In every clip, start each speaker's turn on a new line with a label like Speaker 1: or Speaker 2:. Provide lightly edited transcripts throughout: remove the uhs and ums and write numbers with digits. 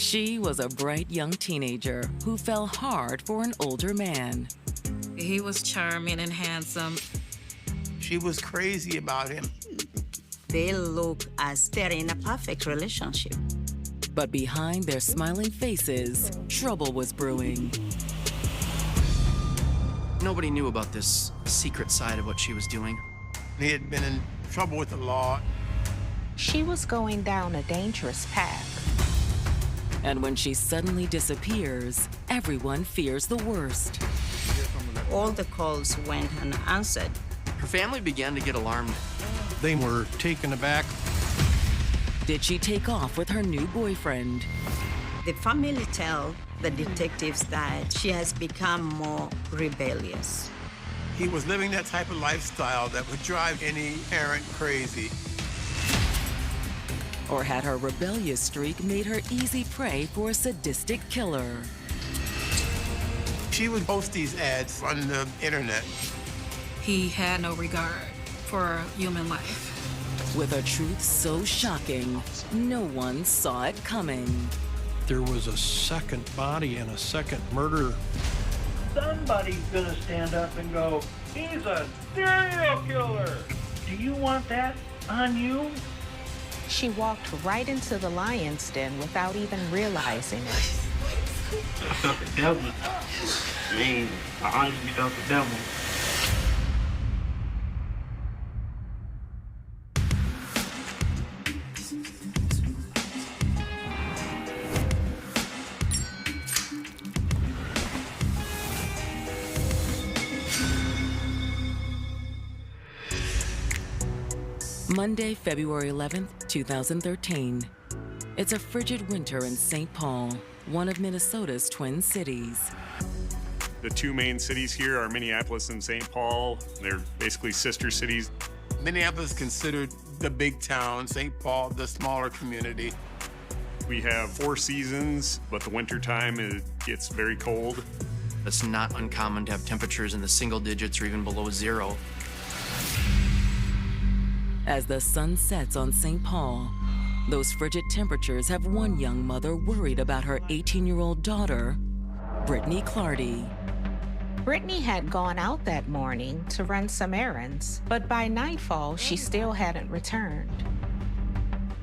Speaker 1: She was a bright young teenager who fell hard for an older man.
Speaker 2: He was charming and handsome.
Speaker 3: She was crazy about him.
Speaker 4: They look as they're in a perfect relationship.
Speaker 1: But behind their smiling faces, trouble was brewing.
Speaker 5: Nobody knew about this secret side of what she was doing.
Speaker 3: He had been in trouble with the law.
Speaker 6: She was going down a dangerous path.
Speaker 1: And when she suddenly disappears, everyone fears the worst.
Speaker 4: All the calls went unanswered.
Speaker 5: Her family began to get alarmed.
Speaker 7: They were taken aback.
Speaker 1: Did she take off with her new boyfriend?
Speaker 4: The family tell the detectives that she has become more rebellious.
Speaker 3: He was living that type of lifestyle that would drive any parent crazy.
Speaker 1: Or had her rebellious streak made her easy prey for a sadistic killer?
Speaker 3: She would post these ads on the internet.
Speaker 2: He had no regard for human life.
Speaker 1: With a truth so shocking, no one saw it coming.
Speaker 7: There was a second body and a second murder.
Speaker 8: Somebody's gonna stand up and go, he's a serial killer. Do you want that on you?
Speaker 6: She walked right into the lion's den without even realizing it.
Speaker 8: I felt the devil. I honestly felt the devil.
Speaker 1: Monday, February 11th, 2013. It's a frigid winter in St. Paul, one of Minnesota's twin cities.
Speaker 9: The two main cities here are Minneapolis and St. Paul. They're basically sister cities.
Speaker 3: Minneapolis is considered the big town, St. Paul, the smaller community.
Speaker 9: We have 4 seasons, but the wintertime it gets very cold.
Speaker 5: It's not uncommon to have temperatures in the single digits or even below 0.
Speaker 1: As the sun sets on St. Paul, those frigid temperatures have one young mother worried about her 18-year-old daughter, Brittany Clardy.
Speaker 6: Brittany had gone out that morning to run some errands, but by nightfall, she still hadn't returned.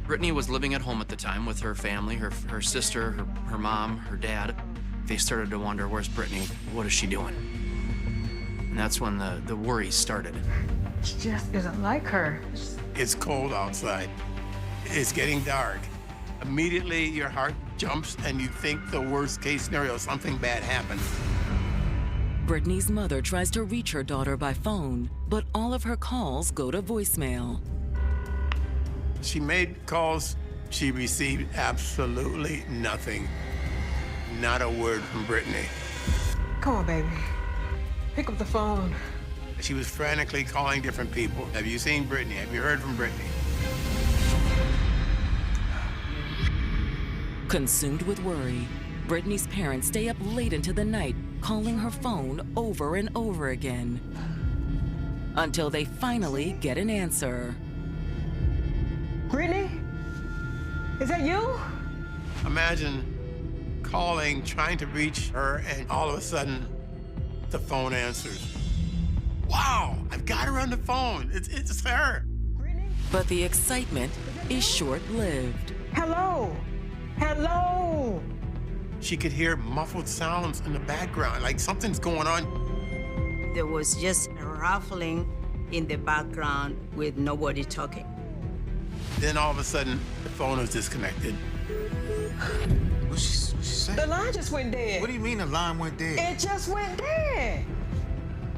Speaker 5: Brittany was living at home at the time with her family, her sister, her mom, her dad. They started to wonder, where's Brittany? What is she doing? And that's when the worry started.
Speaker 10: She just isn't like her.
Speaker 3: It's cold outside. It's getting dark. Immediately, your heart jumps and you think the worst case scenario, something bad happens.
Speaker 1: Brittany's mother tries to reach her daughter by phone, but all of her calls go to voicemail.
Speaker 3: She made calls. She received absolutely nothing. Not a word from Brittany.
Speaker 10: Come on, baby. Pick up the phone.
Speaker 3: She was frantically calling different people. Have you seen Brittany? Have you heard from Brittany?
Speaker 1: Consumed with worry, Brittany's parents stay up late into the night, calling her phone over and over again, until they finally get an answer.
Speaker 10: Brittany? Is that you?
Speaker 3: Imagine calling, trying to reach her, and all of a sudden, the phone answers. Wow, I've got her on the phone. It's her.
Speaker 10: Brittany?
Speaker 1: But the excitement is short-lived.
Speaker 10: Hello? Hello?
Speaker 3: She could hear muffled sounds in the background, like something's going on.
Speaker 4: There was just a ruffling in the background with nobody talking.
Speaker 3: Then all of a sudden, the phone was disconnected.
Speaker 11: What'd she say?
Speaker 10: The line just went dead.
Speaker 11: What do you mean the line went dead?
Speaker 10: It just went dead.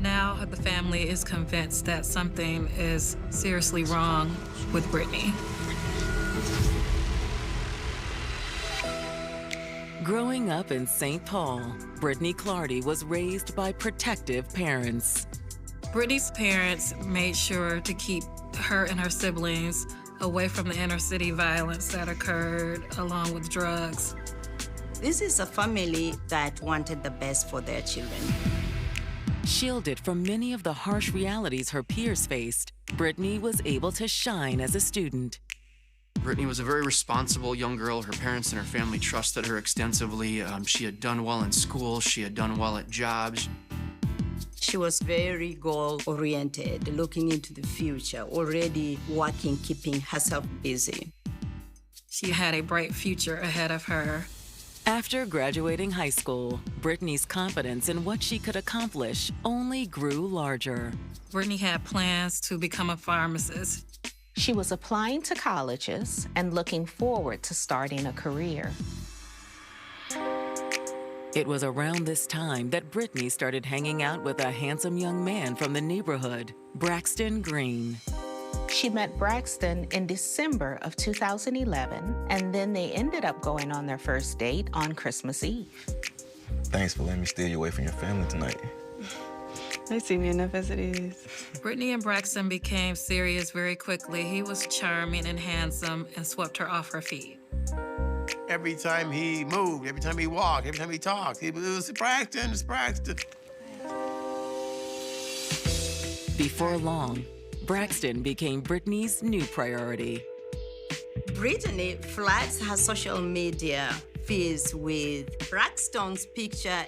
Speaker 2: Now the family is convinced that something is seriously wrong with Brittany.
Speaker 1: Growing up in St. Paul, Brittany Clardy was raised by protective parents.
Speaker 2: Brittany's parents made sure to keep her and her siblings away from the inner city violence that occurred, along with drugs.
Speaker 4: This is a family that wanted the best for their children.
Speaker 1: Shielded from many of the harsh realities her peers faced, Brittany was able to shine as a student.
Speaker 5: Brittany was a very responsible young girl. Her parents and her family trusted her extensively. She had done well in school. She had done well at jobs.
Speaker 4: She was very goal-oriented, looking into the future, already working, keeping herself busy.
Speaker 2: She had a bright future ahead of her.
Speaker 1: After graduating high school, Brittany's confidence in what she could accomplish only grew larger.
Speaker 2: Brittany had plans to become a pharmacist.
Speaker 6: She was applying to colleges and looking forward to starting a career.
Speaker 1: It was around this time that Brittany started hanging out with a handsome young man from the neighborhood, Braxton Green.
Speaker 6: She met Braxton in December of 2011, and then they ended up going on their first date on Christmas Eve.
Speaker 12: Thanks for letting me steal you away from your family tonight.
Speaker 13: They see me enough as it is.
Speaker 2: Brittany and Braxton became serious very quickly. He was charming and handsome and swept her off her feet.
Speaker 3: Every time he moved, every time he walked, every time he talked, it was Braxton, it's Braxton.
Speaker 1: Before long, Braxton became Brittany's new priority.
Speaker 4: Brittany floods her social media feeds with Braxton's picture,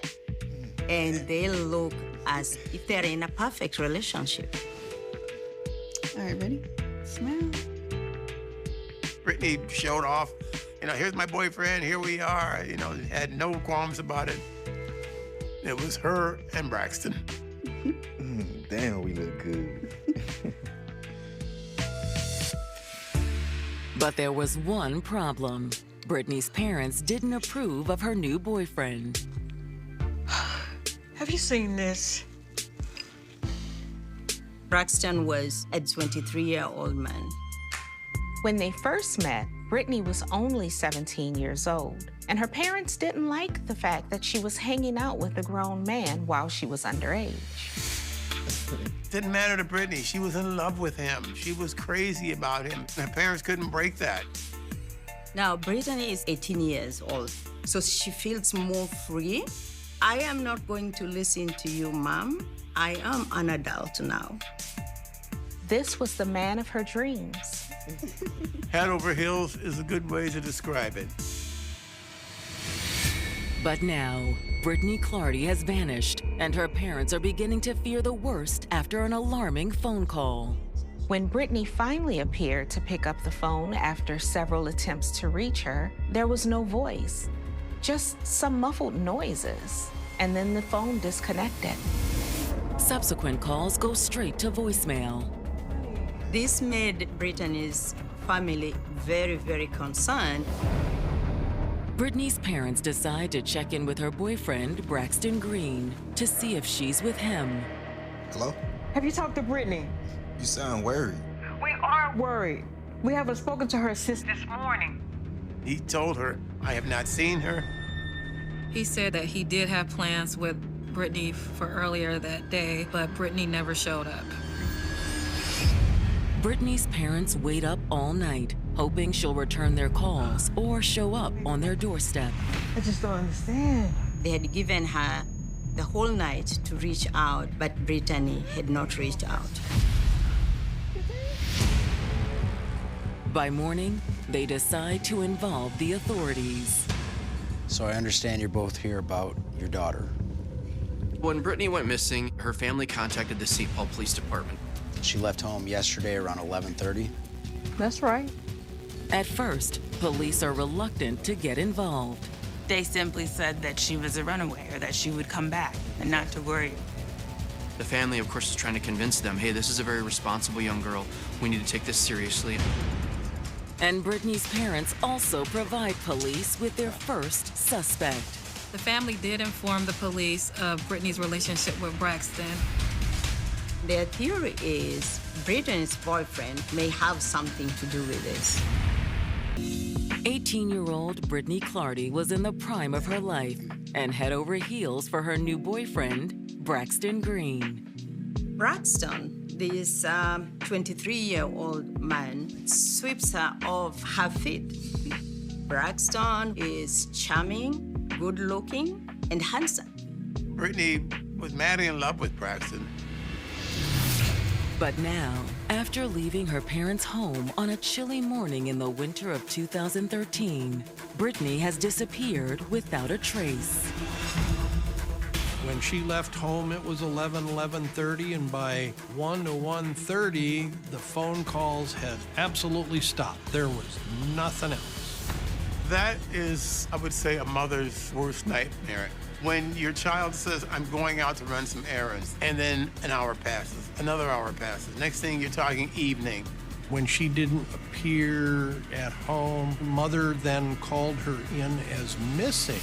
Speaker 4: and they look as if they're in a perfect relationship.
Speaker 13: All right, ready? Smile.
Speaker 3: Brittany showed off, here's my boyfriend, here we are, had no qualms about it. It was her and Braxton.
Speaker 12: Damn, we look good.
Speaker 1: But there was one problem. Brittany's parents didn't approve of her new boyfriend.
Speaker 10: Have you seen this?
Speaker 4: Braxton was a 23-year-old man.
Speaker 6: When they first met, Brittany was only 17 years old, and her parents didn't like the fact that she was hanging out with a grown man while she was underage.
Speaker 3: Didn't matter to Brittany. She was in love with him. She was crazy about him. Her parents couldn't break that.
Speaker 4: Now, Brittany is 18 years old, so she feels more free. I am not going to listen to you, Mom. I am an adult now.
Speaker 6: This was the man of her dreams.
Speaker 3: Head over heels is a good way to describe it.
Speaker 1: But now, Brittany Clardy has vanished, and her parents are beginning to fear the worst after an alarming phone call.
Speaker 6: When Brittany finally appeared to pick up the phone after several attempts to reach her, there was no voice, just some muffled noises, and then the phone disconnected.
Speaker 1: Subsequent calls go straight to voicemail.
Speaker 4: This made Brittany's family very, very concerned.
Speaker 1: Brittany's parents decide to check in with her boyfriend, Braxton Green, to see if she's with him.
Speaker 11: Hello?
Speaker 10: Have you talked to Brittany?
Speaker 11: You sound worried.
Speaker 10: We are worried. We haven't spoken to her since this morning.
Speaker 3: He told her, I have not seen her.
Speaker 2: He said that he did have plans with Brittany for earlier that day, but Brittany never showed up.
Speaker 1: Brittany's parents wait up all night, hoping she'll return their calls or show up on their doorstep.
Speaker 10: I just don't understand.
Speaker 4: They had given her the whole night to reach out, but Brittany had not reached out.
Speaker 1: By morning, they decide to involve the authorities.
Speaker 14: So I understand you're both here about your daughter.
Speaker 5: When Brittany went missing, her family contacted the St. Paul Police Department.
Speaker 14: She left home yesterday around 11:30.
Speaker 10: That's right.
Speaker 1: At first, police are reluctant to get involved.
Speaker 15: They simply said that she was a runaway or that she would come back and not to worry.
Speaker 5: The family, of course, is trying to convince them, hey, this is a very responsible young girl. We need to take this seriously.
Speaker 1: And Brittany's parents also provide police with their first suspect.
Speaker 2: The family did inform the police of Brittany's relationship with Braxton.
Speaker 4: Their theory is Brittany's boyfriend may have something to do with this.
Speaker 1: 18-year-old Brittany Clardy was in the prime of her life and head over heels for her new boyfriend, Braxton Green.
Speaker 4: Braxton, this 23-year-old man, sweeps her off her feet. Braxton is charming, good-looking, and handsome.
Speaker 3: Brittany was madly in love with Braxton.
Speaker 1: But now, after leaving her parents' home on a chilly morning in the winter of 2013, Brittany has disappeared without a trace.
Speaker 7: When she left home, it was 11:30, and by 1 to 1:30, the phone calls had absolutely stopped. There was nothing else.
Speaker 3: That is, I would say, a mother's worst nightmare. When your child says, I'm going out to run some errands, and then an hour passes, another hour passes. Next thing you're talking evening.
Speaker 7: When she didn't appear at home, mother then called her in as missing.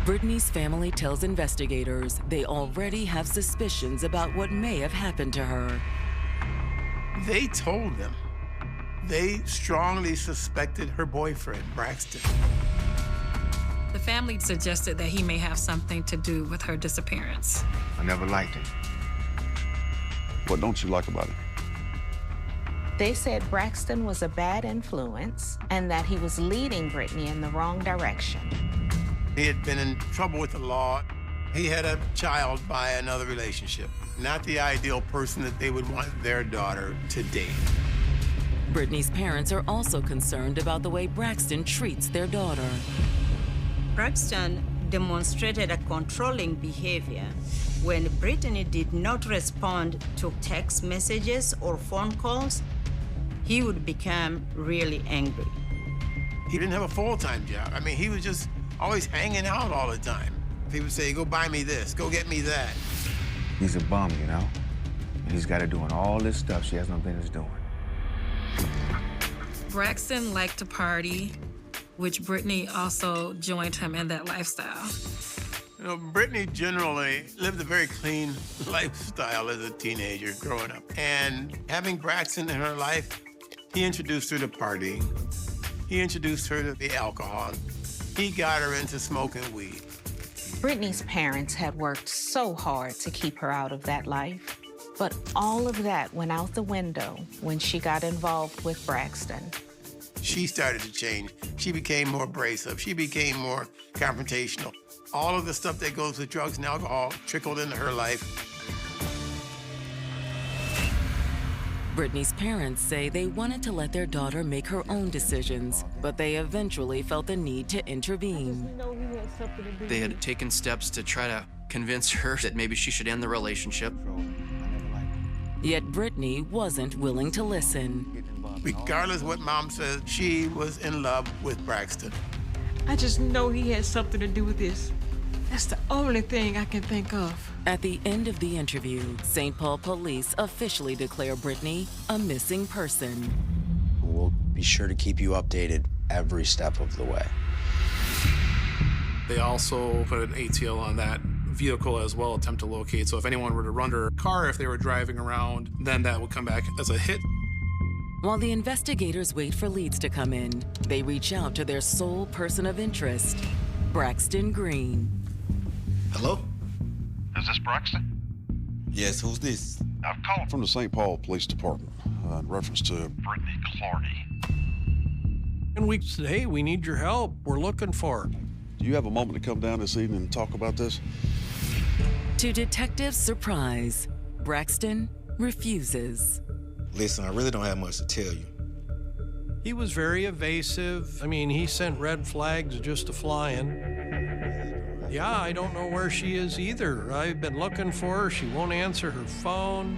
Speaker 1: Brittany's family tells investigators they already have suspicions about what may have happened to her.
Speaker 3: They told them they strongly suspected her boyfriend, Braxton.
Speaker 2: The family suggested that he may have something to do with her disappearance.
Speaker 16: I never liked him. What don't you like about him?
Speaker 6: They said Braxton was a bad influence and that he was leading Brittany in the wrong direction.
Speaker 3: He had been in trouble with the law. He had a child by another relationship. Not the ideal person that they would want their daughter to date.
Speaker 1: Brittany's parents are also concerned about the way Braxton treats their daughter.
Speaker 4: Braxton demonstrated a controlling behavior. When Brittany did not respond to text messages or phone calls, he would become really angry.
Speaker 3: He didn't have a full-time job. I mean, he was just always hanging out all the time. He would say, go buy me this, go get me that.
Speaker 16: He's a bum, you know? And he's got her doing all this stuff she has no business doing.
Speaker 2: Braxton liked to party, which Brittany also joined him in that lifestyle.
Speaker 3: You know, Brittany generally lived a very clean lifestyle as a teenager growing up. And having Braxton in her life, he introduced her to partying. He introduced her to the alcohol. He got her into smoking weed.
Speaker 6: Brittany's parents had worked so hard to keep her out of that life. But all of that went out the window when she got involved with Braxton.
Speaker 3: She started to change. She became more abrasive. She became more confrontational. All of the stuff that goes with drugs and alcohol trickled into her life.
Speaker 1: Brittany's parents say they wanted to let their daughter make her own decisions, but they eventually felt the need to intervene.
Speaker 5: They had taken steps to try to convince her that maybe she should end the relationship.
Speaker 1: Yet Brittany wasn't willing to listen.
Speaker 3: Regardless of what Mom says, she was in love with Braxton.
Speaker 10: I just know he had something to do with this. That's the only thing I can think of.
Speaker 1: At the end of the interview, St. Paul police officially declare Brittany a missing person.
Speaker 14: We'll be sure to keep you updated every step of the way.
Speaker 17: They also put an ATL on that vehicle as well, attempt to locate. So if anyone were to run her car if they were driving around, then that would come back as a hit.
Speaker 1: While the investigators wait for leads to come in, they reach out to their sole person of interest, Braxton Green.
Speaker 18: Hello? Is this Braxton?
Speaker 12: Yes, who's this?
Speaker 18: I'm calling
Speaker 16: From the St. Paul Police Department, in reference to
Speaker 18: Brittany Clardy.
Speaker 7: And we said, hey, we need your help. We're looking for her.
Speaker 16: Do you have a moment to come down this evening and talk about this?
Speaker 1: To detectives' surprise, Braxton refuses.
Speaker 12: Listen, I really don't have much to tell you.
Speaker 7: He was very evasive. I mean, he sent red flags just a flying. Yeah, I don't know where she is either. I've been looking for her. She won't answer her phone.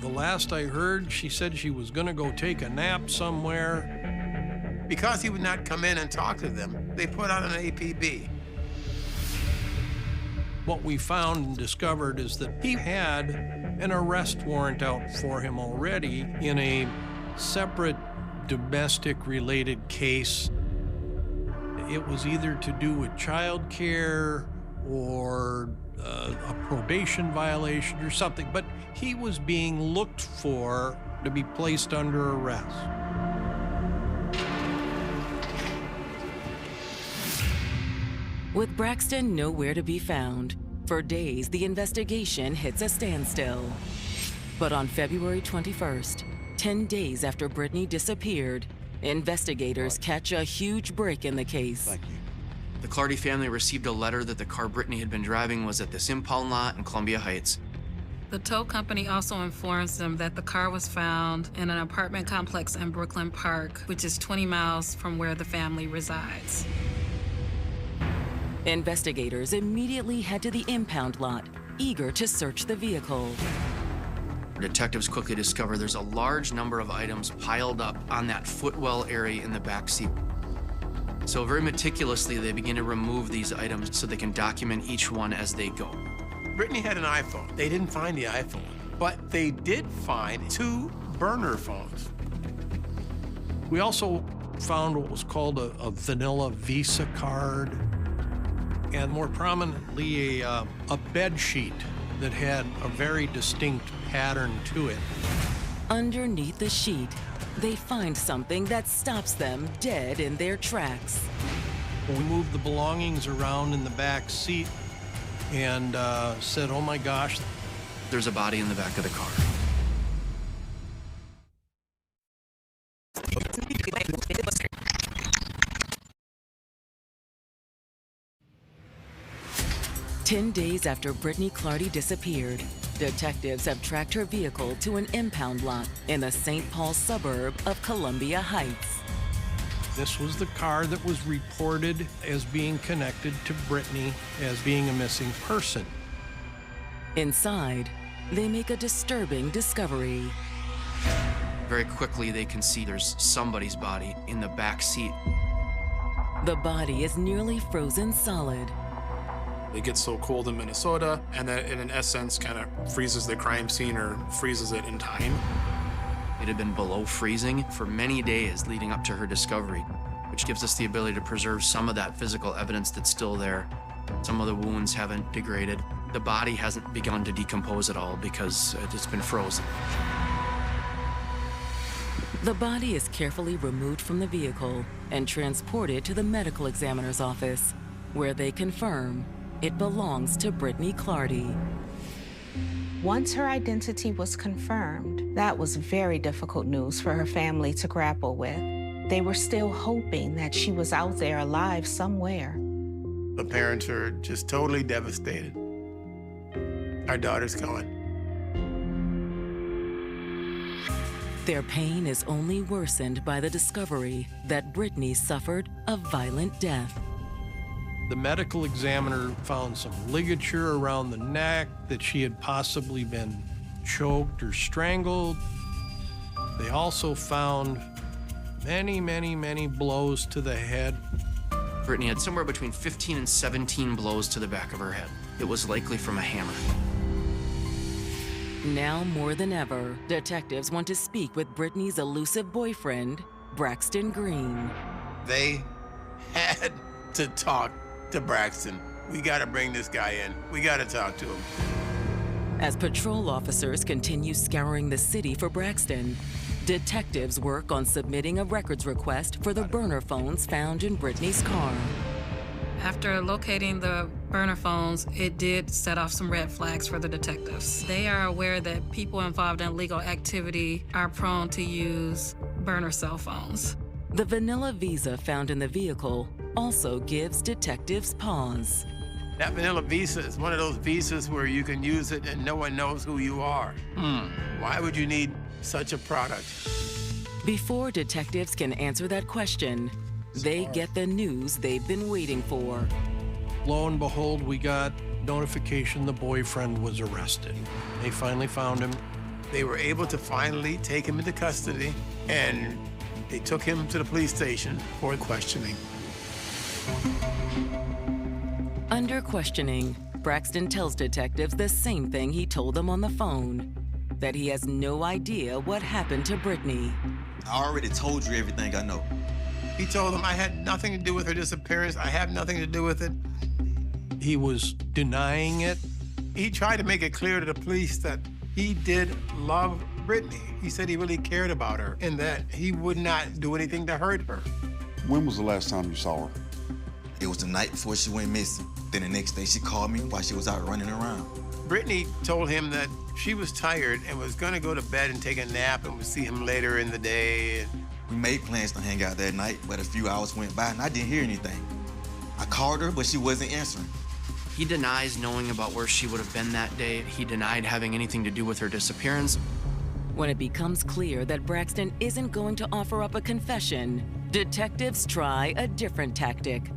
Speaker 7: The last I heard, she said she was gonna go take a nap somewhere.
Speaker 3: Because he would not come in and talk to them, they put out an APB.
Speaker 7: What we found and discovered is that he had an arrest warrant out for him already in a separate domestic-related case. It was either to do with child care or a probation violation or something, but he was being looked for to be placed under arrest.
Speaker 1: With Braxton nowhere to be found, for days the investigation hits a standstill. But on February 21st, 10 days after Brittany disappeared, investigators catch a huge break in the case.
Speaker 5: The Clardy family received a letter that the car Brittany had been driving was at this impound lot in Columbia Heights.
Speaker 2: The tow company also informs them that the car was found in an apartment complex in Brooklyn Park, which is 20 miles from where the family resides.
Speaker 1: Investigators immediately head to the impound lot, eager to search the vehicle.
Speaker 5: Detectives quickly discover there's a large number of items piled up on that footwell area in the back seat. So very meticulously, they begin to remove these items so they can document each one as they go.
Speaker 3: Brittany had an iPhone. They didn't find the iPhone, but they did find 2 burner phones.
Speaker 7: We also found what was called a vanilla Visa card, and more prominently, a bed sheet that had a very distinct pattern to it.
Speaker 1: Underneath the sheet, they find something that stops them dead in their tracks.
Speaker 7: We moved the belongings around in the back seat and said, oh my gosh.
Speaker 5: There's a body in the back of the car.
Speaker 1: Ten days after Brittany Clardy disappeared, detectives have tracked her vehicle to an impound lot in the St. Paul suburb of Columbia Heights.
Speaker 7: This was the car that was reported as being connected to Brittany as being a missing person.
Speaker 1: Inside, they make a disturbing discovery.
Speaker 5: Very quickly, they can see there's somebody's body in the back seat.
Speaker 1: The body is nearly frozen solid.
Speaker 17: It gets so cold in Minnesota, and that in essence kind of freezes the crime scene or freezes it in time.
Speaker 5: It had been below freezing for many days leading up to her discovery, which gives us the ability to preserve some of that physical evidence that's still there. Some of the wounds haven't degraded. The body hasn't begun to decompose at all because it's been frozen.
Speaker 1: The body is carefully removed from the vehicle and transported to the medical examiner's office, where they confirm it belongs to Brittany Clardy.
Speaker 6: Once her identity was confirmed, that was very difficult news for her family to grapple with. They were still hoping that she was out there alive somewhere.
Speaker 3: The parents are just totally devastated. Our daughter's gone.
Speaker 1: Their pain is only worsened by the discovery that Brittany suffered a violent death.
Speaker 7: The medical examiner found some ligature around the neck, that she had possibly been choked or strangled. They also found many blows to the head.
Speaker 5: Brittany had somewhere between 15 and 17 blows to the back of her head. It was likely from a hammer.
Speaker 1: Now more than ever, detectives want to speak with Brittany's elusive boyfriend, Braxton Green.
Speaker 3: They had to talk to Braxton. We gotta bring this guy in. We gotta talk to him.
Speaker 1: As patrol officers continue scouring the city for Braxton, detectives work on submitting a records request for the burner phones found in Brittany's car.
Speaker 2: After locating the burner phones, it did set off some red flags for the detectives. They are aware that people involved in illegal activity are prone to use burner cell phones.
Speaker 1: The vanilla Visa found in the vehicle also gives detectives pause.
Speaker 3: That vanilla Visa is one of those visas where you can use it and no one knows who you are. Why would you need such a product?
Speaker 1: Before detectives can answer that question, they get the news they've been waiting for.
Speaker 7: Lo and behold, we got notification the boyfriend was arrested. They finally found him.
Speaker 3: They were able to finally take him into custody, and they took him to the police station for questioning.
Speaker 1: Under questioning, Braxton tells detectives the same thing he told them on the phone, that he has no idea what happened to Brittany.
Speaker 12: I already told you everything I know.
Speaker 3: He told them I had nothing to do with her disappearance. I have nothing to do with it.
Speaker 7: He was denying it.
Speaker 3: He tried to make it clear to the police that he did love Brittany. He said he really cared about her and that he would not do anything to hurt her.
Speaker 19: When was the last time you saw her?
Speaker 12: It was the night before she went missing. Then the next day she called me while she was out running around.
Speaker 3: Brittany told him that she was tired and was gonna go to bed and take a nap and would see him later in the day.
Speaker 12: We made plans to hang out that night, but a few hours went by and I didn't hear anything. I called her, but she wasn't answering.
Speaker 5: He denies knowing about where she would have been that day. He denied having anything to do with her disappearance.
Speaker 1: When it becomes clear that Braxton isn't going to offer up a confession, detectives try a different tactic.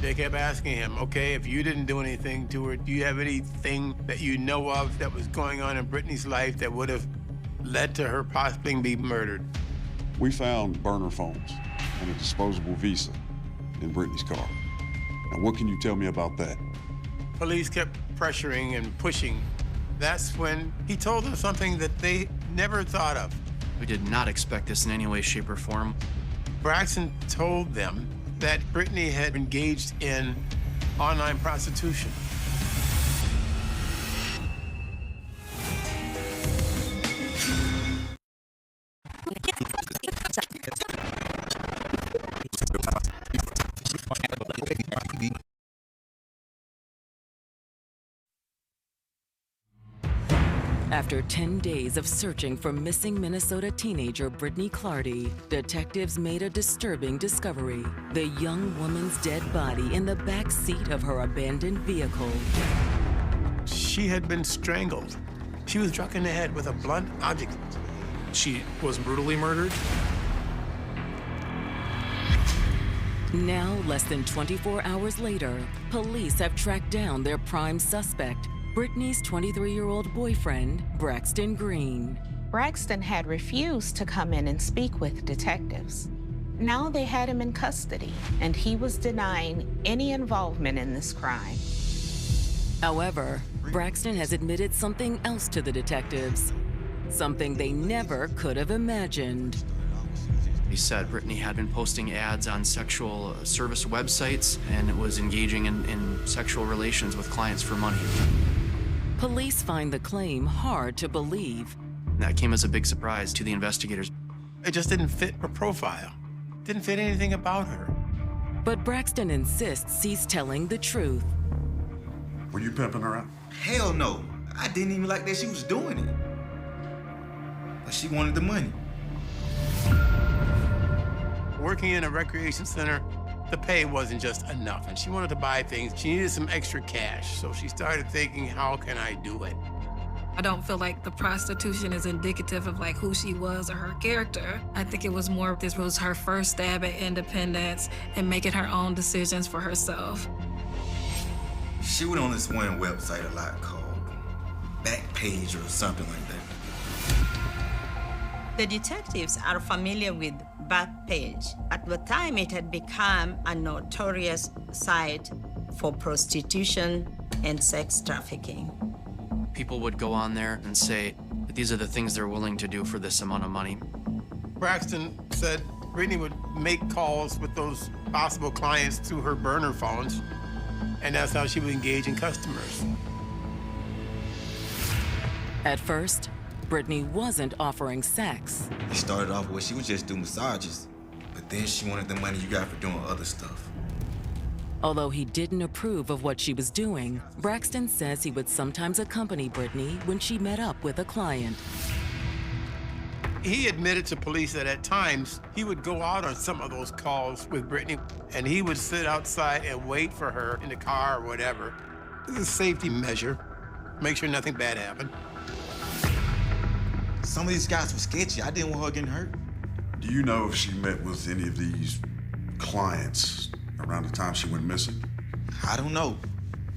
Speaker 3: They kept asking him, okay, if you didn't do anything to her, do you have anything that you know of that was going on in Brittany's life that would have led to her possibly being murdered?
Speaker 19: We found burner phones and a disposable Visa in Brittany's car. Now, what can you tell me about that?
Speaker 3: Police kept pressuring and pushing. That's when he told them something that they never thought of.
Speaker 5: We did not expect this in any way, shape, or form.
Speaker 3: Braxton told them that Brittany had engaged in online prostitution.
Speaker 1: After 10 days of searching for missing Minnesota teenager Brittany Clardy, detectives made a disturbing discovery: the young woman's dead body in the back seat of her abandoned vehicle.
Speaker 3: She had been strangled. She was struck in the head with a blunt object.
Speaker 17: She was brutally murdered.
Speaker 1: Now, less than 24 hours later, police have tracked down their prime suspect, Brittany's 23-year-old boyfriend, Braxton Green.
Speaker 6: Braxton had refused to come in and speak with detectives. Now they had him in custody, and he was denying any involvement in this crime.
Speaker 1: However, Braxton has admitted something else to the detectives, something they never could have imagined.
Speaker 5: He said Brittany had been posting ads on sexual service websites and was engaging in sexual relations with clients for money.
Speaker 1: Police find the claim hard to believe.
Speaker 5: That came as a big surprise to the investigators.
Speaker 3: It just didn't fit her profile. Didn't fit anything about her.
Speaker 1: But Braxton insists he's telling the truth.
Speaker 19: Were you pimping her out?
Speaker 12: Hell no. I didn't even like that she was doing it. But she wanted the money.
Speaker 3: Working in a recreation center, the pay wasn't just enough, and she wanted to buy things. She needed some extra cash, so she started thinking, how can I do it?
Speaker 2: I don't feel like the prostitution is indicative of like who she was or her character. I think it was more, this was her first stab at independence and making her own decisions for herself.
Speaker 12: She went on this one website a lot called Backpage or something like that.
Speaker 4: The detectives are familiar with Backpage. At the time, it had become a notorious site for prostitution and sex trafficking.
Speaker 5: People would go on there and say that these are the things they're willing to do for this amount of money.
Speaker 3: Braxton said Brittany would make calls with those possible clients through her burner phones, and that's how she would engage in customers.
Speaker 1: At first, Brittany wasn't offering sex.
Speaker 12: It started off where she would just do massages, but then she wanted the money you got for doing other stuff.
Speaker 1: Although he didn't approve of what she was doing, Braxton says he would sometimes accompany Brittany when she met up with a client.
Speaker 3: He admitted to police that at times he would go out on some of those calls with Brittany, and he would sit outside and wait for her in the car or whatever. This is a safety measure. Make sure nothing bad happened.
Speaker 12: Some of these guys were sketchy. I didn't want her getting hurt.
Speaker 19: Do you know if she met with any of these clients around the time she went missing?
Speaker 12: I don't know.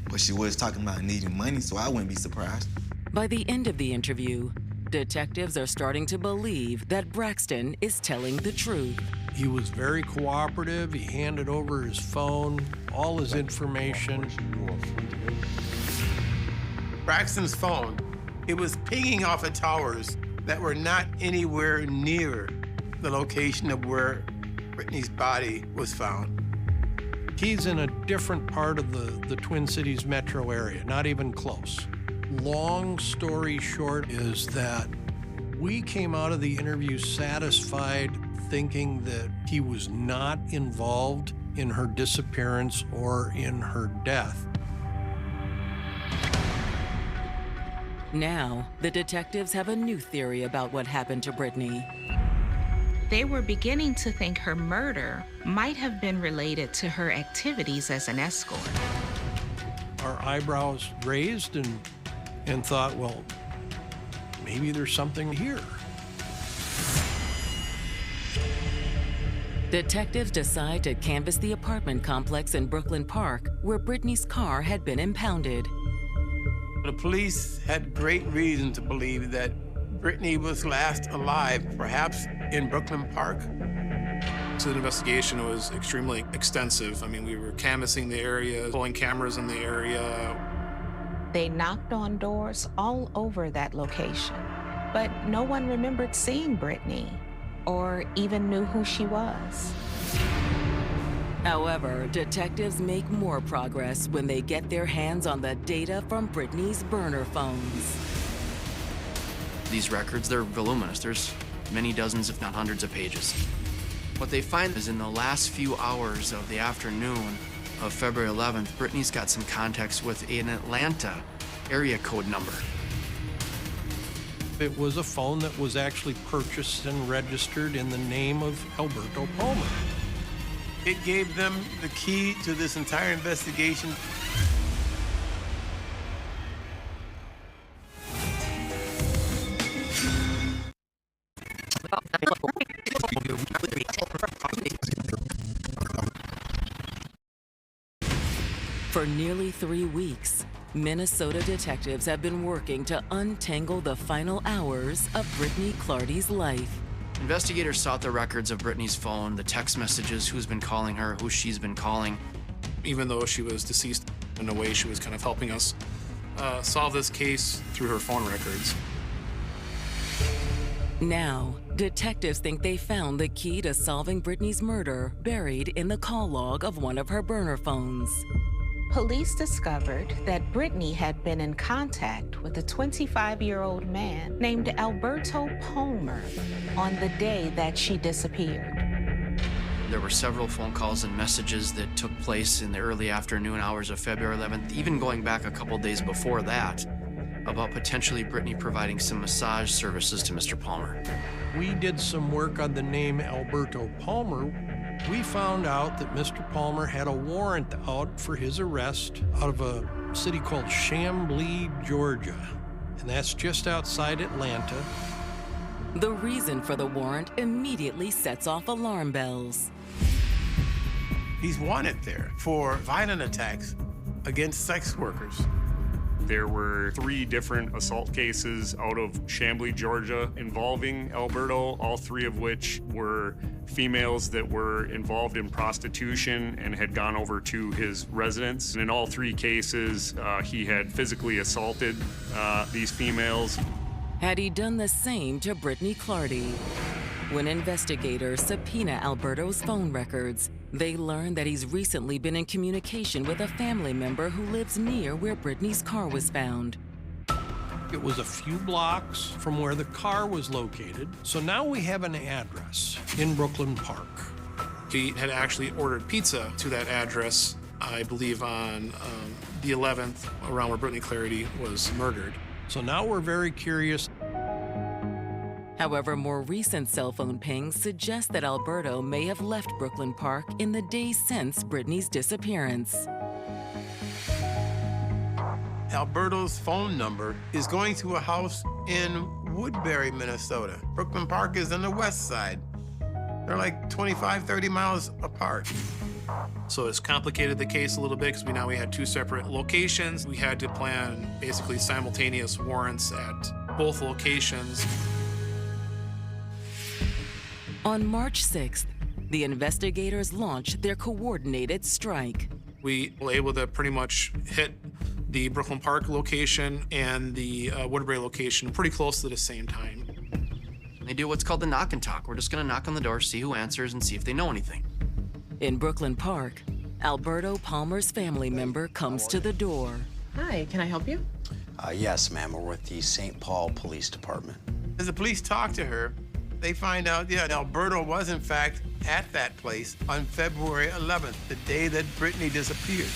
Speaker 12: But she was talking about needing money, so I wouldn't be surprised.
Speaker 1: By the end of the interview, detectives are starting to believe that Braxton is telling the truth.
Speaker 7: He was very cooperative. He handed over his phone, all his information.
Speaker 3: Braxton's phone, it was pinging off of towers that were not anywhere near the location of where Brittany's body was found.
Speaker 7: He's in a different part of the Twin Cities metro area, not even close. Long story short is that we came out of the interview satisfied, thinking that he was not involved in her disappearance or in her death.
Speaker 1: Now, the detectives have a new theory about what happened to Brittany.
Speaker 6: They were beginning to think her murder might have been related to her activities as an escort.
Speaker 7: our eyebrows raised and thought, well, maybe there's something here.
Speaker 1: Detectives decide to canvass the apartment complex in Brooklyn Park where Brittany's car had been impounded.
Speaker 3: The police had great reason to believe that Brittany was last alive, perhaps in Brooklyn Park.
Speaker 17: So the investigation was extremely extensive. I mean, we were canvassing the area, pulling cameras in the area.
Speaker 6: They knocked on doors all over that location, but no one remembered seeing Brittany or even knew who she was.
Speaker 1: However, detectives make more progress when they get their hands on the data from Brittany's burner phones.
Speaker 5: These records, they're voluminous. There's many dozens, if not hundreds of pages. What they find is in the last few hours of the afternoon of February 11th, Brittany's got some contacts with an Atlanta area code number.
Speaker 7: It was a phone that was actually purchased and registered in the name of Alberto Palmer.
Speaker 3: It gave them the key to this entire investigation.
Speaker 1: For nearly 3 weeks, Minnesota detectives have been working to untangle the final hours of Brittany Clardy's life.
Speaker 5: Investigators sought the records of Brittany's phone, the text messages, who's been calling her, who she's been calling.
Speaker 17: Even though she was deceased, in a way, she was kind of helping us solve this case through her phone records.
Speaker 1: Now, detectives think they found the key to solving Brittany's murder buried in the call log of one of her burner phones.
Speaker 6: Police discovered that Brittany had been in contact with a 25-year-old man named Alberto Palmer on the day that she disappeared.
Speaker 5: There were several phone calls and messages that took place in the early afternoon hours of February 11th, even going back a couple days before that, about potentially Brittany providing some massage services to Mr. Palmer.
Speaker 7: We did some work on the name Alberto Palmer. We found out that Mr. Palmer had a warrant out for his arrest out of a city called Chamblee, Georgia, and that's just outside Atlanta.
Speaker 1: The reason for the warrant immediately sets off alarm bells.
Speaker 3: He's wanted there for violent attacks against sex workers.
Speaker 9: There were 3 different assault cases out of Chamblee, Georgia, involving Alberto, all 3 of which were females that were involved in prostitution and had gone over to his residence. And in all 3 cases, he had physically assaulted these females.
Speaker 1: Had he done the same to Brittany Clardy? When investigators subpoena Alberto's phone records, they learn that he's recently been in communication with a family member who lives near where Brittany's car was found.
Speaker 7: It was a few blocks from where the car was located, so now we have an address in Brooklyn Park.
Speaker 17: He had actually ordered pizza to that address, I believe on the 11th, around where Brittany Clardy was murdered.
Speaker 7: So now we're very curious.
Speaker 1: However, more recent cell phone pings suggest that Alberto may have left Brooklyn Park in the days since Brittany's disappearance.
Speaker 3: Alberto's phone number is going to a house in Woodbury, Minnesota. Brooklyn Park is on the west side. They're like 25, 30 miles apart.
Speaker 17: So it's complicated the case a little bit because we had 2 separate locations. We had to plan basically simultaneous warrants at both locations.
Speaker 1: On March 6th, the investigators launched their coordinated strike.
Speaker 17: We were able to pretty much hit the Brooklyn Park location and the Woodbury location pretty close to the same time.
Speaker 5: They do what's called the knock and talk. We're just gonna knock on the door, see who answers, and see if they know anything.
Speaker 1: In Brooklyn Park, Alberto Palmer's family member comes to the door.
Speaker 20: Hi, can I help you?
Speaker 14: Yes, ma'am. We're with the St. Paul Police Department.
Speaker 3: As the police talk to her, they find out, Alberto was in fact at that place on February 11th, the day that Brittany disappeared.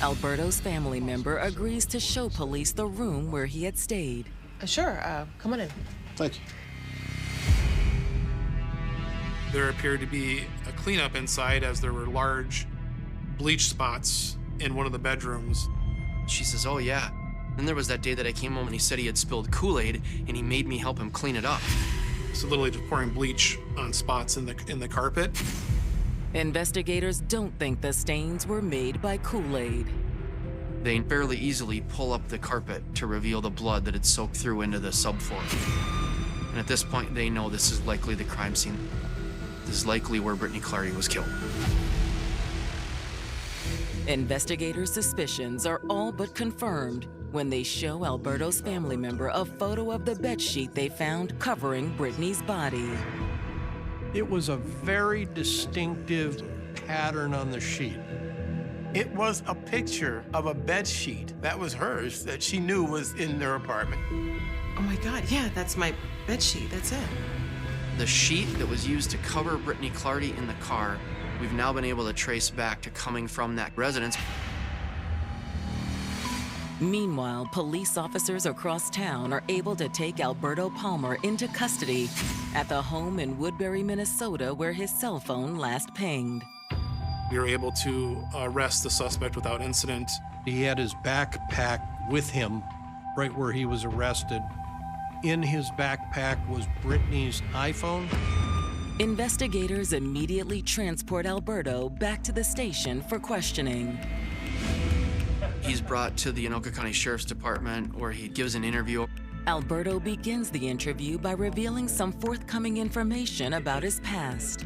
Speaker 1: Alberto's family member agrees to show police the room where he had stayed.
Speaker 20: Sure, come on in.
Speaker 16: Thank you.
Speaker 17: There appeared to be a cleanup inside as there were large bleach spots in one of the bedrooms.
Speaker 5: She says, oh yeah. Then there was that day that I came home and he said he had spilled Kool-Aid and he made me help him clean it up.
Speaker 17: So literally just pouring bleach on spots in the carpet.
Speaker 1: Investigators don't think the stains were made by Kool-Aid.
Speaker 5: They fairly easily pull up the carpet to reveal the blood that had soaked through into the subfloor. And at this point, they know this is likely the crime scene. This is likely where Brittany Clardy was killed.
Speaker 1: Investigators' suspicions are all but confirmed when they show Alberto's family member a photo of the bedsheet they found covering Brittany's body.
Speaker 7: It was a very distinctive pattern on the sheet.
Speaker 3: It was a picture of a bed sheet that was hers that she knew was in their apartment.
Speaker 20: Oh my God, yeah, that's my bed sheet, that's it.
Speaker 5: The sheet that was used to cover Brittany Clardy in the car, we've now been able to trace back to coming from that residence.
Speaker 1: Meanwhile, police officers across town are able to take Alberto Palmer into custody at the home in Woodbury, Minnesota, where his cell phone last pinged.
Speaker 17: We were able to arrest the suspect without incident.
Speaker 7: He had his backpack with him right where he was arrested. In his backpack was Brittany's iPhone.
Speaker 1: Investigators immediately transport Alberto back to the station for questioning.
Speaker 5: He's brought to the Anoka County Sheriff's Department where he gives an interview.
Speaker 1: Alberto begins the interview by revealing some forthcoming information about his past.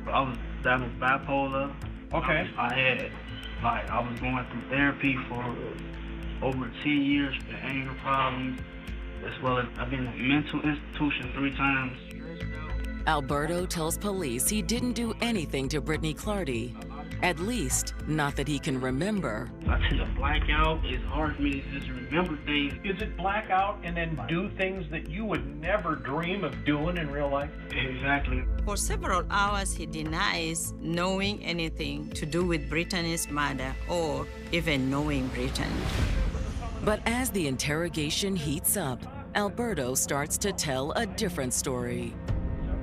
Speaker 21: I was diagnosed bipolar.
Speaker 8: Okay.
Speaker 21: I was going through therapy for over 10 years for anger problems, as well as I've been in a mental institution 3 times.
Speaker 1: Alberto tells police he didn't do anything to Brittany Clardy, at least not that he can remember.
Speaker 21: I tend to black out. It's hard for me to just remember things.
Speaker 8: Is it black out and then do things that you would never dream of doing in real life?
Speaker 21: Exactly.
Speaker 4: For several hours, he denies knowing anything to do with Brittany's murder or even knowing Brittany.
Speaker 1: But as the interrogation heats up, Alberto starts to tell a different story.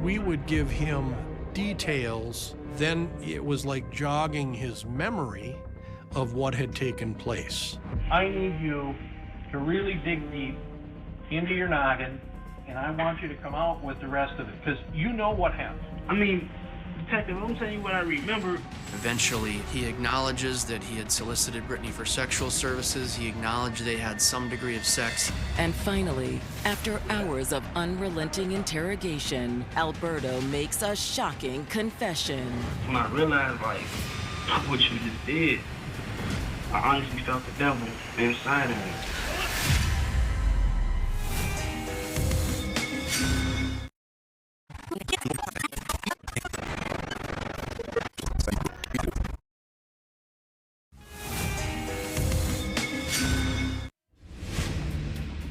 Speaker 7: We would give him details, then it was like jogging his memory of what had taken place.
Speaker 8: I need you to really dig deep into your noggin, and I want you to come out with the rest of it, because you know what happened.
Speaker 21: I mean, Detective, I'm telling you what I remember.
Speaker 5: Eventually, he acknowledges that he had solicited Brittany for sexual services. He acknowledged they had some degree of sex.
Speaker 1: And finally, after hours of unrelenting interrogation, Alberto makes a shocking confession.
Speaker 21: When I realized, what you just did, I honestly felt the devil inside of me.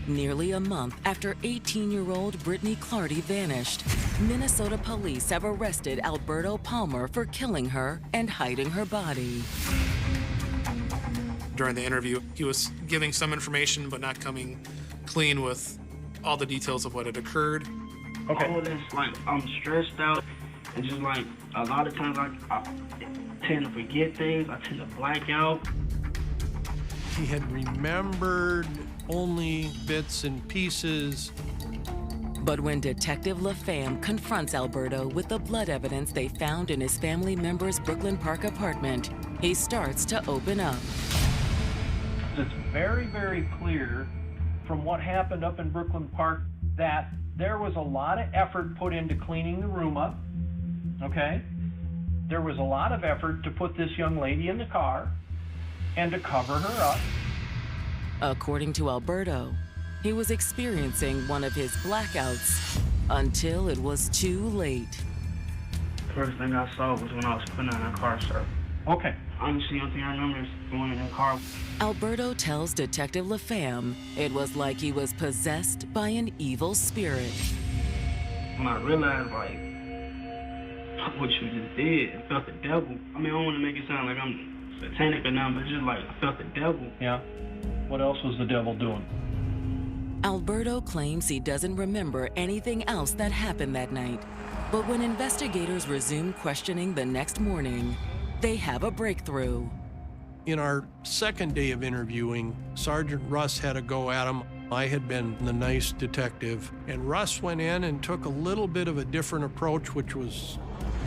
Speaker 1: Nearly a month after 18-year-old Brittany Clardy vanished, Minnesota police have arrested Alberto Palmer for killing her and hiding her body.
Speaker 17: During the interview, he was giving some information but not coming clean with all the details of what had occurred.
Speaker 21: Okay. All this, I'm stressed out, and just a lot of times I tend to forget things. I tend to black out.
Speaker 7: He had remembered only bits and pieces.
Speaker 1: But when Detective LaFamme confronts Alberto with the blood evidence they found in his family member's Brooklyn Park apartment, he starts to open up.
Speaker 8: It's very, very clear from what happened up in Brooklyn Park that there was a lot of effort put into cleaning the room up, okay? There was a lot of effort to put this young lady in the car and to cover her up.
Speaker 1: According to Alberto, he was experiencing one of his blackouts until it was too late.
Speaker 21: First thing I saw was when I was putting on a car start.
Speaker 8: Okay.
Speaker 21: Honestly, the only thing I remember is going in the car.
Speaker 1: Alberto tells Detective LaFamme it was like he was possessed by an evil spirit.
Speaker 21: When I realized, what you just did, I felt the devil. I mean, I don't want to make it sound like I'm satanic or nothing, but just I felt the devil.
Speaker 8: Yeah. What else was the devil doing?
Speaker 1: Alberto claims he doesn't remember anything else that happened that night. But when investigators resume questioning the next morning, they have a breakthrough.
Speaker 7: In our second day of interviewing, Sergeant Russ had a go at him. I had been the nice detective, and Russ went in and took a little bit of a different approach, which was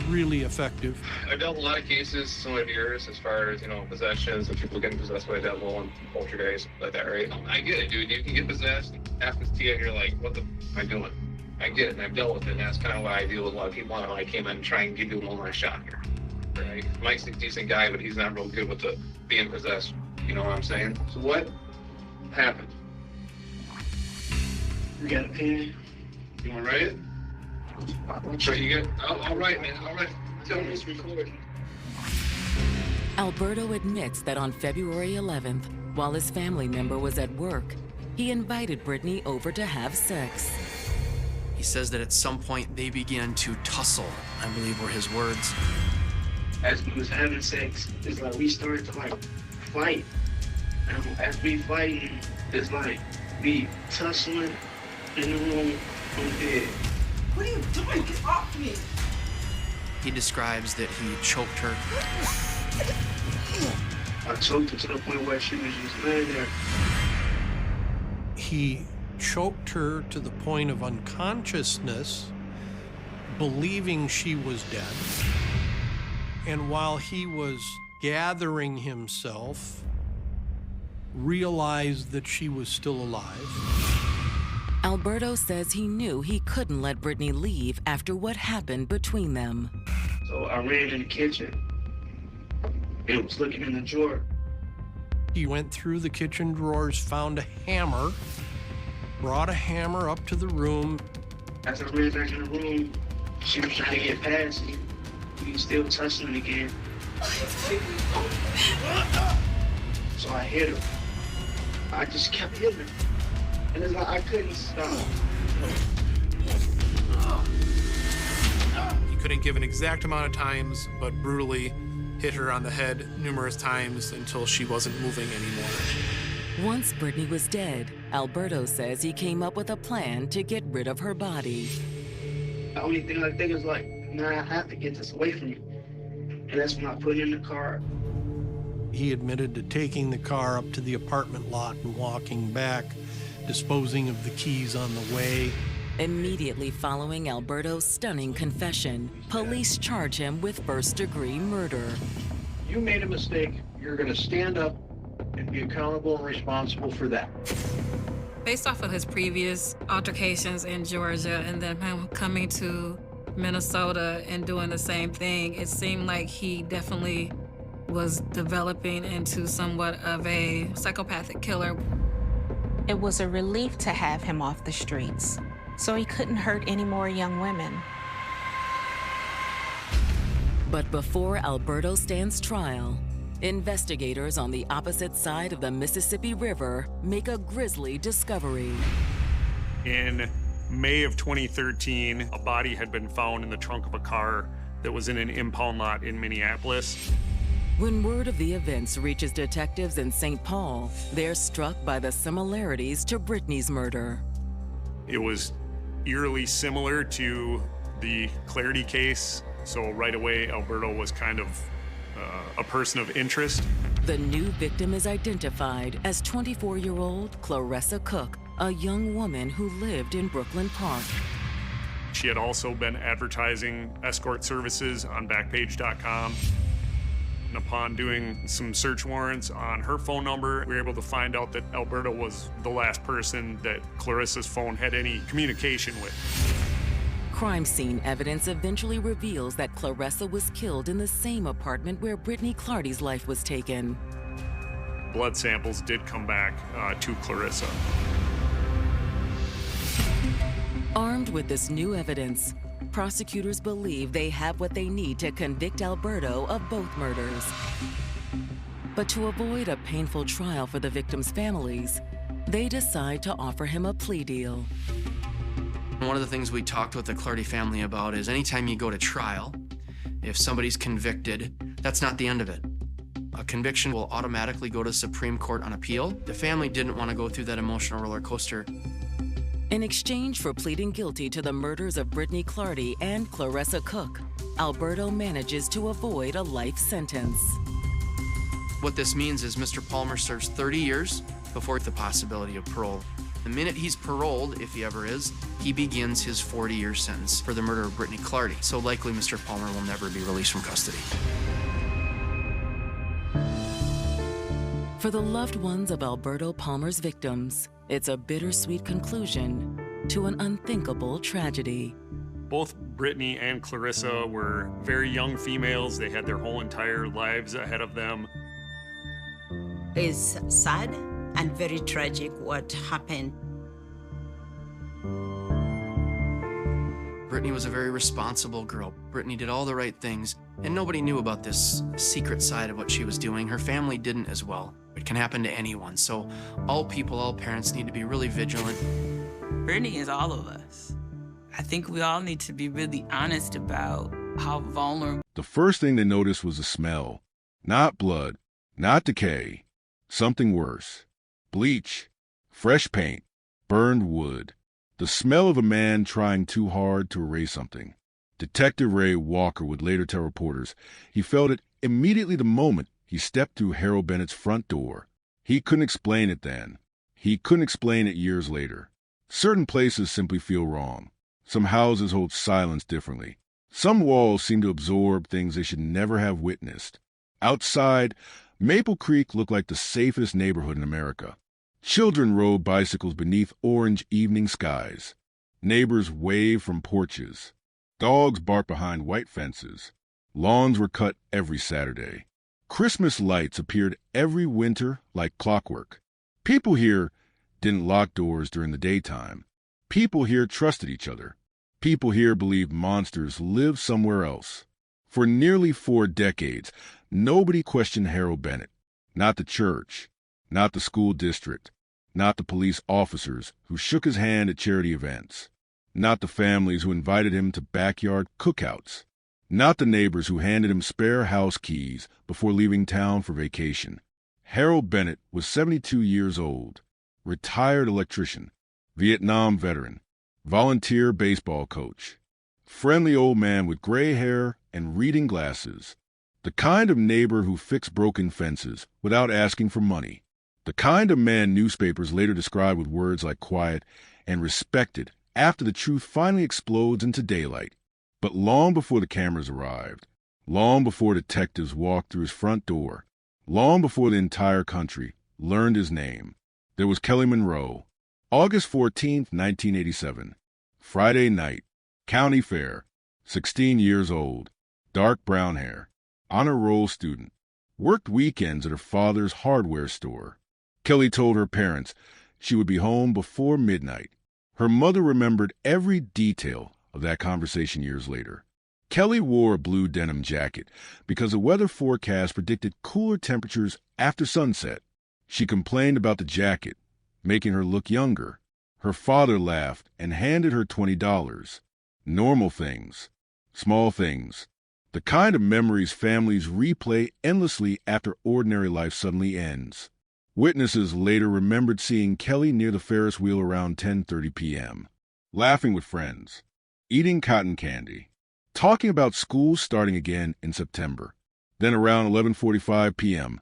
Speaker 7: really effective.
Speaker 13: I've dealt with a lot of cases similar to yours as far as, possessions and people getting possessed by a devil and poltergeist like that, right? I get it, dude. You can get possessed, it happens to you, and you're like, what the f am I doing? I get it, and I've dealt with it, and that's kind of why I deal with a lot of people when I came in and try and give you one last shot here, right? Mike's a decent guy, but he's not real good with the being possessed. You know what I'm saying? So what happened? You got a pen? You want to write it? I'm sure you get. All right, man. All right. Tell me it's recorded.
Speaker 1: Alberto admits that on February 11th, while his family member was at work, he invited Brittany over to have sex.
Speaker 5: He says that at some point they began to tussle, I believe were his words.
Speaker 21: As we was having sex, it's like we started to fight. As we fighting, it's like we tussling in the room on the bed.
Speaker 10: What are you doing? Get off me!
Speaker 5: He describes that he choked her.
Speaker 21: I choked her to the point where she was just laying there.
Speaker 7: He choked her to the point of unconsciousness, believing she was dead. And while he was gathering himself, realized that she was still alive.
Speaker 1: Alberto says he knew he couldn't let Brittany leave after what happened between them.
Speaker 21: So I ran in the kitchen and was looking in the drawer.
Speaker 7: He went through the kitchen drawers, found a hammer, brought a hammer up to the room.
Speaker 21: As I ran back in the room, she was trying to get past me. We was still tussling again. So I hit her. I just kept hitting her. And it's like I couldn't stop.
Speaker 17: He couldn't give an exact amount of times, but brutally hit her on the head numerous times until she wasn't moving anymore.
Speaker 1: Once Brittany was dead, Alberto says he came up with a plan to get rid of her body.
Speaker 21: The only thing I think is like, now I have to get this away from you. And that's when I put it in the car.
Speaker 7: He admitted to taking the car up to the apartment lot and walking back, disposing of the keys on the way.
Speaker 1: Immediately following Alberto's stunning confession, police charge him with first-degree murder.
Speaker 22: You made a mistake. You're going to stand up and be accountable and responsible for that.
Speaker 2: Based off of his previous altercations in Georgia and then him coming to Minnesota and doing the same thing, it seemed like he definitely was developing into somewhat of a psychopathic killer.
Speaker 6: It was a relief to have him off the streets, so he couldn't hurt any more young women.
Speaker 1: But before Alberto stands trial, investigators on the opposite side of the Mississippi River make a grisly discovery.
Speaker 9: In May of 2013, a body had been found in the trunk of a car that was in an impound lot in Minneapolis.
Speaker 1: When word of the events reaches detectives in St. Paul, they're struck by the similarities to Brittany's murder.
Speaker 9: It was eerily similar to the Clarity case, so right away Alberto was kind of a person of interest.
Speaker 1: The new victim is identified as 24-year-old Clarissa Cook, a young woman who lived in Brooklyn Park.
Speaker 9: She had also been advertising escort services on Backpage.com. And upon doing some search warrants on her phone number, we were able to find out that Alberto was the last person that Clarissa's phone had any communication with.
Speaker 1: Crime scene evidence eventually reveals that Clarissa was killed in the same apartment where Brittany Clardy's life was taken.
Speaker 9: Blood samples did come back to Clarissa.
Speaker 1: Armed with this new evidence, prosecutors believe they have what they need to convict Alberto of both murders. But to avoid a painful trial for the victims' families, they decide to offer him a plea deal.
Speaker 5: One of the things we talked with the Clardy family about is anytime you go to trial, if somebody's convicted, that's not the end of it. A conviction will automatically go to Supreme Court on appeal. The family didn't want to go through that emotional roller coaster.
Speaker 1: In exchange for pleading guilty to the murders of Brittany Clardy and Clarissa Cook, Alberto manages to avoid a life sentence.
Speaker 5: What this means is Mr. Palmer serves 30 years before the possibility of parole. The minute he's paroled, if he ever is, he begins his 40-year sentence for the murder of Brittany Clardy. So likely Mr. Palmer will never be released from custody.
Speaker 1: For the loved ones of Alberto Palmer's victims, it's a bittersweet conclusion to an unthinkable tragedy.
Speaker 9: Both Brittany and Clarissa were very young females. They had their whole entire lives ahead of them.
Speaker 4: It's sad and very tragic what happened.
Speaker 5: Brittany was a very responsible girl. Brittany did all the right things, and nobody knew about this secret side of what she was doing. Her family didn't as well. It can happen to anyone, so all people, all parents need to be really vigilant.
Speaker 11: Brittany is all of us. I think we all need to be really honest about how vulnerable.
Speaker 16: The first thing they noticed was the smell. Not blood, not decay, something worse. Bleach, fresh paint, burned wood. The smell of a man trying too hard to erase something. Detective Ray Walker would later tell reporters he felt it immediately the moment he stepped through Harold Bennett's front door. He couldn't explain it then. He couldn't explain it years later. Certain places simply feel wrong. Some houses hold silence differently. Some walls seem to absorb things they should never have witnessed. Outside, Maple Creek looked like the safest neighborhood in America. Children rode bicycles beneath orange evening skies. Neighbors waved from porches. Dogs barked behind white fences. Lawns were cut every Saturday. Christmas lights appeared every winter like clockwork. People here didn't lock doors during the daytime. People here trusted each other. People here believed monsters lived somewhere else. For nearly 4 decades, nobody questioned Harold Bennett. Not the church, not the school district, not the police officers who shook his hand at charity events, not the families who invited him to backyard cookouts, not the neighbors who handed him spare house keys before leaving town for vacation. Harold Bennett was 72 years old, retired electrician, Vietnam veteran, volunteer baseball coach, friendly old man with gray hair and reading glasses, the kind of neighbor who fixed broken fences without asking for money, the kind of man newspapers later described with words like quiet and respected after the truth finally explodes into daylight. But long before the cameras arrived, long before detectives walked through his front door, long before the entire country learned his name, there was Kelly Monroe. August 14, 1987. Friday night. County Fair. 16 years old. Dark brown hair. Honor roll student. Worked weekends at her father's hardware store. Kelly told her parents she would be home before midnight. Her mother remembered every detail of that conversation years later. Kelly wore a blue denim jacket because the weather forecast predicted cooler temperatures after sunset. She complained about the jacket, making her look younger. Her father laughed and handed her $20. Normal things, small things, the kind of memories families replay endlessly after ordinary life suddenly ends. Witnesses later remembered seeing Kelly near the Ferris wheel around 10:30 p.m., laughing with friends, eating cotton candy, talking about school starting again in September. Then around 11:45 p.m.,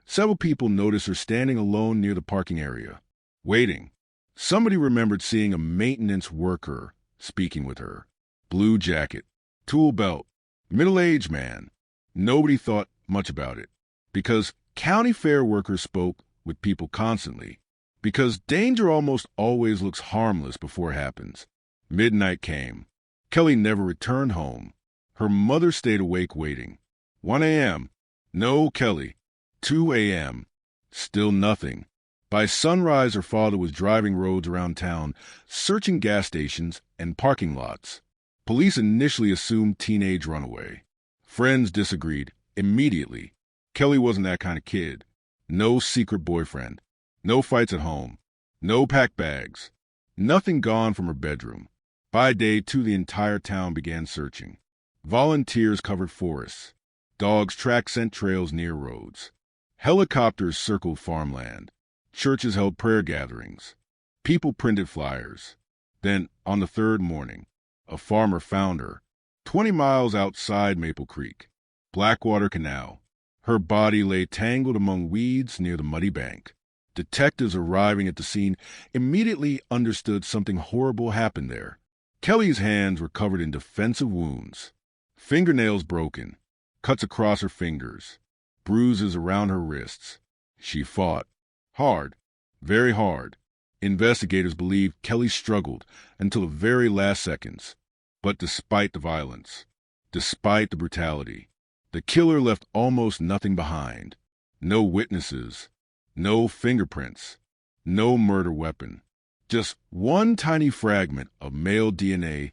Speaker 16: several people noticed her standing alone near the parking area, waiting. Somebody remembered seeing a maintenance worker speaking with her. Blue jacket, tool belt, middle-aged man. Nobody thought much about it, because county fair workers spoke with people constantly, because danger almost always looks harmless before it happens. Midnight came. Kelly never returned home. Her mother stayed awake waiting. 1 a.m. No Kelly. 2 a.m. Still nothing. By sunrise, her father was driving roads around town, searching gas stations and parking lots. Police initially assumed teenage runaway. Friends disagreed immediately. Kelly wasn't that kind of kid. No secret boyfriend. No fights at home. No packed bags. Nothing gone from her bedroom. By day 2, the entire town began searching. Volunteers covered forests. Dogs tracked scent trails near roads. Helicopters circled farmland. Churches held prayer gatherings. People printed flyers. Then, on the 3rd morning, a farmer found her, 20 miles outside Maple Creek, Blackwater Canal. Her body lay tangled among weeds near the muddy bank. Detectives arriving at the scene immediately understood something horrible happened there. Kelly's hands were covered in defensive wounds, fingernails broken, cuts across her fingers, bruises around her wrists. She fought. Hard. Very hard. Investigators believe Kelly struggled until the very last seconds. But despite the violence, despite the brutality, the killer left almost nothing behind. No witnesses, no fingerprints, no murder weapon. Just one tiny fragment of male DNA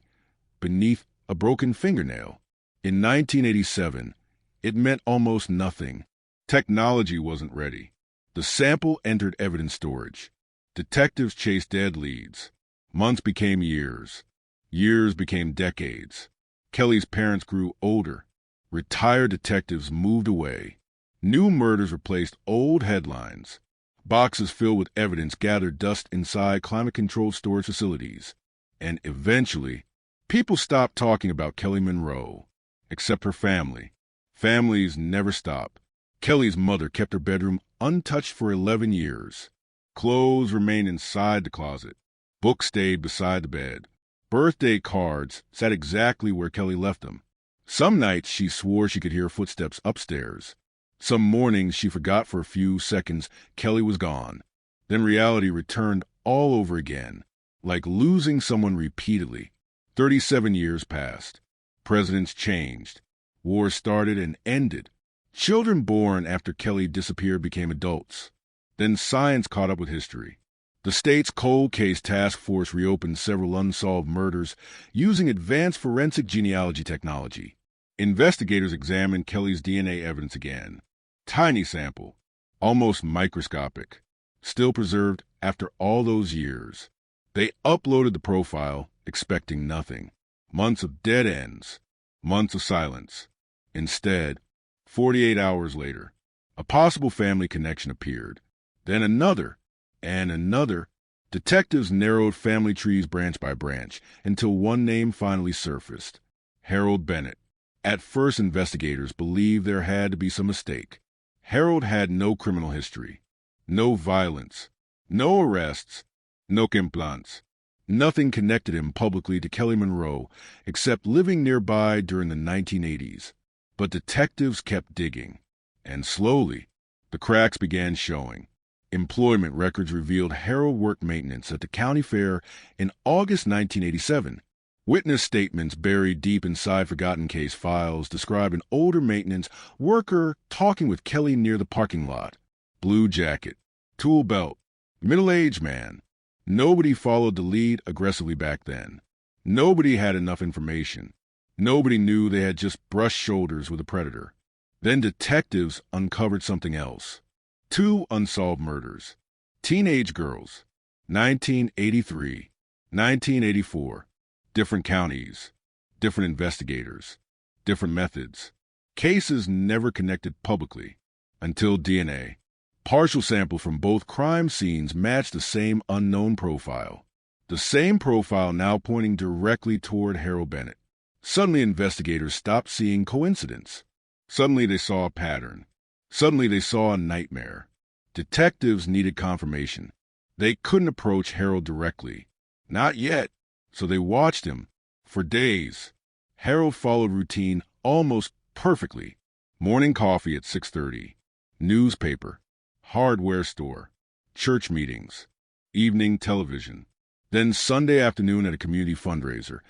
Speaker 16: beneath a broken fingernail. In 1987, it meant almost nothing. Technology wasn't ready. The sample entered evidence storage. Detectives chased dead leads. Months became years. Years became decades. Kelly's parents grew older. Retired detectives moved away. New murders replaced old headlines. Boxes filled with evidence gathered dust inside climate-controlled storage facilities. And eventually, people stopped talking about Kelly Monroe, except her family. Families never stop. Kelly's mother kept her bedroom untouched for 11 years. Clothes remained inside the closet. Books stayed beside the bed. Birthday cards sat exactly where Kelly left them. Some nights she swore she could hear footsteps upstairs. Some mornings she forgot for a few seconds Kelly was gone. Then reality returned all over again, like losing someone repeatedly. 37 years passed. Presidents changed. Wars started and ended. Children born after Kelly disappeared became adults. Then science caught up with history. The state's cold case task force reopened several unsolved murders using advanced forensic genealogy technology. Investigators examined Kelly's DNA evidence again. Tiny sample, almost microscopic, still preserved after all those years. They uploaded the profile, expecting nothing. Months of dead ends, months of silence. Instead, 48 hours later, a possible family connection appeared. Then another, and another. Detectives narrowed family trees branch by branch until one name finally surfaced: Harold Bennett. At first, investigators believed there had to be some mistake. Harold had no criminal history, no violence, no arrests, no complaints. Nothing connected him publicly to Kelly Monroe except living nearby during the 1980s. But detectives kept digging, and slowly, the cracks began showing. Employment records revealed Harold worked maintenance at the county fair in August 1987. Witness statements buried deep inside forgotten case files describe an older maintenance worker talking with Kelly near the parking lot. Blue jacket, tool belt, middle-aged man. Nobody followed the lead aggressively back then. Nobody had enough information. Nobody knew they had just brushed shoulders with a predator. Then detectives uncovered something else. 2 unsolved murders. Teenage girls. 1983, 1984. Different counties. Different investigators. Different methods. Cases never connected publicly. Until DNA. Partial samples from both crime scenes matched the same unknown profile. The same profile now pointing directly toward Harold Bennett. Suddenly investigators stopped seeing coincidence. Suddenly they saw a pattern. Suddenly they saw a nightmare. Detectives needed confirmation. They couldn't approach Harold directly. Not yet. So they watched him. For days. Harold followed routine almost perfectly. Morning coffee at 6:30. Newspaper. Hardware store. Church meetings. Evening television. Then Sunday afternoon at a community fundraiser.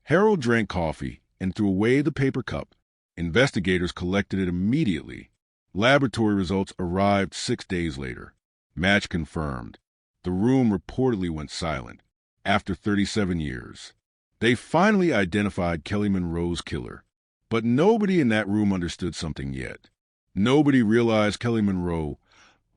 Speaker 16: Harold drank coffee and threw away the paper cup. Investigators collected it immediately. Laboratory results arrived 6 days later. Match confirmed. The room reportedly went silent. After 37 years, they finally identified Kelly Monroe's killer. But nobody in that room understood something yet. Nobody realized Kelly Monroe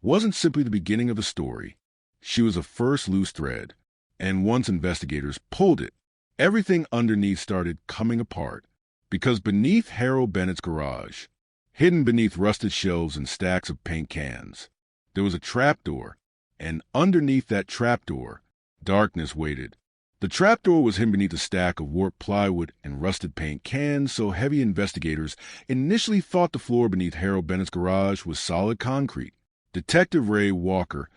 Speaker 16: wasn't simply the beginning of the story. She was a first loose thread. And once investigators pulled it, everything underneath started coming apart. Because beneath Harold Bennett's garage, hidden beneath rusted shelves and stacks of paint cans, there was a trapdoor, and underneath that trapdoor, darkness waited. The trapdoor was hidden beneath a stack of warped plywood and rusted paint cans, so heavy investigators initially thought the floor beneath Harold Bennett's garage was solid concrete. Detective Ray Walker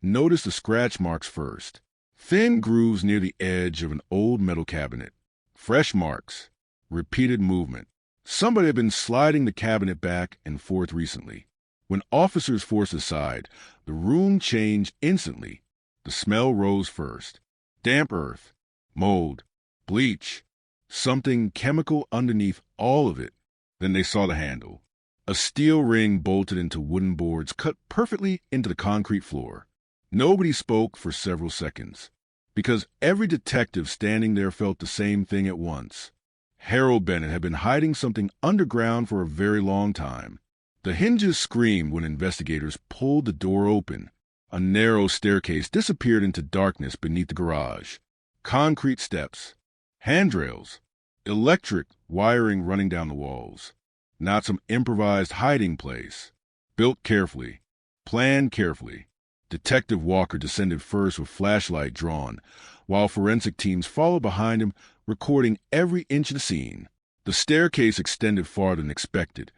Speaker 16: noticed the scratch marks first. Thin grooves near the edge of an old metal cabinet. Fresh marks. Repeated movement. Somebody had been sliding the cabinet back and forth recently. When officers forced aside, the room changed instantly. The smell rose first. Damp earth, mold, bleach, something chemical underneath all of it. Then they saw the handle. A steel ring bolted into wooden boards cut perfectly into the concrete floor. Nobody spoke for several seconds, because every detective standing there felt the same thing at once. Harold Bennett had been hiding something underground for a very long time. The hinges screamed when investigators pulled the door open. A narrow staircase disappeared into darkness beneath the garage. Concrete steps, handrails, electric wiring running down the walls. Not some improvised hiding place. Built carefully, planned carefully. Detective Walker descended first with flashlight drawn, while forensic teams followed behind him, recording every inch of the scene. The staircase extended farther than expected,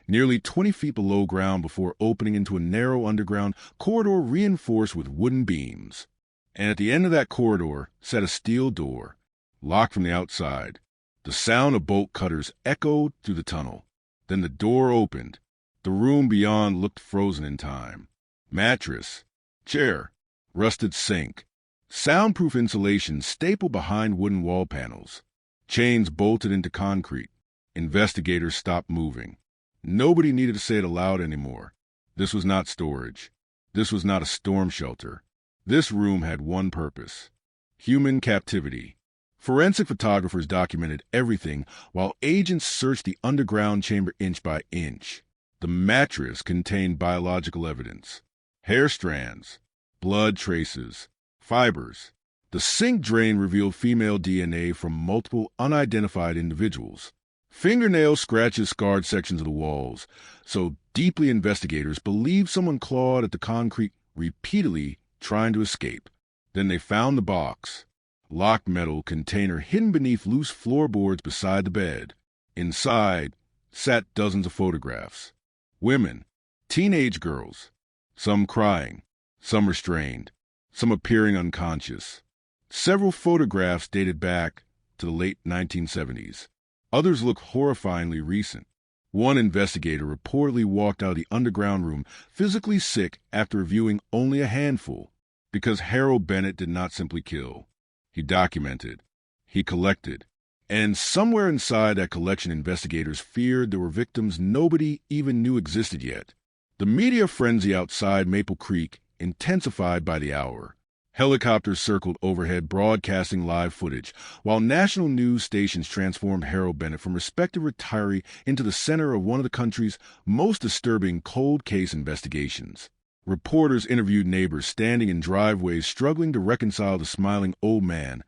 Speaker 16: nearly 20 feet below ground before opening into a narrow underground corridor reinforced with wooden beams. And at the end of that corridor sat a steel door, locked from the outside. The sound of bolt cutters echoed through the tunnel. Then the door opened. The room beyond looked frozen in time. Mattress, chair, rusted sink, soundproof insulation stapled behind wooden wall panels, chains bolted into concrete. Investigators stopped moving. Nobody needed to say it aloud anymore. This was not storage. This was not a storm shelter. This room had one purpose: human captivity. Forensic photographers documented everything while agents searched the underground chamber inch by inch. The mattress contained biological evidence: hair strands, blood traces, fibers. The sink drain revealed female DNA from multiple unidentified individuals. Fingernail scratches scarred sections of the walls, so deeply investigators believed someone clawed at the concrete repeatedly, trying to escape. Then they found the box. Locked metal container hidden beneath loose floorboards beside the bed. Inside sat dozens of photographs. Women, teenage girls, some crying, some restrained, some appearing unconscious. Several photographs dated back to the late 1970s. Others look horrifyingly recent. One investigator reportedly walked out of the underground room physically sick after reviewing only a handful, because Harold Bennett did not simply kill. He documented. He collected. And somewhere inside that collection, investigators feared there were victims nobody even knew existed yet. The media frenzy outside Maple Creek intensified by the hour. Helicopters circled overhead, broadcasting live footage, while national news stations transformed Harold Bennett from respected retiree into the center of one of the country's most disturbing cold case investigations. Reporters interviewed neighbors standing in driveways, struggling to reconcile the smiling old man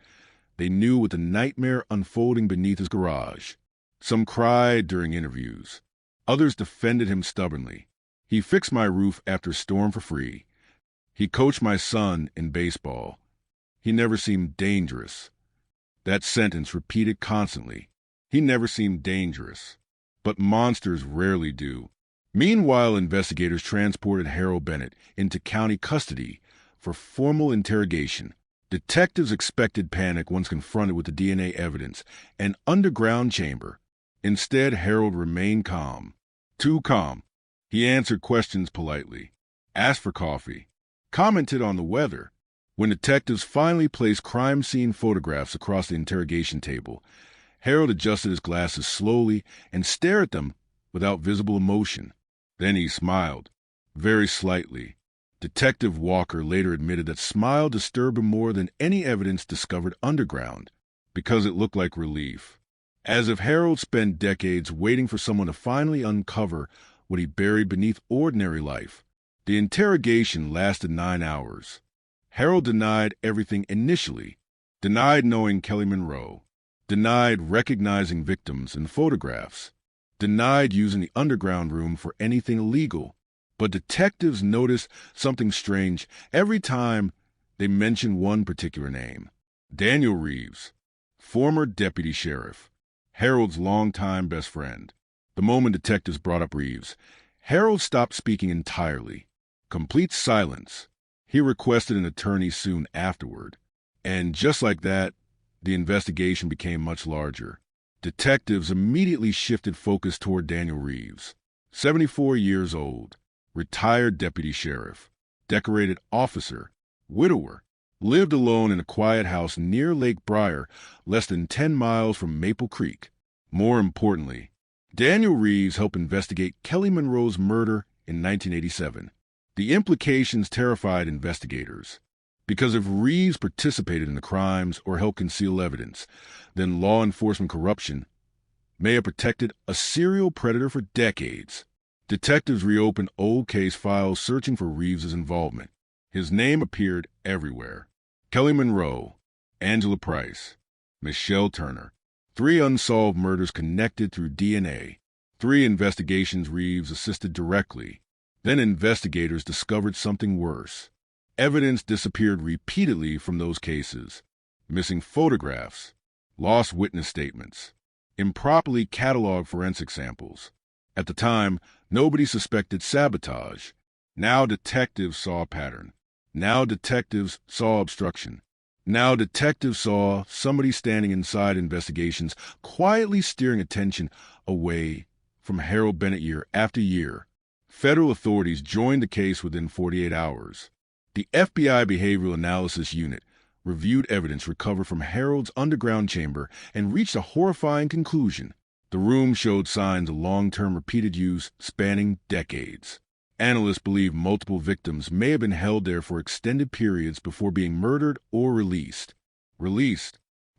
Speaker 16: they knew with the nightmare unfolding beneath his garage. Some cried during interviews. Others defended him stubbornly. He fixed my roof after a storm for free. He coached my son in baseball. He never seemed dangerous. That sentence repeated constantly. He never seemed dangerous. But monsters rarely do. Meanwhile, investigators transported Harold Bennett into county custody for formal interrogation. Detectives expected panic once confronted with the DNA evidence, an underground chamber. Instead, Harold remained calm. Too calm. He answered questions politely, asked for coffee, commented on the weather. When detectives finally placed crime scene photographs across the interrogation table, Harold adjusted his glasses slowly and stared at them without visible emotion. Then he smiled, very slightly. Detective Walker later admitted that smile disturbed him more than any evidence discovered underground, because it looked like relief. As if Harold spent decades waiting for someone to finally uncover what he buried beneath ordinary life. The interrogation lasted 9 hours. Harold denied everything initially, denied knowing Kelly Monroe, denied recognizing victims in photographs, denied using the underground room for anything illegal. But detectives noticed something strange every time they mentioned one particular name: Daniel Reeves, former deputy sheriff, Harold's longtime best friend. The moment detectives brought up Reeves, Harold stopped speaking entirely. Complete silence. He requested an attorney soon afterward. And just like that, the investigation became much larger. Detectives immediately shifted focus toward Daniel Reeves, 74 years old, retired deputy sheriff, decorated officer, widower, lived alone in a quiet house near Lake Briar, less than 10 miles from Maple Creek. More importantly, Daniel Reeves helped investigate Kelly Monroe's murder in 1987. The implications terrified investigators, because if Reeves participated in the crimes or helped conceal evidence, then law enforcement corruption may have protected a serial predator for decades. Detectives reopened old case files searching for Reeves's involvement. His name appeared everywhere. Kelly Monroe, Angela Price, Michelle Turner. 3 unsolved murders connected through DNA. 3 investigations Reeves assisted directly. Then investigators discovered something worse. Evidence disappeared repeatedly from those cases. Missing photographs, lost witness statements, improperly cataloged forensic samples. At the time, nobody suspected sabotage. Now detectives saw a pattern. Now detectives saw obstruction. Now detectives saw somebody standing inside investigations, quietly steering attention away from Harold Bennett year after year. Federal authorities joined the case within 48 hours. The FBI Behavioral Analysis Unit reviewed evidence recovered from Harold's underground chamber and reached a horrifying conclusion. The room showed signs of long-term repeated use spanning decades. Analysts believe multiple victims may have been held there for extended periods before being murdered or released.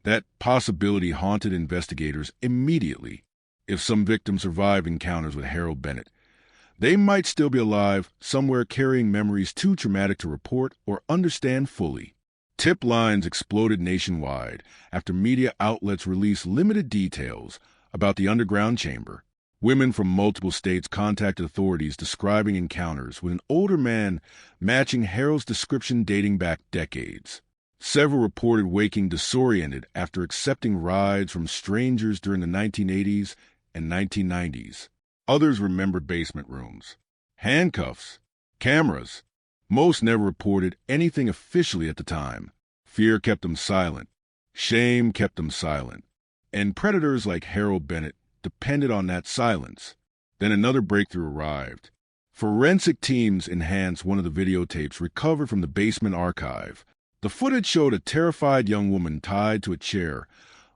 Speaker 16: That possibility haunted investigators immediately. If some victims survived encounters with Harold Bennett, they might still be alive, somewhere carrying memories too traumatic to report or understand fully. Tip lines exploded nationwide after media outlets released limited details about the underground chamber. Women from multiple states contacted authorities describing encounters with an older man matching Harold's description dating back decades. Several reported waking disoriented after accepting rides from strangers during the 1980s and 1990s. Others remembered basement rooms, handcuffs, cameras. Most never reported anything officially at the time. Fear kept them silent. Shame kept them silent. And predators like Harold Bennett depended on that silence. Then another breakthrough arrived. Forensic teams enhanced one of the videotapes recovered from the basement archive. The footage showed a terrified young woman tied to a chair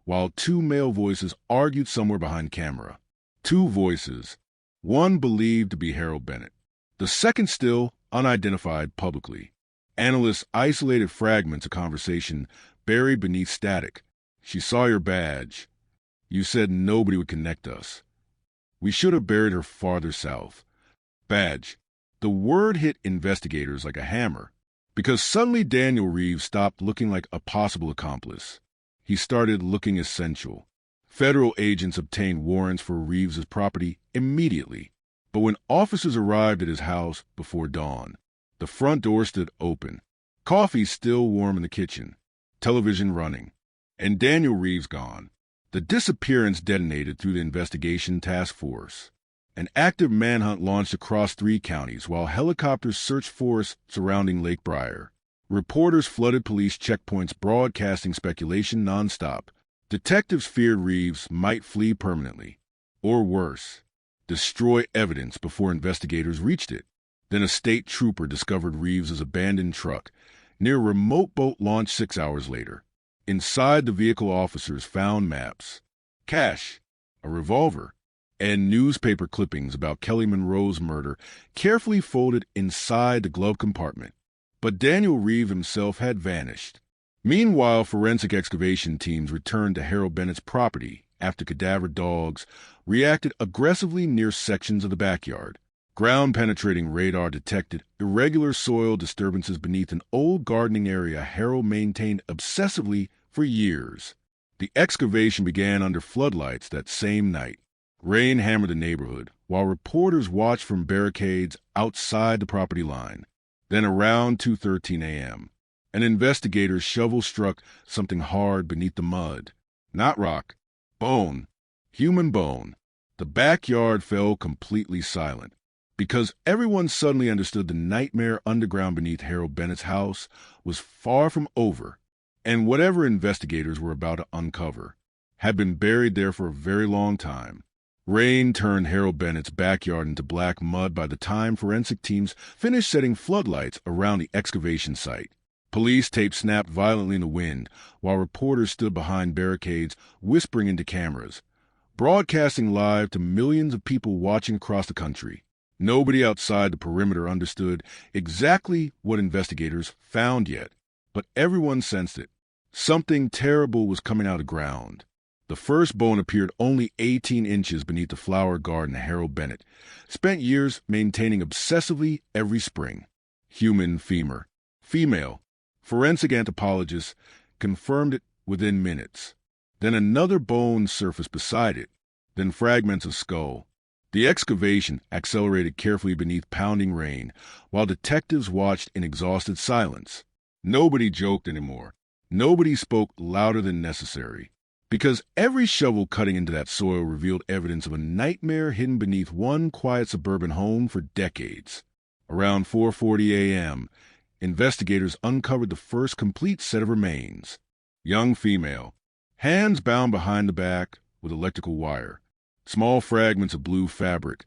Speaker 16: while 2 male voices argued somewhere behind camera. 2 voices, one believed to be Harold Bennett, the second still unidentified publicly. Analysts isolated fragments of conversation buried beneath static. She saw your badge. You said nobody would connect us. We should have buried her farther south. Badge. The word hit investigators like a hammer, because suddenly Daniel Reeves stopped looking like a possible accomplice. He started looking essential. Federal agents obtained warrants for Reeves's property immediately. But when officers arrived at his house before dawn, the front door stood open, coffee still warm in the kitchen, television running, and Daniel Reeves gone. The disappearance detonated through the investigation task force. An active manhunt launched across 3 counties while helicopters searched forests surrounding Lake Briar. Reporters flooded police checkpoints broadcasting speculation nonstop. Detectives feared Reeves might flee permanently, or worse, destroy evidence before investigators reached it. Then a state trooper discovered Reeves's abandoned truck near a remote boat launch 6 hours later. Inside the vehicle, officers found maps, cash, a revolver, and newspaper clippings about Kelly Monroe's murder carefully folded inside the glove compartment. But Daniel Reeves himself had vanished. Meanwhile, forensic excavation teams returned to Harold Bennett's property after cadaver dogs reacted aggressively near sections of the backyard. Ground-penetrating radar detected irregular soil disturbances beneath an old gardening area Harold maintained obsessively for years. The excavation began under floodlights that same night. Rain hammered the neighborhood, while reporters watched from barricades outside the property line. Then around 2:13 a.m., An investigator's shovel struck something hard beneath the mud. Not rock, bone, human bone. The backyard fell completely silent, because everyone suddenly understood the nightmare underground beneath Harold Bennett's house was far from over, and whatever investigators were about to uncover had been buried there for a very long time. Rain turned Harold Bennett's backyard into black mud by the time forensic teams finished setting floodlights around the excavation site. Police tape snapped violently in the wind, while reporters stood behind barricades whispering into cameras, broadcasting live to millions of people watching across the country. Nobody outside the perimeter understood exactly what investigators found yet, but everyone sensed it. Something terrible was coming out of the ground. The first bone appeared only 18 inches beneath the flower garden Harold Bennett spent years maintaining obsessively every spring. Human femur. Female. Forensic anthropologists confirmed it within minutes. Then another bone surfaced beside it, then fragments of skull. The excavation accelerated carefully beneath pounding rain, while detectives watched in exhausted silence. Nobody joked anymore. Nobody spoke louder than necessary, because every shovel cutting into that soil revealed evidence of a nightmare hidden beneath one quiet suburban home for decades. Around 4:40 a.m., investigators uncovered the first complete set of remains. Young female, hands bound behind the back with electrical wire, small fragments of blue fabric,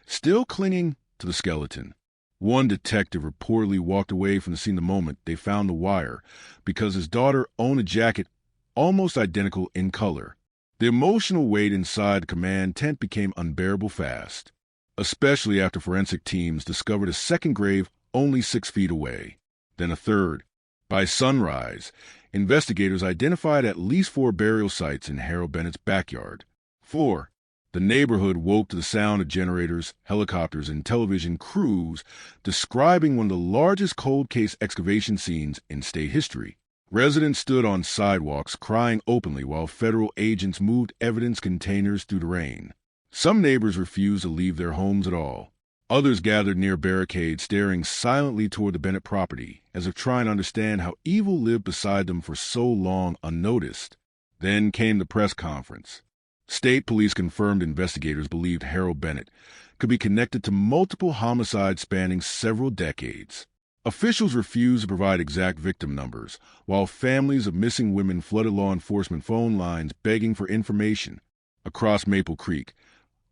Speaker 16: still clinging to the skeleton. One detective reportedly walked away from the scene the moment they found the wire because his daughter owned a jacket almost identical in color. The emotional weight inside the command tent became unbearable fast, especially after forensic teams discovered a second grave only 6 feet away, then a third. By sunrise, investigators identified at least 4 burial sites in Harold Bennett's backyard. 4. The neighborhood woke to the sound of generators, helicopters, and television crews describing one of the largest cold case excavation scenes in state history. Residents stood on sidewalks crying openly while federal agents moved evidence containers through the rain. Some neighbors refused to leave their homes at all. Others gathered near barricades, staring silently toward the Bennett property, as if trying to understand how evil lived beside them for so long unnoticed. Then came the press conference. State police confirmed investigators believed Harold Bennett could be connected to multiple homicides spanning several decades. Officials refused to provide exact victim numbers, while families of missing women flooded law enforcement phone lines begging for information. Across Maple Creek,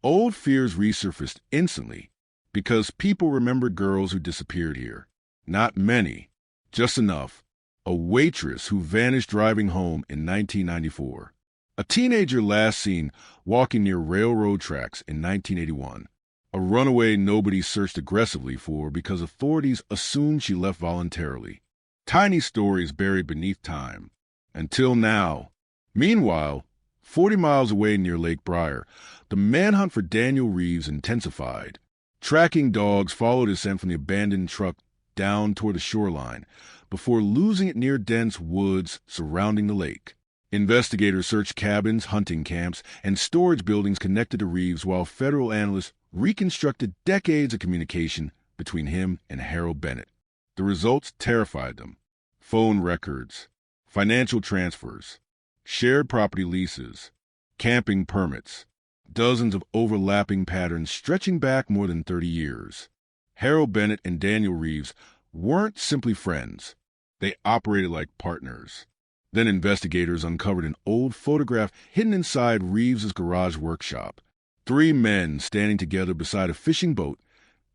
Speaker 16: old fears resurfaced instantly because people remembered girls who disappeared here. Not many, just enough. A waitress who vanished driving home in 1994. A teenager last seen walking near railroad tracks in 1981. A runaway nobody searched aggressively for because authorities assumed she left voluntarily. Tiny stories buried beneath time. Until now. Meanwhile, 40 miles away near Lake Briar, the manhunt for Daniel Reeves intensified. Tracking dogs followed his scent from the abandoned truck down toward the shoreline before losing it near dense woods surrounding the lake. Investigators searched cabins, hunting camps, and storage buildings connected to Reeves while federal analysts reconstructed decades of communication between him and Harold Bennett. The results terrified them. Phone records, financial transfers, shared property leases, camping permits, dozens of overlapping patterns stretching back more than 30 years. Harold Bennett and Daniel Reeves weren't simply friends. They operated like partners. Then investigators uncovered an old photograph hidden inside Reeves's garage workshop. 3 men standing together beside a fishing boat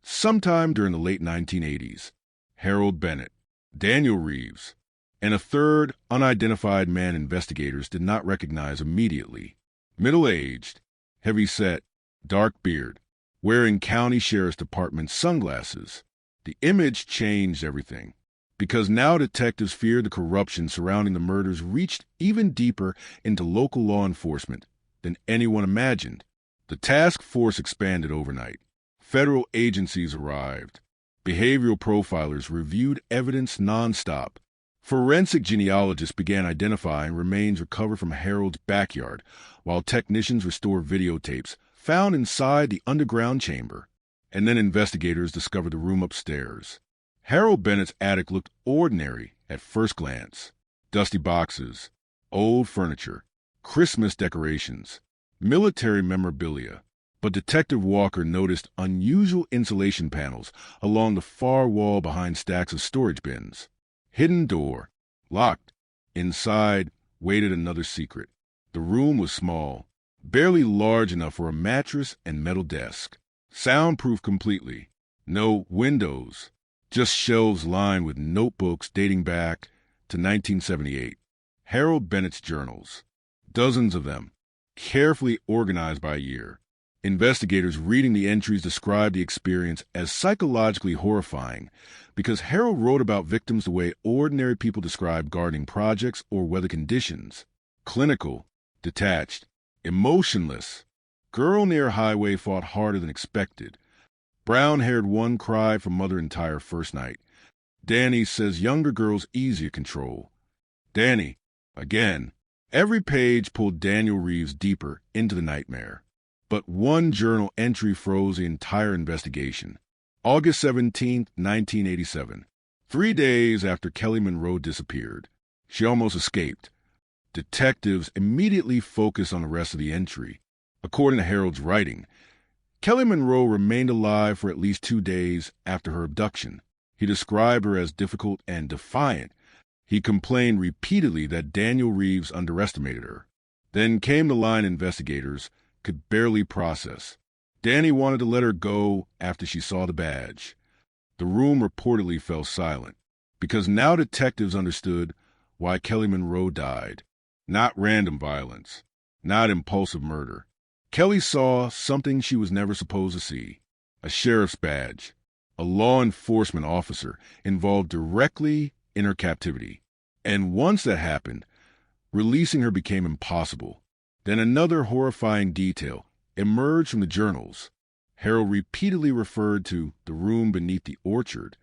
Speaker 16: sometime during the late 1980s. Harold Bennett, Daniel Reeves, and a third unidentified man investigators did not recognize immediately. Middle-aged, heavy-set, dark beard, wearing county sheriff's department sunglasses. The image changed everything, because now detectives feared the corruption surrounding the murders reached even deeper into local law enforcement than anyone imagined. The task force expanded overnight. Federal agencies arrived. Behavioral profilers reviewed evidence nonstop. Forensic genealogists began identifying remains recovered from Harold's backyard, while technicians restored videotapes found inside the underground chamber. And then investigators discovered the room upstairs. Harold Bennett's attic looked ordinary at first glance. Dusty boxes, old furniture, Christmas decorations, military memorabilia. But Detective Walker noticed unusual insulation panels along the far wall behind stacks of storage bins. Hidden door, locked. Inside waited another secret. The room was small, barely large enough for a mattress and metal desk. Soundproof completely. No windows, just shelves lined with notebooks dating back to 1978. Harold Bennett's journals, dozens of them, carefully organized by year. Investigators reading the entries described the experience as psychologically horrifying because Harold wrote about victims the way ordinary people describe gardening projects or weather conditions. Clinical, detached, emotionless. Girl near highway fought harder than expected. Brown-haired one cried for mother entire first night. Danny says younger girls easier control. Danny, again. Every page pulled Daniel Reeves deeper into the nightmare. But one journal entry froze the entire investigation. August 17, 1987. 3 days after Kelly Monroe disappeared. She almost escaped. Detectives immediately focused on the rest of the entry. According to Harold's writing, Kelly Monroe remained alive for at least 2 days after her abduction. He described her as difficult and defiant. He complained repeatedly that Daniel Reeves underestimated her. Then came the line investigators could barely process. Danny wanted to let her go after she saw the badge. The room reportedly fell silent because now detectives understood why Kelly Monroe died. Not random violence, not impulsive murder. Kelly saw something she was never supposed to see. A sheriff's badge, a law enforcement officer involved directly in her captivity. And once that happened, releasing her became impossible. Then another horrifying detail emerged from the journals. Harold repeatedly referred to the room beneath the orchard.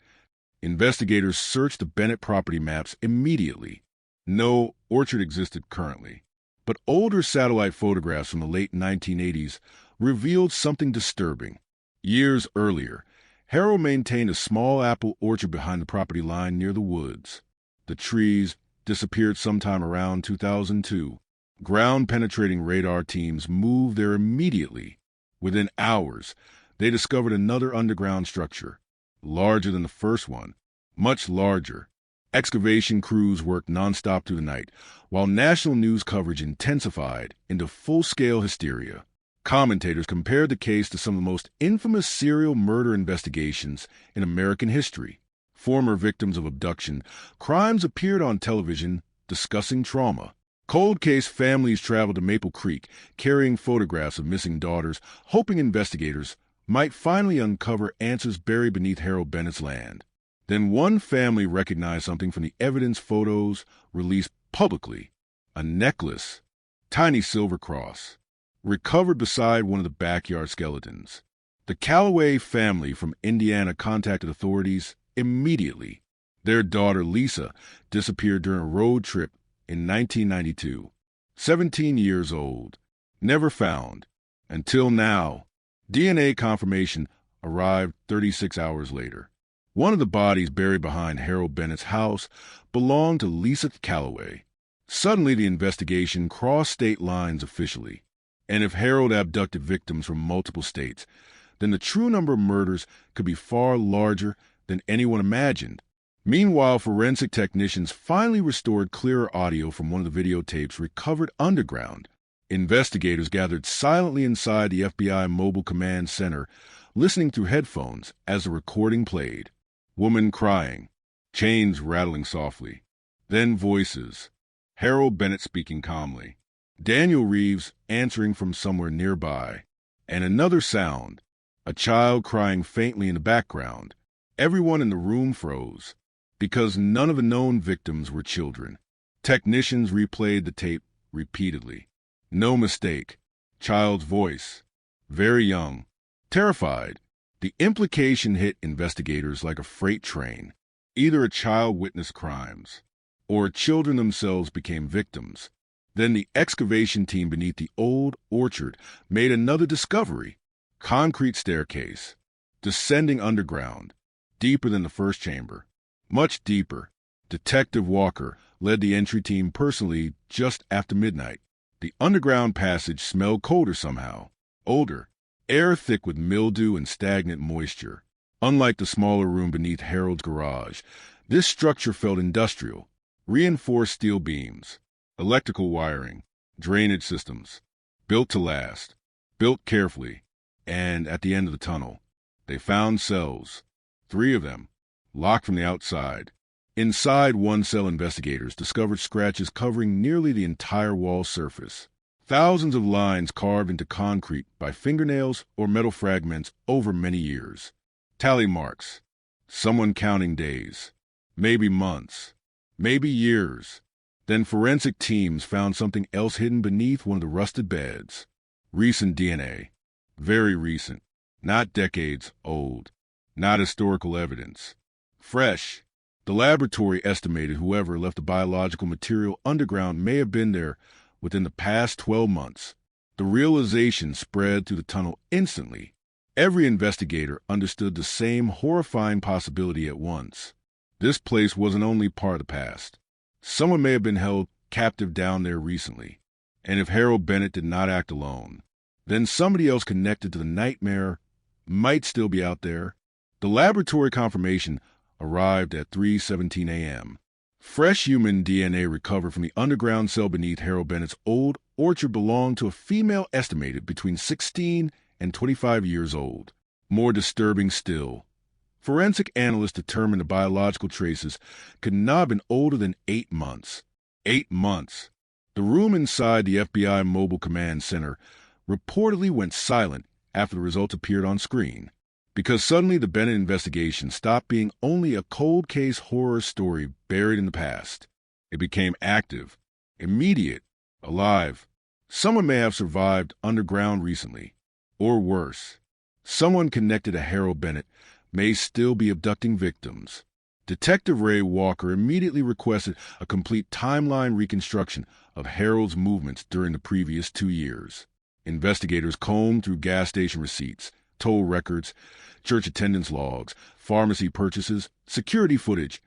Speaker 16: Investigators searched the Bennett property maps immediately. No orchard existed currently, but older satellite photographs from the late 1980s revealed something disturbing. Years earlier, Harold maintained a small apple orchard behind the property line near the woods. The trees disappeared sometime around 2002. Ground-penetrating radar teams moved there immediately. Within hours, they discovered another underground structure, larger than the first one, much larger. Excavation crews worked nonstop through the night, while national news coverage intensified into full-scale hysteria. Commentators compared the case to some of the most infamous serial murder investigations in American history. Former victims of abduction, crimes appeared on television discussing trauma. Cold case families traveled to Maple Creek, carrying photographs of missing daughters, hoping investigators might finally uncover answers buried beneath Harold Bennett's land. Then one family recognized something from the evidence photos released publicly. A necklace, tiny silver cross, recovered beside one of the backyard skeletons. The Calloway family from Indiana contacted authorities immediately. Their daughter, Lisa, disappeared during a road trip in 1992. 17 years old. Never found. Until now. DNA confirmation arrived 36 hours later. One of the bodies buried behind Harold Bennett's house belonged to Lisa Calloway. Suddenly, the investigation crossed state lines officially. And if Harold abducted victims from multiple states, then the true number of murders could be far larger than anyone imagined. Meanwhile, forensic technicians finally restored clearer audio from one of the videotapes recovered underground. Investigators gathered silently inside the FBI Mobile Command Center, listening through headphones as the recording played. Woman crying, chains rattling softly. Then voices. Harold Bennett speaking calmly. Daniel Reeves answering from somewhere nearby. And another sound. A child crying faintly in the background. Everyone in the room froze. Because none of the known victims were children. Technicians replayed the tape repeatedly. No mistake. Child's voice. Very young. Terrified. The implication hit investigators like a freight train. Either a child witnessed crimes, or children themselves became victims. Then the excavation team beneath the old orchard made another discovery. Concrete staircase. Descending underground. deeper than the first chamber. Much deeper. Detective Walker led the entry team personally just after midnight. The underground passage smelled colder somehow. Older. Air thick with mildew and stagnant moisture. Unlike the smaller room beneath Harold's garage, this structure felt industrial. Reinforced steel beams, electrical wiring, drainage systems. Built to last. Built carefully. And at the end of the tunnel, they found cells. 3 of them, locked from the outside. Inside one cell, investigators discovered scratches covering nearly the entire wall surface. Thousands of lines carved into concrete by fingernails or metal fragments over many years. Tally marks. Someone counting days. Maybe months. Maybe years. Then forensic teams found something else hidden beneath one of the rusted beds. Recent DNA. Very recent. Not decades old. Not historical evidence. Fresh. The laboratory estimated whoever left the biological material underground may have been there within the past 12 months. The realization spread through the tunnel instantly. Every investigator understood the same horrifying possibility at once. This place wasn't only part of the past. Someone may have been held captive down there recently. And if Harold Bennett did not act alone, then somebody else connected to the nightmare might still be out there. The laboratory confirmation arrived at 3:17 a.m. Fresh human DNA recovered from the underground cell beneath Harold Bennett's old orchard belonged to a female estimated between 16 and 25 years old. More disturbing still, forensic analysts determined the biological traces could not have been older than 8 months. 8 months. The room inside the FBI Mobile Command Center reportedly went silent after the results appeared on screen, because suddenly the Bennett investigation stopped being only a cold case horror story buried in the past. It became active, immediate, alive. Someone may have survived underground recently. Or worse, someone connected to Harold Bennett may still be abducting victims. Detective Ray Walker immediately requested a complete timeline reconstruction of Harold's movements during the previous 2 years. Investigators combed through gas station receipts, toll records, church attendance logs, pharmacy purchases, security footage,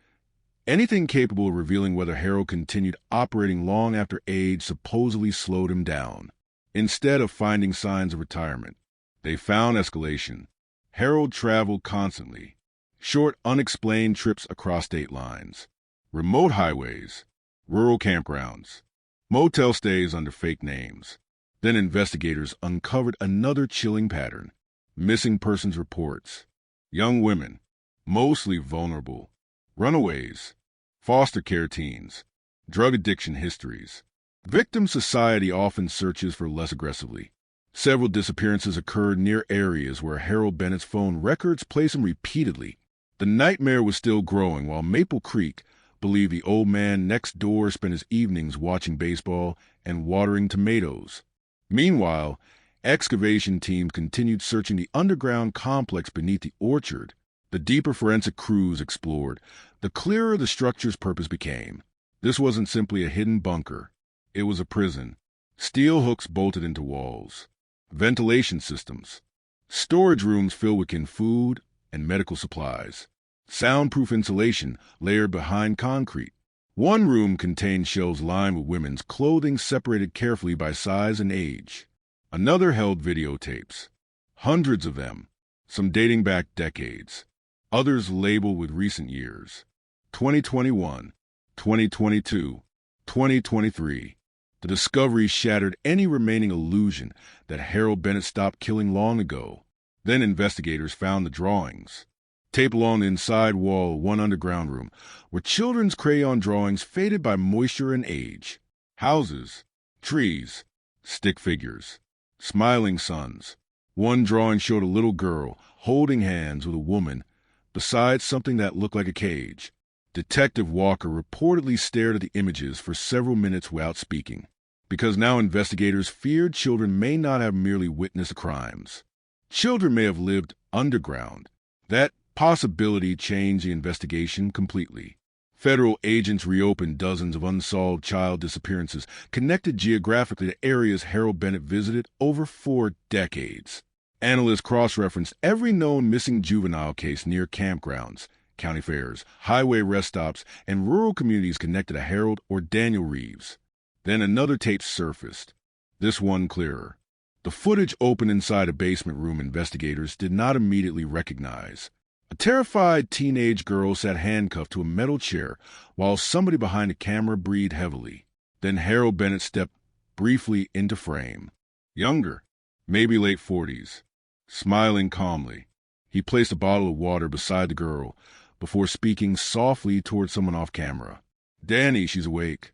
Speaker 16: anything capable of revealing whether Harold continued operating long after age supposedly slowed him down. Instead of finding signs of retirement, they found escalation. Harold traveled constantly. Short, unexplained trips across state lines. Remote highways. Rural campgrounds. Motel stays under fake names. Then investigators uncovered another chilling pattern. Missing persons reports. Young women, mostly vulnerable. Runaways. Foster care teens. Drug addiction histories. Victim society often searches for less aggressively. Several disappearances occurred near areas where Harold Bennett's phone records placed him repeatedly. The nightmare was still growing while Maple Creek believed the old man next door spent his evenings watching baseball and watering tomatoes. Meanwhile, excavation teams continued searching the underground complex beneath the orchard. The deeper forensic crews explored, the clearer the structure's purpose became. This wasn't simply a hidden bunker. It was a prison. Steel hooks bolted into walls. Ventilation systems. Storage rooms filled with canned food and medical supplies. Soundproof insulation layered behind concrete. One room contained shelves lined with women's clothing separated carefully by size and age. Another held videotapes. Hundreds of them, some dating back decades. Others labeled with recent years. 2021, 2022, 2023. The discovery shattered any remaining illusion that Harold Bennett stopped killing long ago. Then investigators found the drawings. Taped along the inside wall of one underground room were children's crayon drawings faded by moisture and age. Houses, trees, stick figures, smiling suns. One drawing showed a little girl holding hands with a woman beside something that looked like a cage. Detective Walker reportedly stared at the images for several minutes without speaking, because now investigators feared children may not have merely witnessed crimes. Children may have lived underground. That possibility changed the investigation completely. Federal agents reopened dozens of unsolved child disappearances connected geographically to areas Harold Bennett visited over 4 decades. Analysts cross-referenced every known missing juvenile case near campgrounds, county fairs, highway rest stops, and rural communities connected to Harold or Daniel Reeves. Then another tape surfaced, this one clearer. The footage opened inside a basement room investigators did not immediately recognize. A terrified teenage girl sat handcuffed to a metal chair while somebody behind the camera breathed heavily. Then Harold Bennett stepped briefly into frame. Younger, maybe late 40s. Smiling calmly, he placed a bottle of water beside the girl before speaking softly toward someone off camera. Danny, she's awake.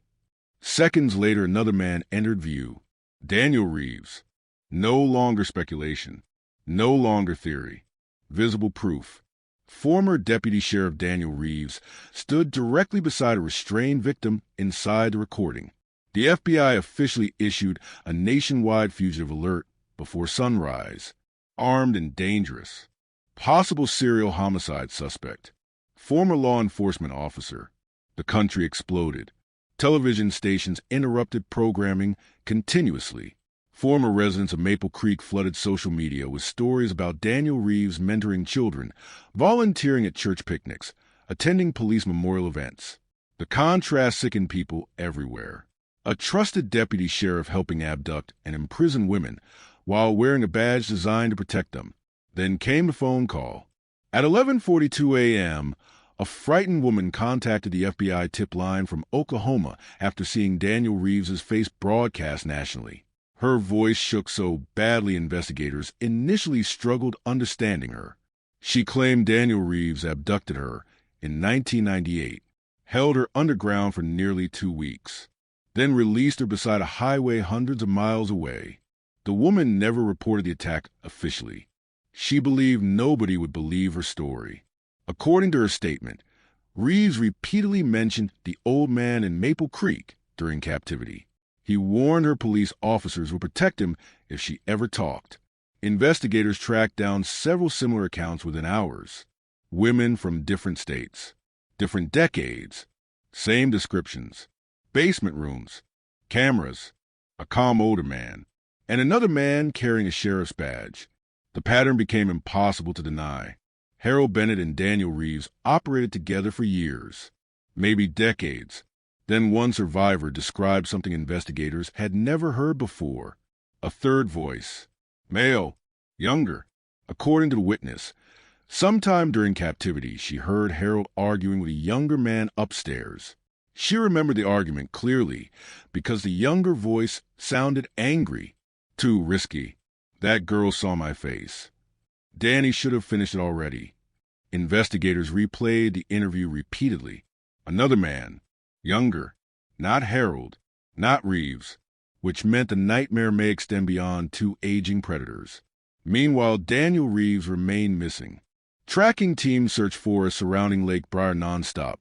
Speaker 16: Seconds later, another man entered view. Daniel Reeves. No longer speculation. No longer theory. Visible proof. Former Deputy Sheriff Daniel Reeves stood directly beside a restrained victim inside the recording. The FBI officially issued a nationwide fugitive alert before sunrise. Armed and dangerous. Possible serial homicide suspect. Former law enforcement officer. The country exploded. Television stations interrupted programming continuously. Former residents of Maple Creek flooded social media with stories about Daniel Reeves mentoring children, volunteering at church picnics, attending police memorial events. The contrast sickened people everywhere. A trusted deputy sheriff helping abduct and imprison women while wearing a badge designed to protect them. Then came the phone call. At 11:42 a.m., a frightened woman contacted the FBI tip line from Oklahoma after seeing Daniel Reeves' face broadcast nationally. Her voice shook so badly investigators initially struggled understanding her. She claimed Daniel Reeves abducted her in 1998, held her underground for nearly 2 weeks, then released her beside a highway hundreds of miles away. The woman never reported the attack officially. She believed nobody would believe her story. According to her statement, Reeves repeatedly mentioned the old man in Maple Creek during captivity. He warned her police officers would protect him if she ever talked. Investigators tracked down several similar accounts within hours. Women from different states, different decades, same descriptions. Basement rooms, cameras, a calm older man, and another man carrying a sheriff's badge. The pattern became impossible to deny. Harold Bennett and Daniel Reeves operated together for years, maybe decades. Then one survivor described something investigators had never heard before. A third voice. Male, younger. According to the witness, sometime during captivity, she heard Harold arguing with a younger man upstairs. She remembered the argument clearly because the younger voice sounded angry. Too risky. That girl saw my face. Danny should have finished it already. Investigators replayed the interview repeatedly. Another man, younger, not Harold, not Reeves, which meant the nightmare may extend beyond 2 aging predators. Meanwhile, Daniel Reeves remained missing. Tracking teams searched forests surrounding Lake Briar nonstop,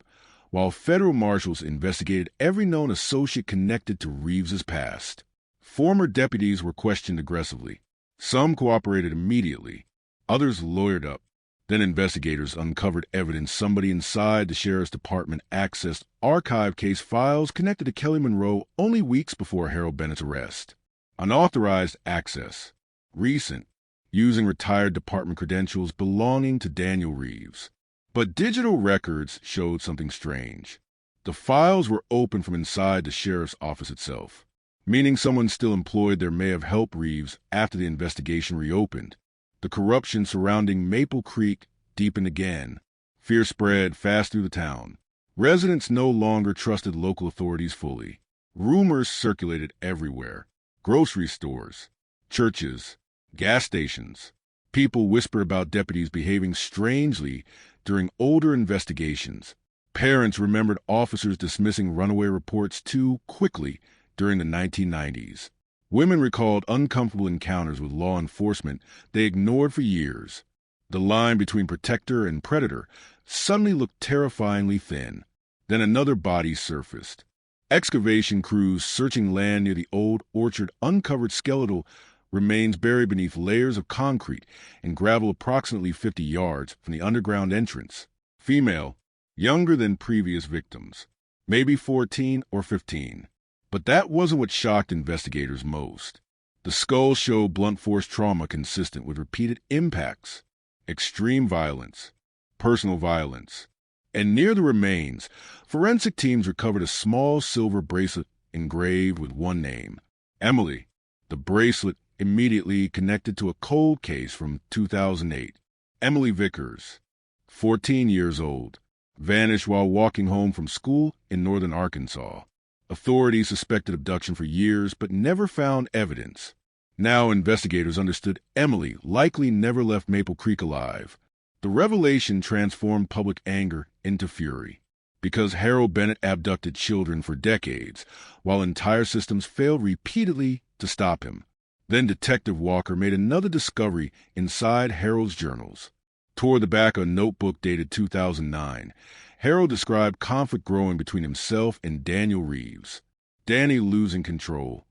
Speaker 16: while federal marshals investigated every known associate connected to Reeves's past. Former deputies were questioned aggressively. Some cooperated immediately. Others lawyered up. Then investigators uncovered evidence somebody inside the sheriff's department accessed archive case files connected to Kelly Monroe only weeks before Harold Bennett's arrest. Unauthorized access. Recent. Using retired department credentials belonging to Daniel Reeves. But digital records showed something strange. The files were open from inside the sheriff's office itself, meaning someone still employed there may have helped Reeves after the investigation reopened. The corruption surrounding Maple Creek deepened again. Fear spread fast through the town. Residents no longer trusted local authorities fully. Rumors circulated everywhere. Grocery stores, churches, gas stations. People whispered about deputies behaving strangely during older investigations. Parents remembered officers dismissing runaway reports too quickly during the 1990s. Women recalled uncomfortable encounters with law enforcement they ignored for years. The line between protector and predator suddenly looked terrifyingly thin. Then another body surfaced. Excavation crews searching land near the old orchard uncovered skeletal remains buried beneath layers of concrete and gravel approximately 50 yards from the underground entrance. Female, younger than previous victims, maybe 14 or 15. But that wasn't what shocked investigators most. The skull showed blunt force trauma consistent with repeated impacts, extreme violence, personal violence. And near the remains, forensic teams recovered a small silver bracelet engraved with one name, Emily. The bracelet immediately connected to a cold case from 2008. Emily Vickers, 14 years old, vanished while walking home from school in northern Arkansas. Authorities suspected abduction for years but never found evidence. Now investigators understood Emily likely never left Maple Creek alive. The revelation transformed public anger into fury. Because Harold Bennett abducted children for decades, while entire systems failed repeatedly to stop him. Then Detective Walker made another discovery inside Harold's journals. Toward the back of a notebook dated 2009, Harold described conflict growing between himself and Daniel Reeves. Danny losing control.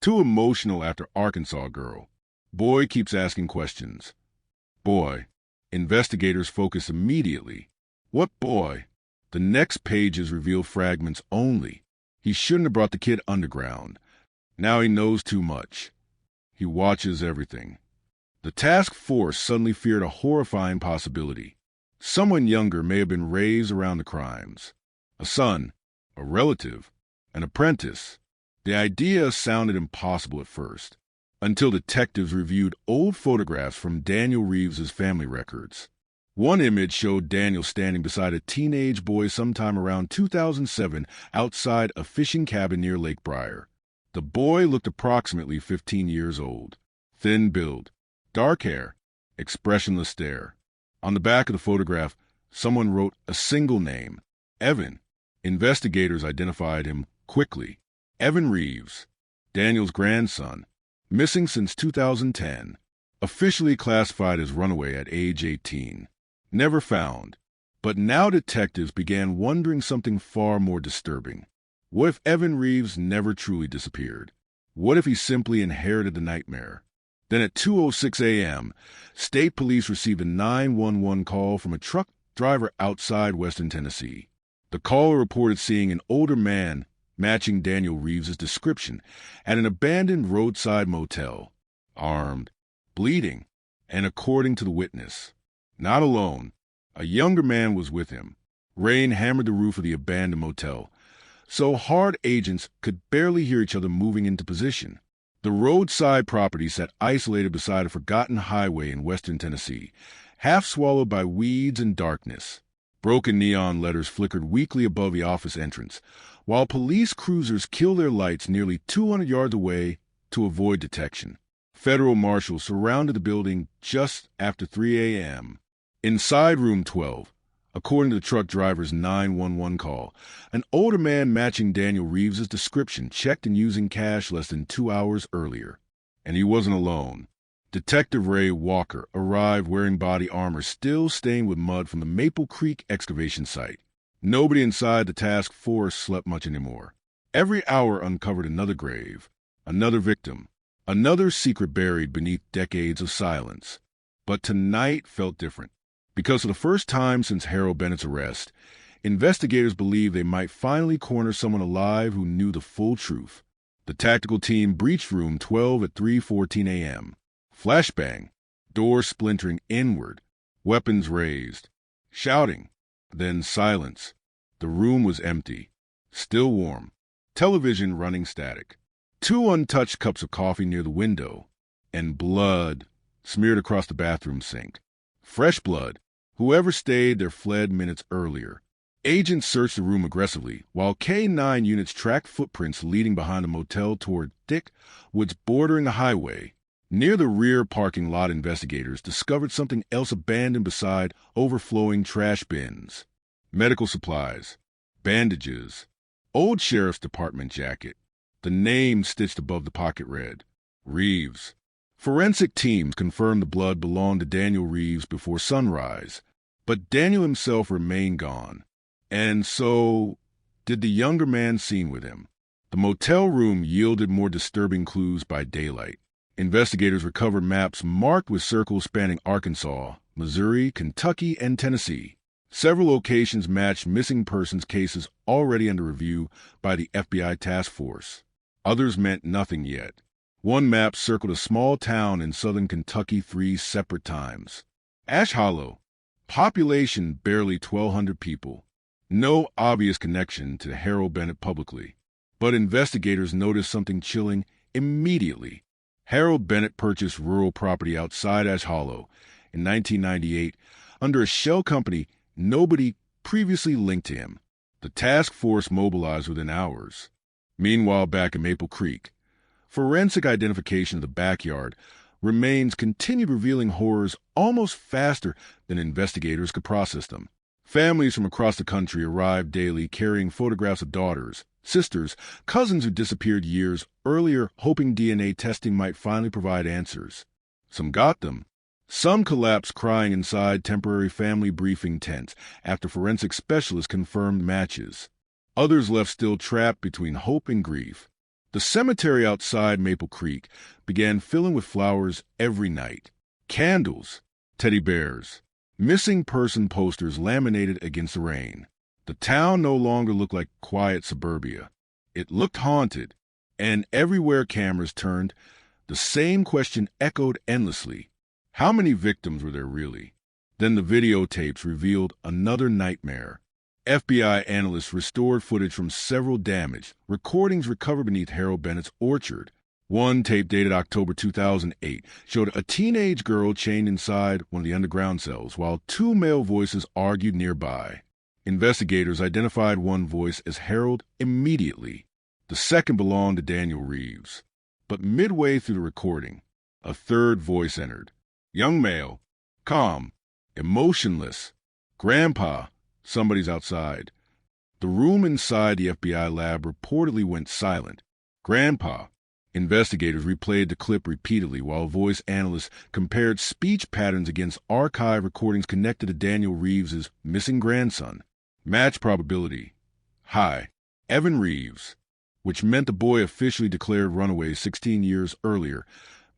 Speaker 16: Too emotional after Arkansas girl. Boy keeps asking questions. Boy. Investigators focus immediately. What boy? The next pages reveal fragments only. He shouldn't have brought the kid underground. Now he knows too much. He watches everything. The task force suddenly feared a horrifying possibility. Someone younger may have been raised around the crimes. A son, a relative, an apprentice. The idea sounded impossible at first, until detectives reviewed old photographs from Daniel Reeves' family records. One image showed Daniel standing beside a teenage boy sometime around 2007 outside a fishing cabin near Lake Briar. The boy looked approximately 15 years old. Thin build, dark hair, expressionless stare. On the back of the photograph, someone wrote a single name, Evan. Investigators identified him quickly. Evan Reeves, Daniel's grandson, missing since 2010, officially classified as runaway at age 18. Never found. But now detectives began wondering something far more disturbing. What if Evan Reeves never truly disappeared? What if he simply inherited the nightmare? Then at 2:06 a.m., state police received a 911 call from a truck driver outside Western Tennessee. The caller reported seeing an older man matching Daniel Reeves' description at an abandoned roadside motel, armed, bleeding, and according to the witness, not alone. A younger man was with him. Rain hammered the roof of the abandoned motel, so hard agents could barely hear each other moving into position. The roadside property sat isolated beside a forgotten highway in western Tennessee, half swallowed by weeds and darkness. Broken neon letters flickered weakly above the office entrance, while police cruisers killed their lights nearly 200 yards away to avoid detection. Federal marshals surrounded the building just after 3 a.m. Inside room 12, according to the truck driver's 911 call, an older man matching Daniel Reeves' description checked in using cash less than 2 hours earlier. And he wasn't alone. Detective Ray Walker arrived wearing body armor still stained with mud from the Maple Creek excavation site. Nobody inside the task force slept much anymore. Every hour uncovered another grave, another victim, another secret buried beneath decades of silence. But tonight felt different. Because for the first time since Harold Bennett's arrest, investigators believed they might finally corner someone alive who knew the full truth. The tactical team breached room 12 at 3:14 a.m. Flashbang, doors splintering inward, weapons raised, shouting, then silence. The room was empty, still warm, television running static, 2 untouched cups of coffee near the window, and blood smeared across the bathroom sink. Fresh blood. Whoever stayed there fled minutes earlier. Agents searched the room aggressively, while K-9 units tracked footprints leading behind the motel toward thick woods bordering the highway. Near the rear parking lot, investigators discovered something else abandoned beside overflowing trash bins. Medical supplies, bandages, old sheriff's department jacket, the name stitched above the pocket read, Reeves. Forensic teams confirmed the blood belonged to Daniel Reeves before sunrise, but Daniel himself remained gone. And so did the younger man seen with him. The motel room yielded more disturbing clues by daylight. Investigators recovered maps marked with circles spanning Arkansas, Missouri, Kentucky, and Tennessee. Several locations matched missing persons cases already under review by the FBI task force. Others meant nothing yet. One map circled a small town in southern Kentucky 3 separate times. Ash Hollow, population barely 1,200 people. No obvious connection to Harold Bennett publicly. But investigators noticed something chilling immediately. Harold Bennett purchased rural property outside Ash Hollow in 1998 under a shell company nobody previously linked to him. The task force mobilized within hours. Meanwhile, back in Maple Creek, forensic identification of the backyard remains continued revealing horrors almost faster than investigators could process them. Families from across the country arrived daily carrying photographs of daughters, sisters, cousins who disappeared years earlier, hoping DNA testing might finally provide answers. Some got them. Some collapsed crying inside temporary family briefing tents after forensic specialists confirmed matches. Others left still trapped between hope and grief. The cemetery outside Maple Creek began filling with flowers every night. Candles, teddy bears, missing person posters laminated against the rain. The town no longer looked like quiet suburbia. It looked haunted, and everywhere cameras turned, the same question echoed endlessly. How many victims were there really? Then the videotapes revealed another nightmare. FBI analysts restored footage from several damaged recordings recovered beneath Harold Bennett's orchard. One tape dated October 2008 showed a teenage girl chained inside one of the underground cells while two male voices argued nearby. Investigators identified one voice as Harold immediately. The second belonged to Daniel Reeves. But midway through the recording, a third voice entered. Young male, calm, emotionless. Grandpa, somebody's outside. The room inside the FBI lab reportedly went silent. Grandpa. Investigators replayed the clip repeatedly while voice analysts compared speech patterns against archive recordings connected to Daniel Reeves's missing grandson. Match probability high. Evan Reeves, which meant the boy officially declared runaway 16 years earlier,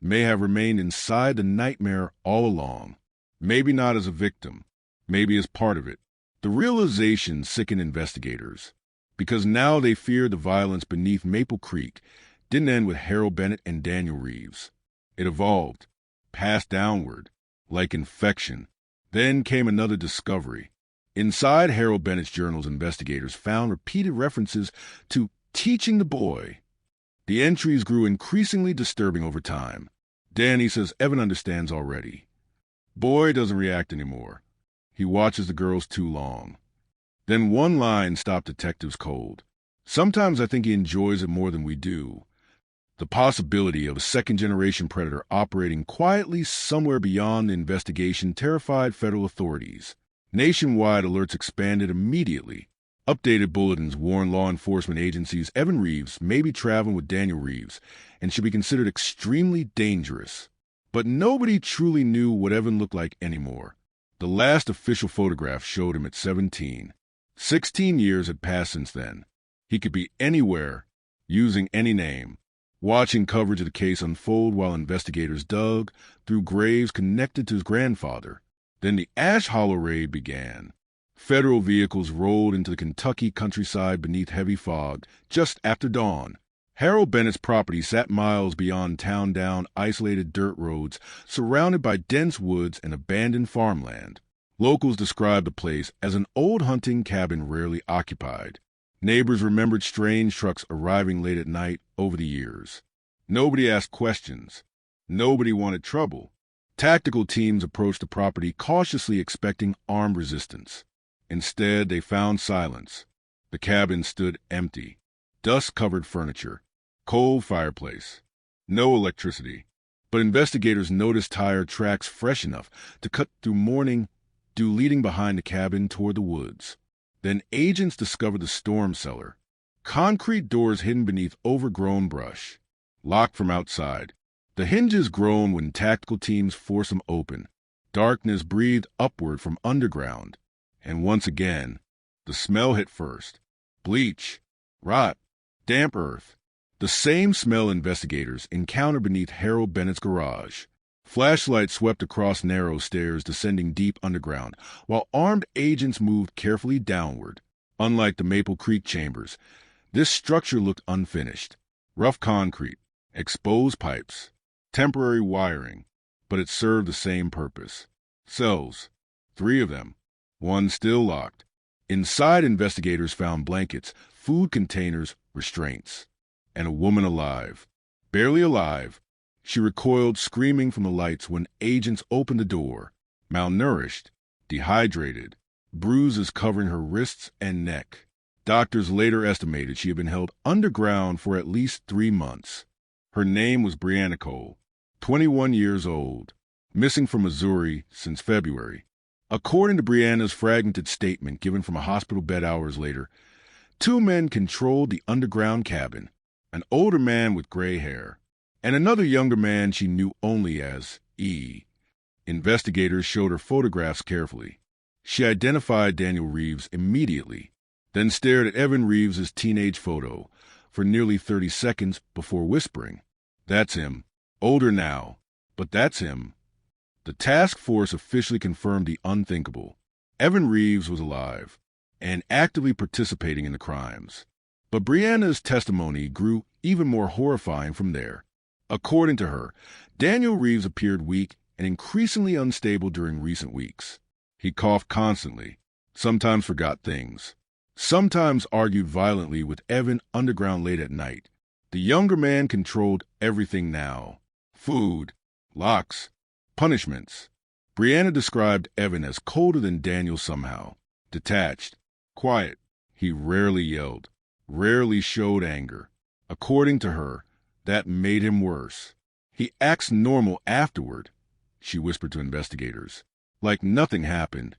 Speaker 16: may have remained inside the nightmare all along. Maybe not as a victim, maybe as part of it. The realization sickened investigators, because now they feared the violence beneath Maple Creek didn't end with Harold Bennett and Daniel Reeves. It evolved, passed downward, like infection. Then came another discovery. Inside Harold Bennett's journals, investigators found repeated references to teaching the boy. The entries grew increasingly disturbing over time. Danny says Evan understands already. Boy doesn't react anymore. He watches the girls too long. Then one line stopped detectives cold. Sometimes I think he enjoys it more than we do. The possibility of a second-generation predator operating quietly somewhere beyond the investigation terrified federal authorities. Nationwide alerts expanded immediately. Updated bulletins warned law enforcement agencies Evan Reeves may be traveling with Daniel Reeves and should be considered extremely dangerous. But nobody truly knew what Evan looked like anymore. The last official photograph showed him at 17. 16 years had passed since then. He could be anywhere, using any name. Watching coverage of the case unfold while investigators dug through graves connected to his grandfather. Then the Ash Hollow raid began. Federal vehicles rolled into the Kentucky countryside beneath heavy fog just after dawn. Harold Bennett's property sat miles beyond town down isolated dirt roads surrounded by dense woods and abandoned farmland. Locals described the place as an old hunting cabin rarely occupied. Neighbors remembered strange trucks arriving late at night over the years. Nobody asked questions. Nobody wanted trouble. Tactical teams approached the property cautiously expecting armed resistance. Instead, they found silence. The cabin stood empty. Dust-covered furniture. Cold fireplace. No electricity. But investigators noticed tire tracks fresh enough to cut through morning dew leading behind the cabin toward the woods. Then agents discovered the storm cellar. Concrete doors hidden beneath overgrown brush. Locked from outside. The hinges groan when tactical teams forced them open. Darkness breathed upward from underground. And once again, the smell hit first. Bleach, rot, damp earth. The same smell investigators encountered beneath Harold Bennett's garage. Flashlights swept across narrow stairs descending deep underground, while armed agents moved carefully downward. Unlike the Maple Creek chambers, this structure looked unfinished. Rough concrete, exposed pipes, temporary wiring, but it served the same purpose. Cells, 3 of them, one still locked. Inside, investigators found blankets, food containers, restraints, and a woman alive. Barely alive, she recoiled screaming from the lights when agents opened the door, malnourished, dehydrated, bruises covering her wrists and neck. Doctors later estimated she had been held underground for at least 3 months. Her name was Brianna Cole, 21 years old, missing from Missouri since February. According to Brianna's fragmented statement given from a hospital bed hours later, 2 men controlled the underground cabin, an older man with gray hair, and another younger man she knew only as E. Investigators showed her photographs carefully. She identified Daniel Reeves immediately, then stared at Evan Reeves' teenage photo for nearly 30 seconds before whispering, "That's him. Older now, but that's him." The task force officially confirmed the unthinkable. Evan Reeves was alive and actively participating in the crimes. But Brianna's testimony grew even more horrifying from there. According to her, Daniel Reeves appeared weak and increasingly unstable during recent weeks. He coughed constantly, sometimes forgot things, sometimes argued violently with Evan underground late at night. The younger man controlled everything now: food, locks, punishments. Brianna described Evan as colder than Daniel somehow, detached, quiet. He rarely yelled, rarely showed anger. According to her, that made him worse. "He acts normal afterward," she whispered to investigators, like nothing happened.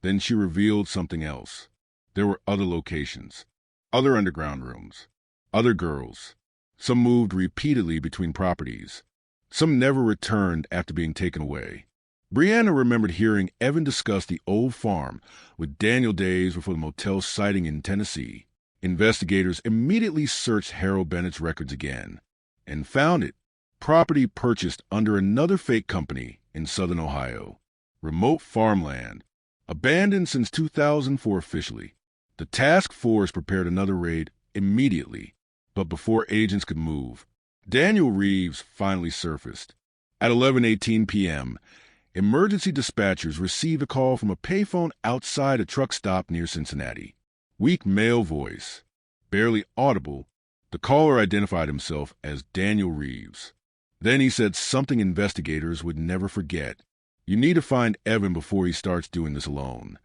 Speaker 16: Then she revealed something else. There were other locations, other underground rooms, other girls. Some moved repeatedly between properties. Some never returned after being taken away. Brianna remembered hearing Evan discuss the old farm with Daniel days before the motel sighting in Tennessee. Investigators immediately searched Harold Bennett's records again and found it. Property purchased under another fake company in southern Ohio. Remote farmland, abandoned since 2004 officially. The task force prepared another raid immediately, but before agents could move, Daniel Reeves finally surfaced. At 11:18 p.m., emergency dispatchers received a call from a payphone outside a truck stop near Cincinnati. Weak male voice, barely audible, the caller identified himself as Daniel Reeves. Then he said something investigators would never forget. "You need to find Evan before he starts doing this alone."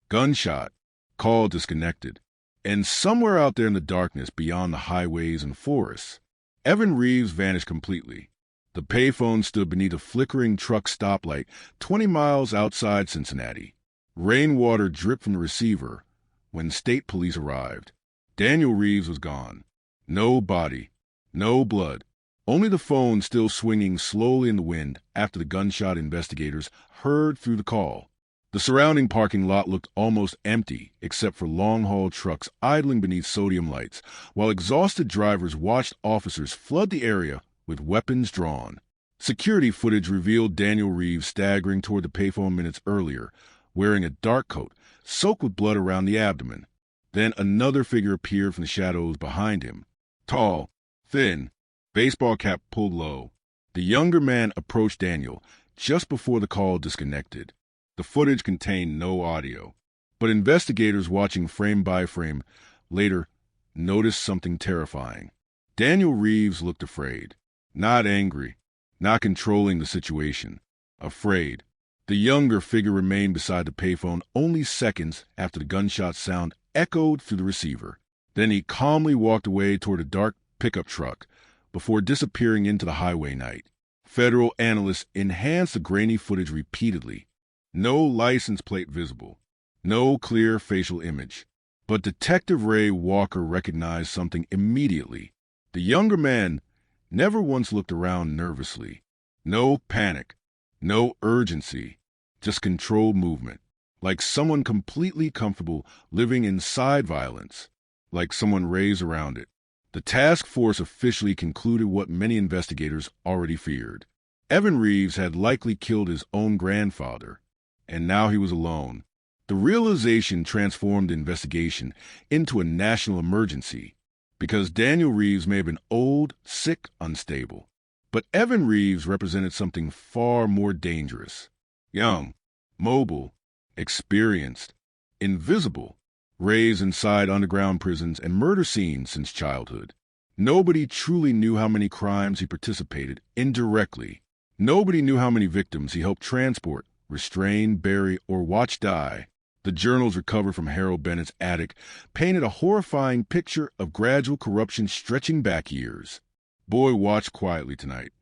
Speaker 16: Gunshot, call disconnected, and somewhere out there in the darkness beyond the highways and forests, Evan Reeves vanished completely. The payphone stood beneath a flickering truck stoplight 20 miles outside Cincinnati. Rainwater dripped from the receiver when state police arrived. Daniel Reeves was gone. No body, no blood, only the phone still swinging slowly in the wind after the gunshot investigators heard through the call. The surrounding parking lot looked almost empty except for long-haul trucks idling beneath sodium lights, while exhausted drivers watched officers flood the area with weapons drawn. Security footage revealed Daniel Reeves staggering toward the payphone minutes earlier, wearing a dark coat, soaked with blood around the abdomen. Then another figure appeared from the shadows behind him. Tall, thin, baseball cap pulled low. The younger man approached Daniel just before the call disconnected. The footage contained no audio, but investigators watching frame by frame later noticed something terrifying. Daniel Reeves looked afraid, not angry, not controlling the situation. Afraid. The younger figure remained beside the payphone only seconds after the gunshot sound echoed through the receiver. Then he calmly walked away toward a dark pickup truck before disappearing into the highway night. Federal analysts enhanced the grainy footage repeatedly. No license plate visible. No clear facial image. But Detective Ray Walker recognized something immediately. The younger man never once looked around nervously. No panic. No urgency. Just controlled movement. Like someone completely comfortable living inside violence. Like someone raised around it. The task force officially concluded what many investigators already feared. Evan Reeves had likely killed his own grandfather, and now he was alone. The realization transformed the investigation into a national emergency. because Daniel Reeves may have been old, sick, unstable. But Evan Reeves represented something far more dangerous. Young, mobile, experienced, invisible, raised inside underground prisons and murder scenes since childhood. Nobody truly knew how many crimes he participated indirectly. Nobody knew how many victims he helped transport, restrain, bury, or watch die. The journals recovered from Harold Bennett's attic painted a horrifying picture of gradual corruption stretching back years. Boy watched quietly tonight.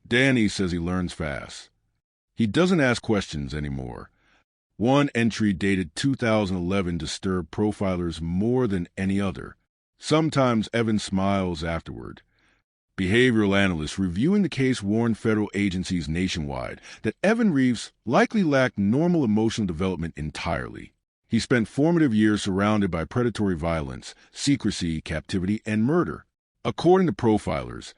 Speaker 16: Danny says he learns fast. He doesn't ask questions anymore. One entry dated 2011 disturbed profilers more than any other. Sometimes Evan smiles afterward. Behavioral analysts reviewing the case warned federal agencies nationwide that Evan Reeves likely lacked normal emotional development entirely. He spent formative years surrounded by predatory violence, secrecy, captivity, and murder. According to profilers,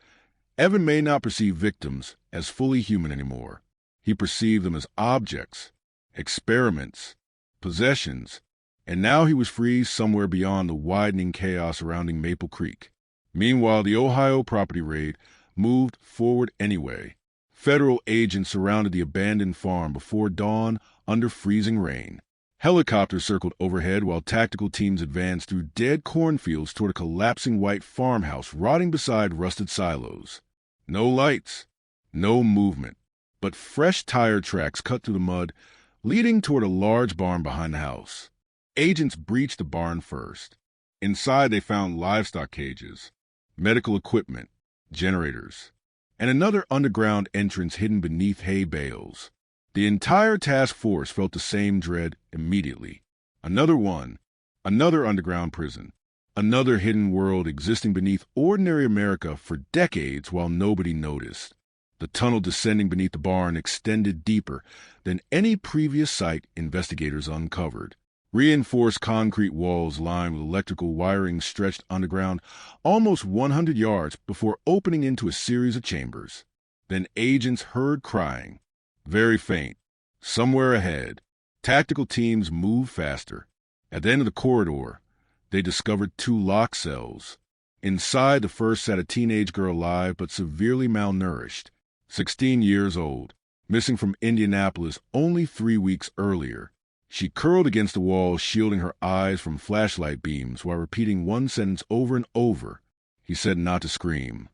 Speaker 16: Evan may not perceive victims as fully human anymore. He perceived them as objects, experiments, possessions, and now he was free somewhere beyond the widening chaos surrounding Maple Creek. Meanwhile, the Ohio property raid moved forward anyway. Federal agents surrounded the abandoned farm before dawn under freezing rain. Helicopters circled overhead while tactical teams advanced through dead cornfields toward a collapsing white farmhouse rotting beside rusted silos. No lights, no movement, but fresh tire tracks cut through the mud, leading toward a large barn behind the house. Agents breached the barn first. Inside, they found livestock cages, medical equipment, generators, and another underground entrance hidden beneath hay bales. The entire task force felt the same dread immediately. Another one, another underground prison, another hidden world existing beneath ordinary America for decades while nobody noticed. The tunnel descending beneath the barn extended deeper than any previous site investigators uncovered. Reinforced concrete walls lined with electrical wiring stretched underground almost 100 yards before opening into a series of chambers. Then agents heard crying, very faint, somewhere ahead. Tactical teams moved faster. At the end of the corridor, they discovered 2 locked cells. Inside, the first sat a teenage girl alive but severely malnourished, 16 years old, missing from Indianapolis only 3 weeks earlier. She curled against the wall, shielding her eyes from flashlight beams while repeating one sentence over and over. He said not to scream.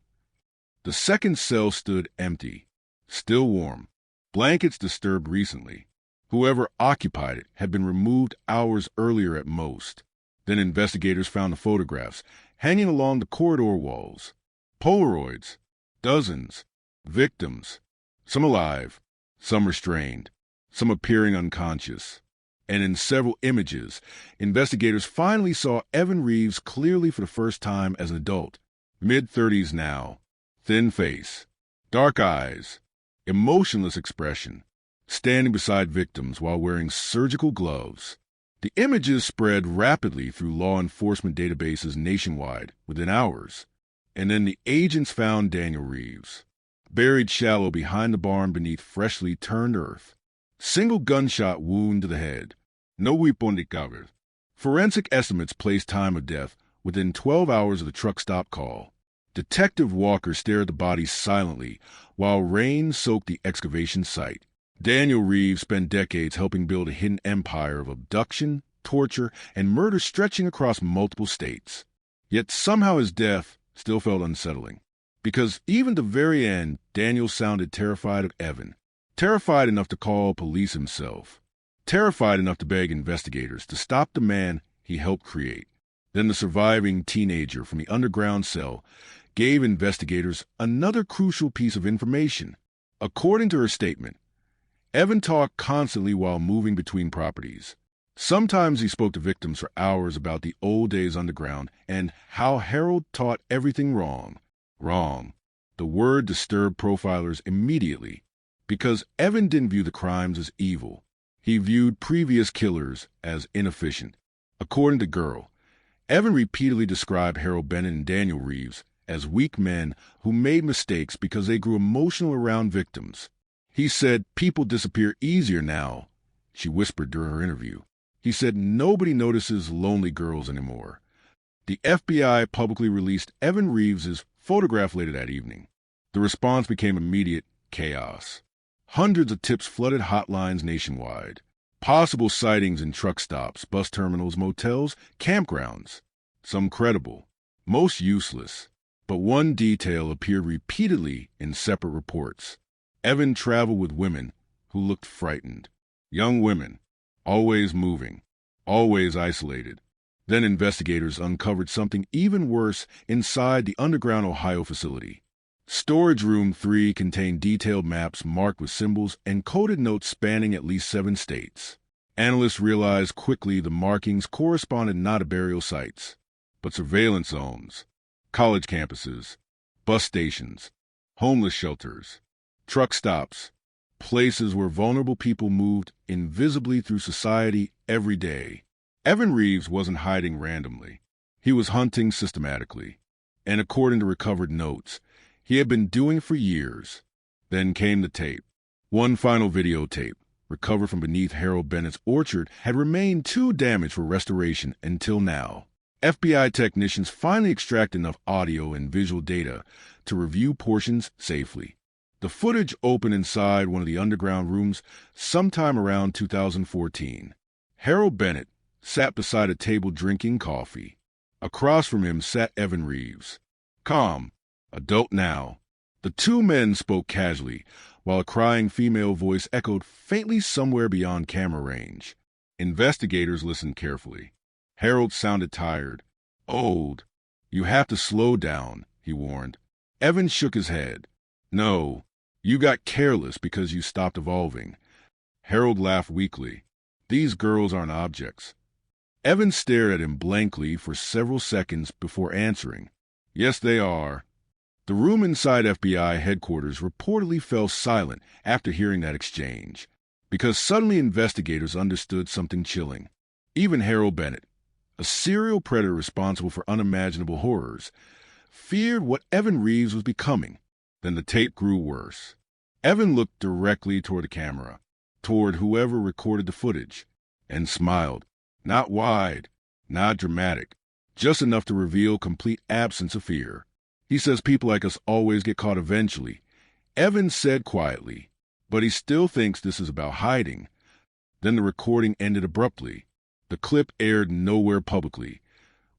Speaker 16: The second cell stood empty, still warm, blankets disturbed recently. Whoever occupied it had been removed hours earlier at most. Then investigators found the photographs hanging along the corridor walls. Polaroids, dozens, victims, some alive, some restrained, some appearing unconscious. And in several images, investigators finally saw Evan Reeves clearly for the first time as an adult. Mid-30s now, thin face, dark eyes, emotionless expression, standing beside victims while wearing surgical gloves. The images spread rapidly through law enforcement databases nationwide within hours. And then the agents found Daniel Reeves, buried shallow behind the barn beneath freshly turned earth. Single gunshot wound to the head. No weapon recovered. Forensic estimates placed time of death within 12 hours of the truck stop call. Detective Walker stared at the body silently while rain soaked the excavation site. Daniel Reeves spent decades helping build a hidden empire of abduction, torture, and murder stretching across multiple states. Yet somehow his death still felt unsettling. Because even at the very end, Daniel sounded terrified of Evan. Terrified enough to call police himself. Terrified enough to beg investigators to stop the man he helped create. Then the surviving teenager from the underground cell gave investigators another crucial piece of information. According to her statement, Evan talked constantly while moving between properties. Sometimes he spoke to victims for hours about the old days underground and how Harold taught everything wrong. Wrong. The word disturbed profilers immediately, because Evan didn't view the crimes as evil. He viewed previous killers as inefficient. According to Girl, Evan repeatedly described Harold Bennett and Daniel Reeves as weak men who made mistakes because they grew emotional around victims. He said people disappear easier now, she whispered during her interview. He said nobody notices lonely girls anymore. The FBI publicly released Evan Reeves' photograph later that evening. The response became immediate chaos. Hundreds of tips flooded hotlines nationwide. Possible sightings in truck stops, bus terminals, motels, campgrounds. Some credible, most useless. But one detail appeared repeatedly in separate reports. Evan traveled with women who looked frightened. Young women, always moving, always isolated. Then investigators uncovered something even worse inside the underground Ohio facility. Storage Room 3 contained detailed maps marked with symbols and coded notes spanning at least 7 states. Analysts realized quickly the markings corresponded not to burial sites, but surveillance zones, college campuses, bus stations, homeless shelters, truck stops, places where vulnerable people moved invisibly through society every day. Evan Reeves wasn't hiding randomly. He was hunting systematically. And according to recovered notes, he had been doing it for years. Then came the tape. One final videotape, recovered from beneath Harold Bennett's orchard, had remained too damaged for restoration until now. FBI technicians finally extracted enough audio and visual data to review portions safely. The footage opened inside one of the underground rooms sometime around 2014. Harold Bennett sat beside a table drinking coffee. Across from him sat Evan Reeves. Calm, adult now. The two men spoke casually, while a crying female voice echoed faintly somewhere beyond camera range. Investigators listened carefully. Harold sounded tired, old. You have to slow down, he warned. Evan shook his head. No, you got careless because you stopped evolving. Harold laughed weakly. These girls aren't objects. Evan stared at him blankly for several seconds before answering. Yes, they are. The room inside FBI headquarters reportedly fell silent after hearing that exchange, because suddenly investigators understood something chilling. Even Harold Bennett, a serial predator responsible for unimaginable horrors, feared what Evan Reeves was becoming. Then the tape grew worse. Evan looked directly toward the camera, toward whoever recorded the footage, and smiled. Not wide, not dramatic, just enough to reveal complete absence of fear. He says people like us always get caught eventually. Evan said quietly, but he still thinks this is about hiding. Then the recording ended abruptly. The clip aired nowhere publicly,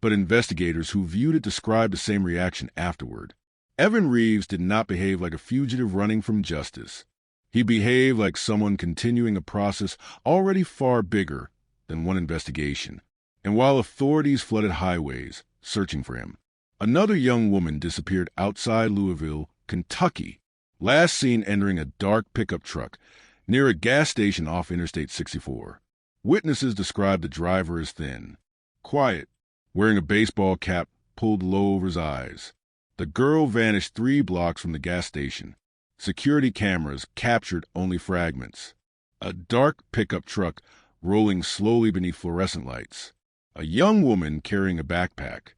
Speaker 16: but investigators who viewed it described the same reaction afterward. Evan Reeves did not behave like a fugitive running from justice. He behaved like someone continuing a process already far bigger than one investigation. And while authorities flooded highways, searching for him, another young woman disappeared outside Louisville, Kentucky, last seen entering a dark pickup truck near a gas station off Interstate 64. Witnesses described the driver as thin, quiet, wearing a baseball cap pulled low over his eyes. The girl vanished 3 blocks from the gas station. Security cameras captured only fragments. A dark pickup truck rolling slowly beneath fluorescent lights. A young woman carrying a backpack.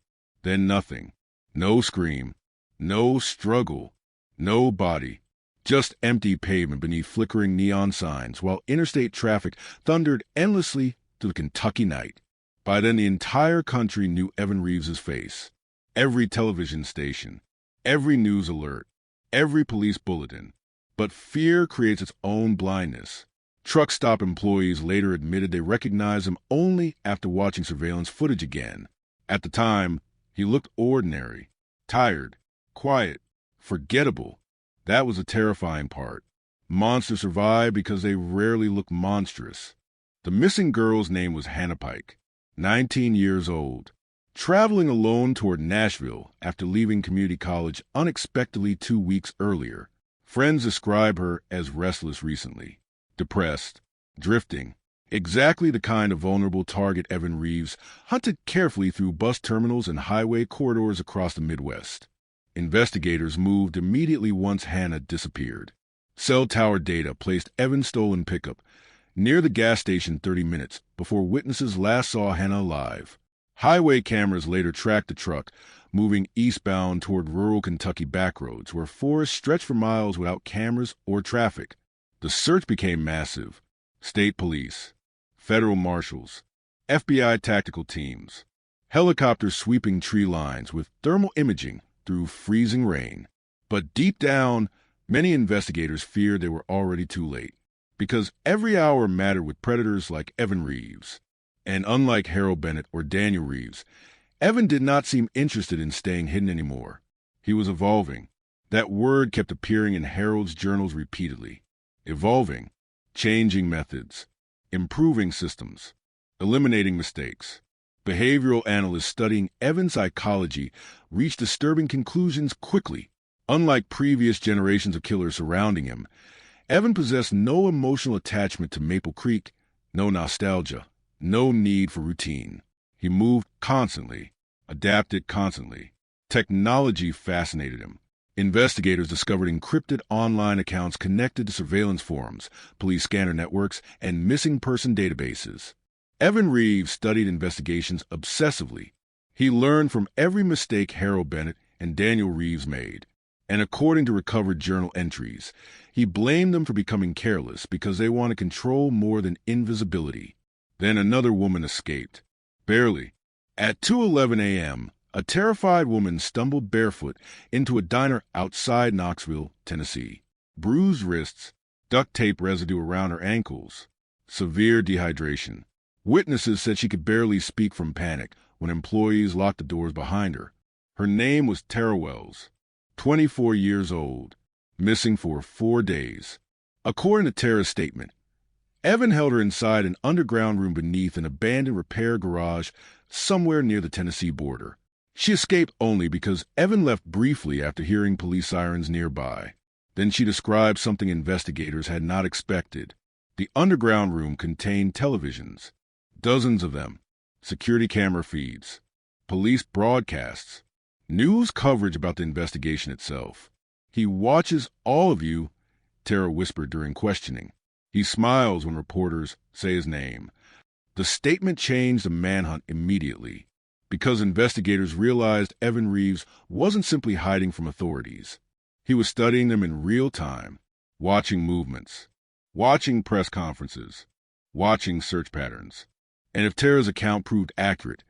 Speaker 16: Then nothing. No scream. No struggle. No body. Just empty pavement beneath flickering neon signs, while interstate traffic thundered endlessly through the Kentucky night. By then, the entire country knew Evan Reeves' face. Every television station. Every news alert. Every police bulletin. But fear creates its own blindness. Truck stop employees later admitted they recognized him only after watching surveillance footage again. At the time, he looked ordinary, tired, quiet, forgettable. That was the terrifying part. Monsters survive because they rarely look monstrous. The missing girl's name was Hannah Pike, 19 years old, traveling alone toward Nashville after leaving community college unexpectedly 2 weeks earlier. Friends describe her as restless recently. Depressed, drifting, exactly the kind of vulnerable target Evan Reeves hunted carefully through bus terminals and highway corridors across the Midwest. Investigators moved immediately once Hannah disappeared. Cell tower data placed Evan's stolen pickup near the gas station 30 minutes before witnesses last saw Hannah alive. Highway cameras later tracked the truck, moving eastbound toward rural Kentucky backroads where forests stretched for miles without cameras or traffic. The search became massive. State police, federal marshals, FBI tactical teams, helicopters sweeping tree lines with thermal imaging through freezing rain. But deep down, many investigators feared they were already too late, because every hour mattered with predators like Evan Reeves. And unlike Harold Bennett or Daniel Reeves, Evan did not seem interested in staying hidden anymore. He was evolving. That word kept appearing in Harold's journals repeatedly. Evolving, changing methods, improving systems, eliminating mistakes. Behavioral analysts studying Evan's psychology reached disturbing conclusions quickly. Unlike previous generations of killers surrounding him, Evan possessed no emotional attachment to Maple Creek, no nostalgia, no need for routine. He moved constantly, adapted constantly. Technology fascinated him. Investigators discovered encrypted online accounts connected to surveillance forums, police scanner networks, and missing person databases. Evan Reeves studied investigations obsessively. He learned from every mistake Harold Bennett and Daniel Reeves made. And according to recovered journal entries, he blamed them for becoming careless because they wanted control more than invisibility. Then another woman escaped. Barely. At 2:11 a.m., a terrified woman stumbled barefoot into a diner outside Knoxville, Tennessee. Bruised wrists, duct tape residue around her ankles, severe dehydration. Witnesses said she could barely speak from panic when employees locked the doors behind her. Her name was Tara Wells, 24 years old, missing for 4 days. According to Tara's statement, Evan held her inside an underground room beneath an abandoned repair garage somewhere near the Tennessee border. She escaped only because Evan left briefly after hearing police sirens nearby. Then she described something investigators had not expected. The underground room contained televisions, dozens of them, security camera feeds, police broadcasts, news coverage about the investigation itself. "He watches all of you," Tara whispered during questioning. "He smiles when reporters say his name." The statement changed the manhunt immediately, because investigators realized Evan Reeves wasn't simply hiding from authorities. He was studying them in real time, watching movements, watching press conferences, watching search patterns. And if Tara's account proved accurate,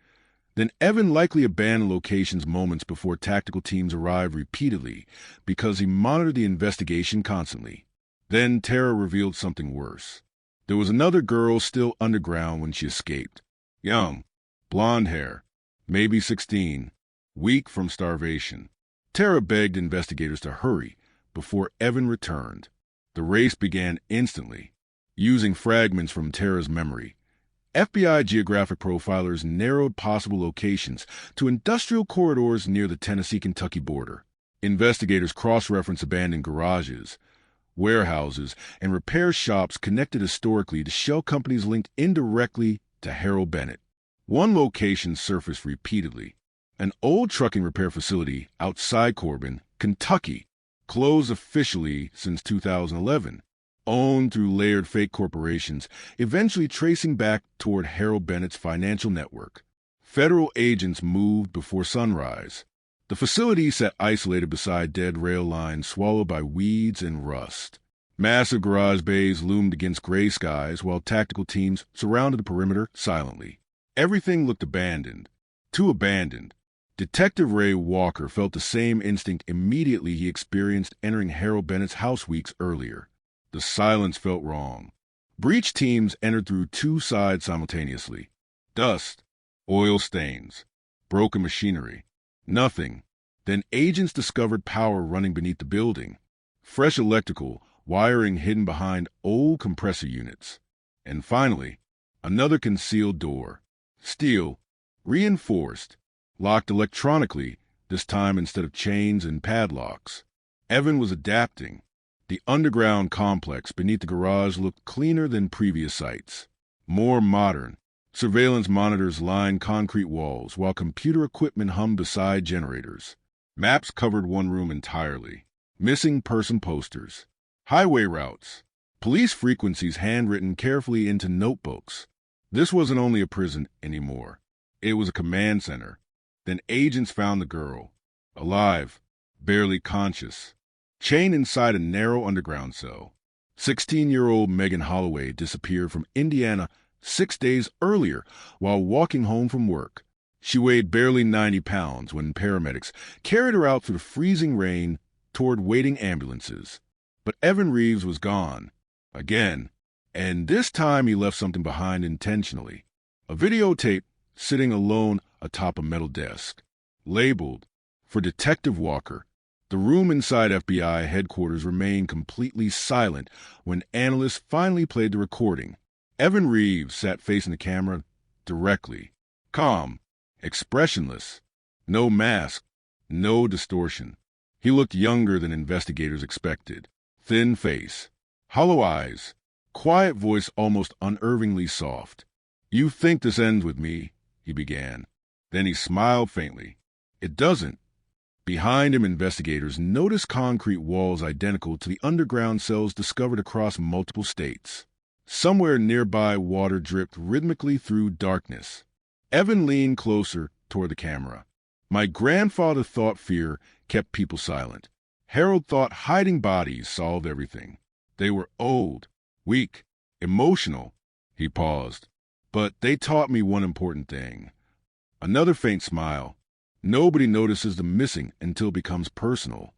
Speaker 16: then Evan likely abandoned locations moments before tactical teams arrived repeatedly because he monitored the investigation constantly. Then Tara revealed something worse. There was another girl still underground when she escaped. Young, blonde hair, maybe 16, weak from starvation. Tara begged investigators to hurry before Evan returned. The race began instantly. Using fragments from Tara's memory, FBI geographic profilers narrowed possible locations to industrial corridors near the Tennessee-Kentucky border. Investigators cross-referenced abandoned garages, warehouses, and repair shops connected historically to shell companies linked indirectly to Harold Bennett. One location surfaced repeatedly: an old trucking repair facility outside Corbin, Kentucky, closed officially since 2011, owned through layered fake corporations, eventually tracing back toward Harold Bennett's financial network. Federal agents moved before sunrise. The facility sat isolated beside dead rail lines swallowed by weeds and rust. Massive garage bays loomed against gray skies while tactical teams surrounded the perimeter silently. Everything looked abandoned. Too abandoned. Detective Ray Walker felt the same instinct immediately he experienced entering Harold Bennett's house weeks earlier. The silence felt wrong. Breach teams entered through two sides simultaneously. Dust, oil stains, broken machinery. Nothing. Then agents discovered power running beneath the building. Fresh electrical, wiring hidden behind old compressor units. And finally, another concealed door. Steel, reinforced, locked electronically, this time instead of chains and padlocks. Evan was adapting. The underground complex beneath the garage looked cleaner than previous sites. More modern. Surveillance monitors lined concrete walls while computer equipment hummed beside generators. Maps covered one room entirely. Missing person posters. Highway routes. Police frequencies handwritten carefully into notebooks. This wasn't only a prison anymore. It was a command center. Then agents found the girl. Alive. Barely conscious. Chained inside a narrow underground cell. 16-year-old Megan Holloway disappeared from Indiana 6 days earlier while walking home from work. She weighed barely 90 pounds when paramedics carried her out through the freezing rain toward waiting ambulances. But Evan Reeves was gone. Again. And this time he left something behind intentionally. A videotape sitting alone atop a metal desk. Labeled, for Detective Walker. The room inside FBI headquarters remained completely silent when analysts finally played the recording. Evan Reeves sat facing the camera directly. Calm. Expressionless. No mask. No distortion. He looked younger than investigators expected. Thin face. Hollow eyes. Quiet voice almost unnervingly soft. "You think this ends with me," he began. Then he smiled faintly. "It doesn't." Behind him, investigators noticed concrete walls identical to the underground cells discovered across multiple states. Somewhere nearby, water dripped rhythmically through darkness. Evan leaned closer toward the camera. "My grandfather thought fear kept people silent. Harold thought hiding bodies solved everything. They were old, weak, emotional." He paused. "But they taught me one important thing." Another faint smile. "Nobody notices the missing until it becomes personal."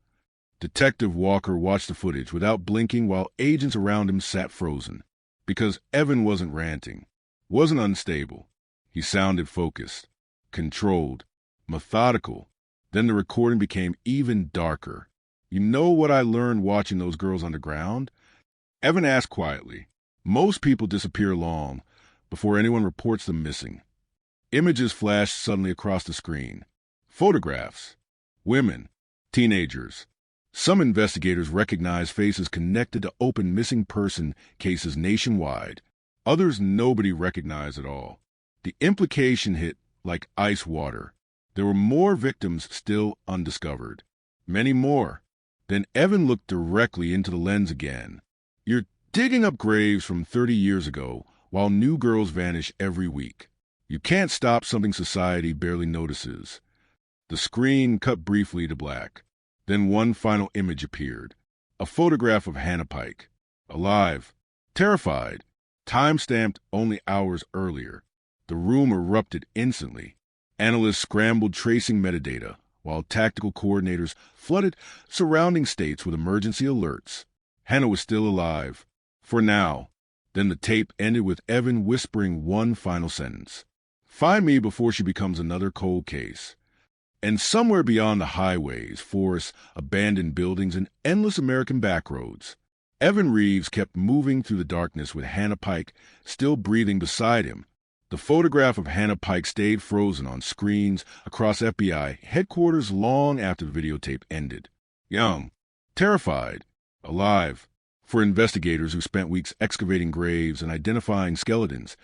Speaker 16: Detective Walker watched the footage without blinking while agents around him sat frozen. Because Evan wasn't ranting, wasn't unstable. He sounded focused, controlled, methodical. Then the recording became even darker. "You know what I learned watching those girls underground?" Evan asked quietly. "Most people disappear long before anyone reports them missing." Images flashed suddenly across the screen. Photographs. Women. Teenagers. Some investigators recognized faces connected to open missing person cases nationwide. Others nobody recognized at all. The implication hit like ice water. There were more victims still undiscovered. Many more. Then Evan looked directly into the lens again. "You're digging up graves from 30 years ago while new girls vanish every week. You can't stop something society barely notices." The screen cut briefly to black. Then one final image appeared. A photograph of Hannah Pike. Alive. Terrified. Time-stamped only hours earlier. The room erupted instantly. Analysts scrambled tracing metadata, while tactical coordinators flooded surrounding states with emergency alerts. Hannah was still alive. For now. Then the tape ended with Evan whispering one final sentence. "Find me before she becomes another cold case." And somewhere beyond the highways, forests, abandoned buildings, and endless American backroads, Evan Reeves kept moving through the darkness with Hannah Pike still breathing beside him. The photograph of Hannah Pike stayed frozen on screens across FBI headquarters long after the videotape ended. Young, terrified, alive. For investigators who spent weeks excavating graves and identifying skeletons,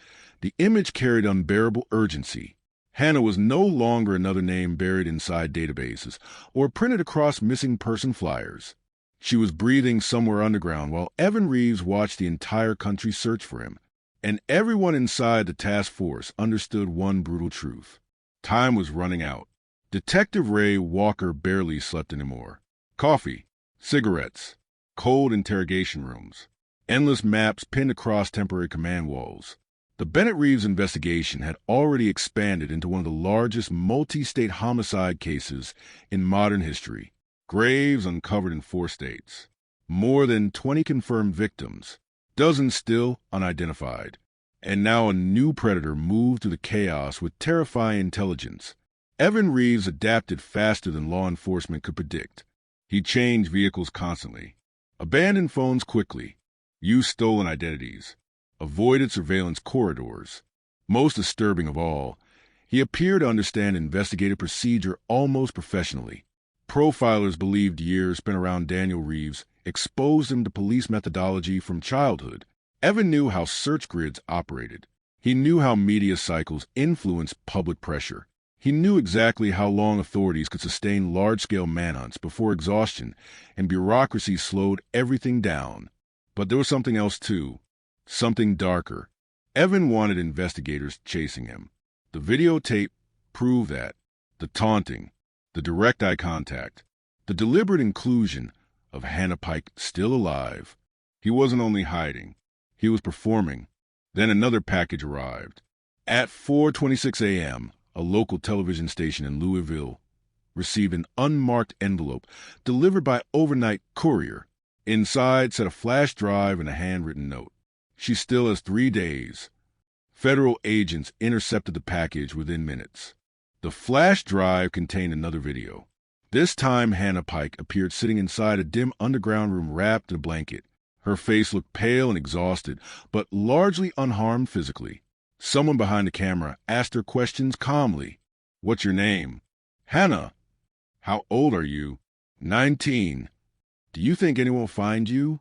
Speaker 16: the image carried unbearable urgency. Hannah was no longer another name buried inside databases or printed across missing person flyers. She was breathing somewhere underground while Evan Reeves watched the entire country search for him. And everyone inside the task force understood one brutal truth. Time was running out. Detective Ray Walker barely slept anymore. Coffee, cigarettes, cold interrogation rooms, endless maps pinned across temporary command walls. The Bennett Reeves investigation had already expanded into one of the largest multi-state homicide cases in modern history. Graves uncovered in 4 states. More than 20 confirmed victims. Dozens still unidentified. And now a new predator moved through the chaos with terrifying intelligence. Evan Reeves adapted faster than law enforcement could predict. He changed vehicles constantly, abandoned phones quickly, used stolen identities, avoided surveillance corridors. Most disturbing of all, he appeared to understand investigative procedure almost professionally. Profilers believed years spent around Daniel Reeves exposed him to police methodology from childhood. Evan knew how search grids operated. He knew how media cycles influenced public pressure. He knew exactly how long authorities could sustain large-scale manhunts before exhaustion and bureaucracy slowed everything down. But there was something else, too. Something darker. Evan wanted investigators chasing him. The videotape proved that. The taunting, the direct eye contact, the deliberate inclusion of Hannah Pike still alive. He wasn't only hiding. He was performing. Then another package arrived. At 4:26 a.m., a local television station in Louisville, received an unmarked envelope delivered by overnight courier. Inside sat a flash drive and a handwritten note. She still has 3 days. Federal agents intercepted the package within minutes. The flash drive contained another video. This time, Hannah Pike appeared sitting inside a dim underground room wrapped in a blanket. Her face looked pale and exhausted, but largely unharmed physically. Someone behind the camera asked her questions calmly. "What's your name?" "Hannah." "How old are you?" 19. "Do you think anyone will find you?"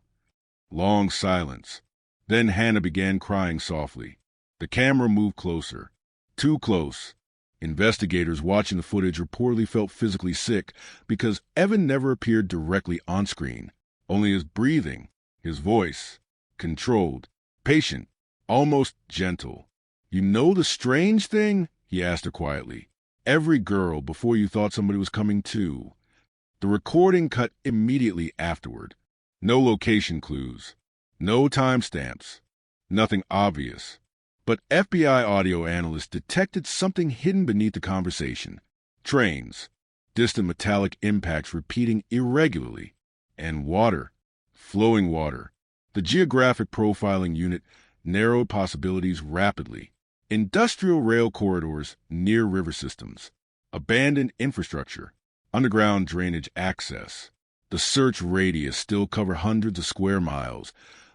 Speaker 16: Long silence. Then Hannah began crying softly. The camera moved closer. Too close. Investigators watching the footage reportedly felt physically sick because Evan never appeared directly on screen. Only his breathing, his voice, controlled, patient, almost gentle. "You know the strange thing?" he asked her quietly. "Every girl before you thought somebody was coming too." The recording cut immediately afterward. No location clues. No timestamps. Nothing obvious. But FBI audio analysts detected something hidden beneath the conversation. Trains. Distant metallic impacts repeating irregularly. And water. Flowing water. The geographic profiling unit narrowed possibilities rapidly. Industrial rail corridors near river systems. Abandoned infrastructure. Underground drainage access. The search radius still covered hundreds of square miles,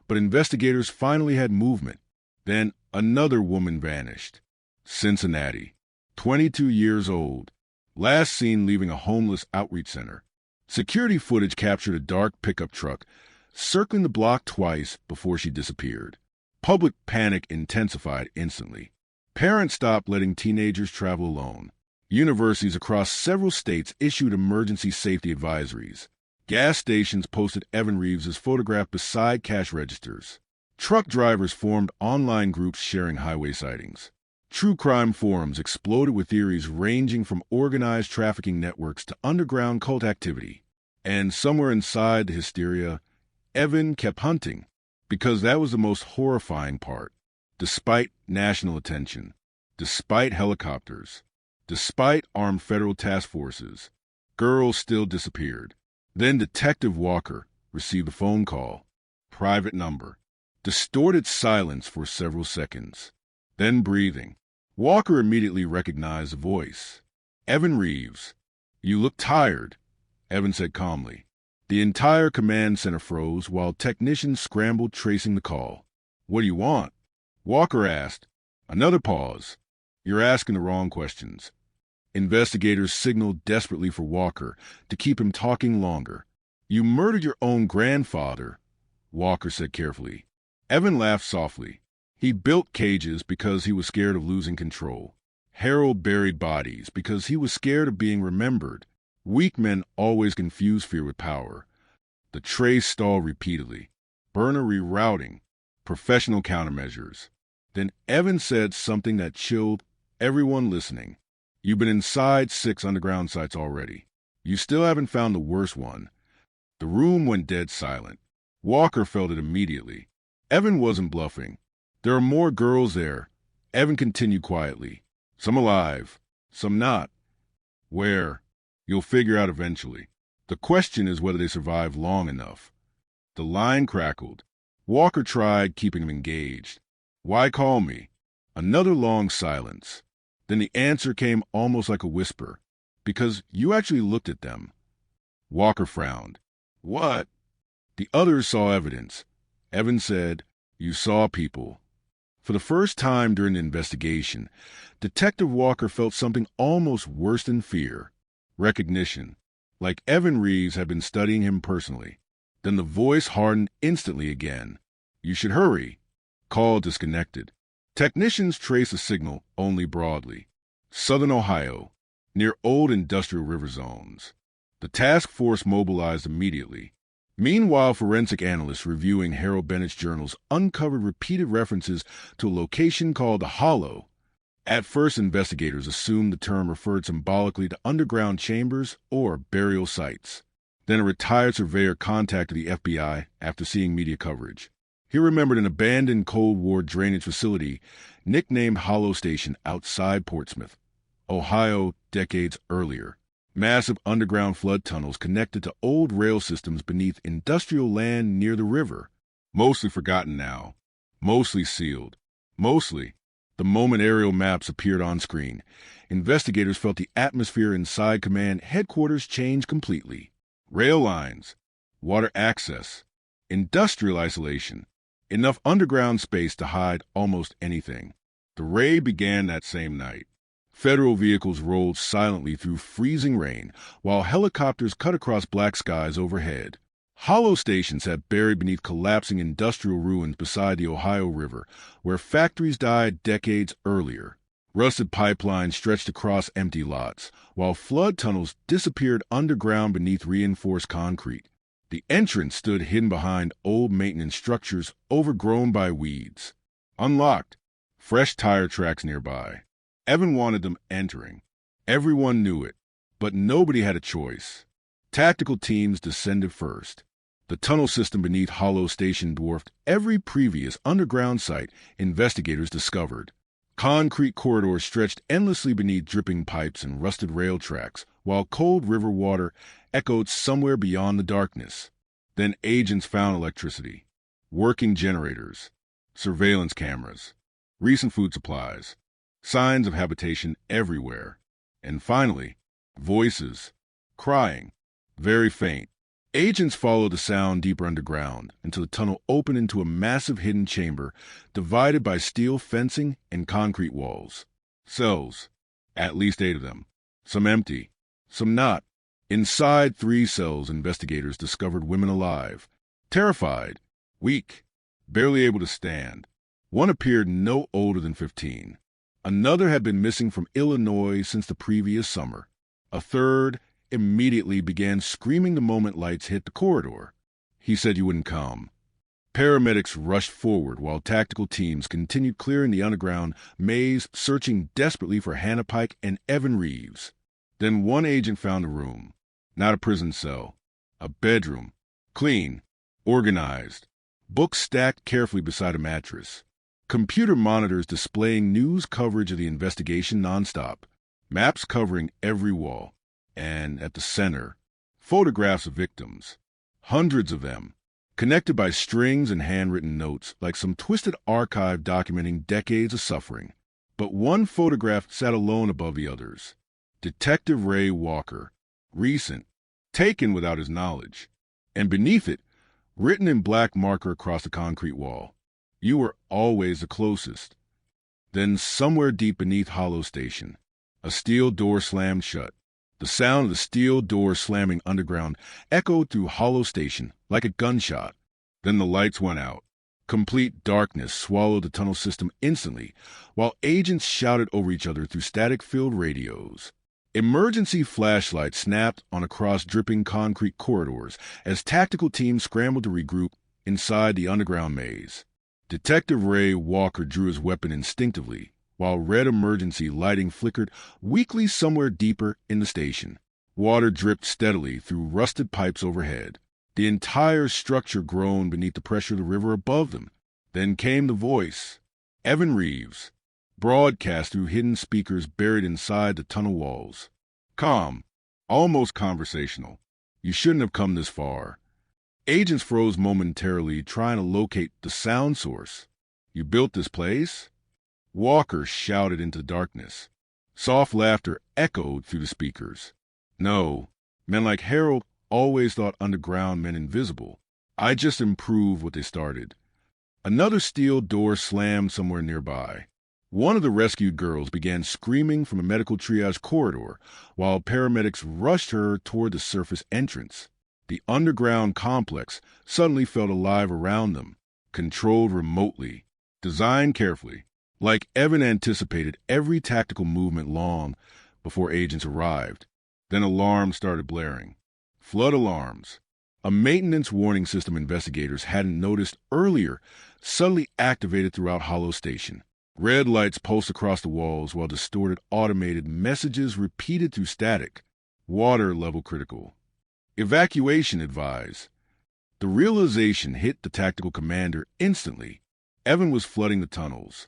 Speaker 16: but investigators finally had movement. Then another woman vanished. Cincinnati. 22 years old. Last seen leaving a homeless outreach center. Security footage captured a dark pickup truck circling the block twice before she disappeared. Public panic intensified instantly. Parents stopped letting teenagers travel alone. Universities across several states issued emergency safety advisories. Gas stations posted Evan Reeves' photograph beside cash registers. Truck drivers formed online groups sharing highway sightings. True crime forums exploded with theories ranging from organized trafficking networks to underground cult activity. And somewhere inside the hysteria, Evan kept hunting, because that was the most horrifying part. Despite national attention, despite helicopters, despite armed federal task forces, girls still disappeared. Then Detective Walker received a phone call. Private number. Distorted silence for several seconds. Then breathing. Walker immediately recognized the voice. "Evan Reeves. You look tired," Evan said calmly. The entire command center froze while technicians scrambled tracing the call. "What do you want?" Walker asked. Another pause. "You're asking the wrong questions." Investigators signaled desperately for Walker to keep him talking longer. "You murdered your own grandfather," Walker said carefully. Evan laughed softly. He built cages because he was scared of losing control. Harold buried bodies because he was scared of being remembered. Weak men always confuse fear with power. The tray stalled repeatedly. Burner rerouting. Professional countermeasures. Then Evan said something that chilled everyone listening. "You've been inside 6 underground sites already. You still haven't found the worst one." The room went dead silent. Walker felt it immediately. Evan wasn't bluffing. "There are more girls there," Evan continued quietly. "Some alive, some not." "Where?" "You'll figure out eventually. The question is whether they survive long enough." The line crackled. Walker tried keeping him engaged. "Why call me?" Another long silence. Then the answer came almost like a whisper. "Because you actually looked at them." Walker frowned. "What?" "The others saw evidence." Evan said, "You saw people." For the first time during the investigation, Detective Walker felt something almost worse than fear. Recognition. Like Evan Reeves had been studying him personally. Then the voice hardened instantly again. "You should hurry." Call disconnected. Technicians trace a signal only broadly. Southern Ohio, near old industrial river zones. The task force mobilized immediately. Meanwhile, forensic analysts reviewing Harold Bennett's journals uncovered repeated references to a location called the Hollow. At first, investigators assumed the term referred symbolically to underground chambers or burial sites. Then a retired surveyor contacted the FBI after seeing media coverage. He remembered an abandoned Cold War drainage facility nicknamed Hollow Station outside Portsmouth. Ohio, decades earlier. Massive underground flood tunnels connected to old rail systems beneath industrial land near the river. Mostly forgotten now. Mostly sealed. Mostly. The moment aerial maps appeared on screen, investigators felt the atmosphere inside command headquarters change completely. Rail lines, water access, industrial isolation, enough underground space to hide almost anything. The raid began that same night. Federal vehicles rolled silently through freezing rain, while helicopters cut across black skies overhead. Hollow stations sat buried beneath collapsing industrial ruins beside the Ohio River, where factories died decades earlier. Rusted pipelines stretched across empty lots, while flood tunnels disappeared underground beneath reinforced concrete. The entrance stood hidden behind old maintenance structures overgrown by weeds. Unlocked, fresh tire tracks nearby. Evan wanted them entering. Everyone knew it, but nobody had a choice. Tactical teams descended first. The tunnel system beneath Hollow Station dwarfed every previous underground site investigators discovered. Concrete corridors stretched endlessly beneath dripping pipes and rusted rail tracks, while cold river water echoed somewhere beyond the darkness. Then agents found electricity, working generators, surveillance cameras, recent food supplies, signs of habitation everywhere. And finally, voices, crying, very faint. Agents followed the sound deeper underground until the tunnel opened into a massive hidden chamber divided by steel fencing and concrete walls. Cells, at least 8 of them, some empty, some not. Inside 3 cells, investigators discovered women alive, terrified, weak, barely able to stand. One appeared no older than 15. Another had been missing from Illinois since the previous summer. A third immediately began screaming the moment lights hit the corridor. He said you wouldn't come. Paramedics rushed forward while tactical teams continued clearing the underground maze, searching desperately for Hannah Pike and Evan Reeves. Then one agent found a room, not a prison cell, a bedroom, clean, organized, books stacked carefully beside a mattress, computer monitors displaying news coverage of the investigation nonstop, maps covering every wall. And at the center, photographs of victims, hundreds of them, connected by strings and handwritten notes like some twisted archive documenting decades of suffering. But one photograph sat alone above the others. Detective Ray Walker, recent, taken without his knowledge. And beneath it, written in black marker across the concrete wall, you were always the closest. Then somewhere deep beneath Hollow Station, a steel door slammed shut. The sound of the steel door slamming underground echoed through Hollow Station like a gunshot. Then the lights went out. Complete darkness swallowed the tunnel system instantly, while agents shouted over each other through static-filled radios. Emergency flashlights snapped on across dripping concrete corridors as tactical teams scrambled to regroup inside the underground maze. Detective Ray Walker drew his weapon instinctively, while red emergency lighting flickered weakly somewhere deeper in the station. Water dripped steadily through rusted pipes overhead. The entire structure groaned beneath the pressure of the river above them. Then came the voice, Evan Reeves, broadcast through hidden speakers buried inside the tunnel walls. Calm, almost conversational. You shouldn't have come this far. Agents froze momentarily, trying to locate the sound source. You built this place? Walker shouted into the darkness. Soft laughter echoed through the speakers. No, men like Harold always thought underground meant invisible. I just improved what they started. Another steel door slammed somewhere nearby. One of the rescued girls began screaming from a medical triage corridor, while paramedics rushed her toward the surface entrance. The underground complex suddenly felt alive around them, controlled remotely, designed carefully. Like Evan anticipated every tactical movement long before agents arrived. Then alarms started blaring. Flood alarms. A maintenance warning system investigators hadn't noticed earlier suddenly activated throughout Hollow Station. Red lights pulsed across the walls while distorted automated messages repeated through static. Water level critical. Evacuation advised. The realization hit the tactical commander instantly. Evan was flooding the tunnels.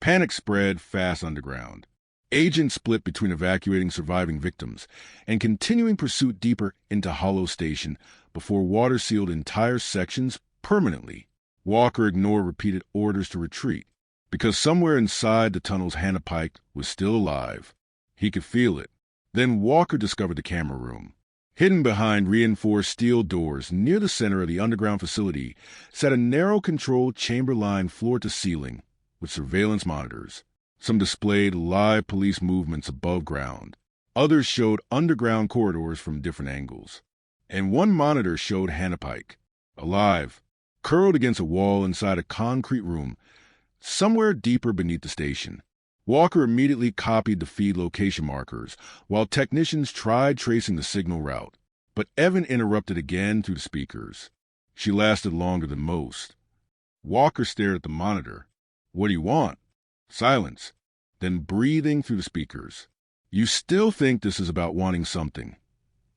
Speaker 16: Panic spread fast underground. Agents split between evacuating surviving victims and continuing pursuit deeper into Hollow Station before water sealed entire sections permanently. Walker ignored repeated orders to retreat because somewhere inside the tunnels Hannah Pike was still alive. He could feel it. Then Walker discovered the camera room. Hidden behind reinforced steel doors near the center of the underground facility sat a narrow controlled chamber lined floor to ceiling with surveillance monitors. Some displayed live police movements above ground. Others showed underground corridors from different angles. And one monitor showed Hannah Pike, alive, curled against a wall inside a concrete room somewhere deeper beneath the station. Walker immediately copied the feed location markers while technicians tried tracing the signal route. But Evan interrupted again through the speakers. She lasted longer than most. Walker stared at the monitor. "What do you want?" Silence. Then breathing through the speakers. "You still think this is about wanting something?"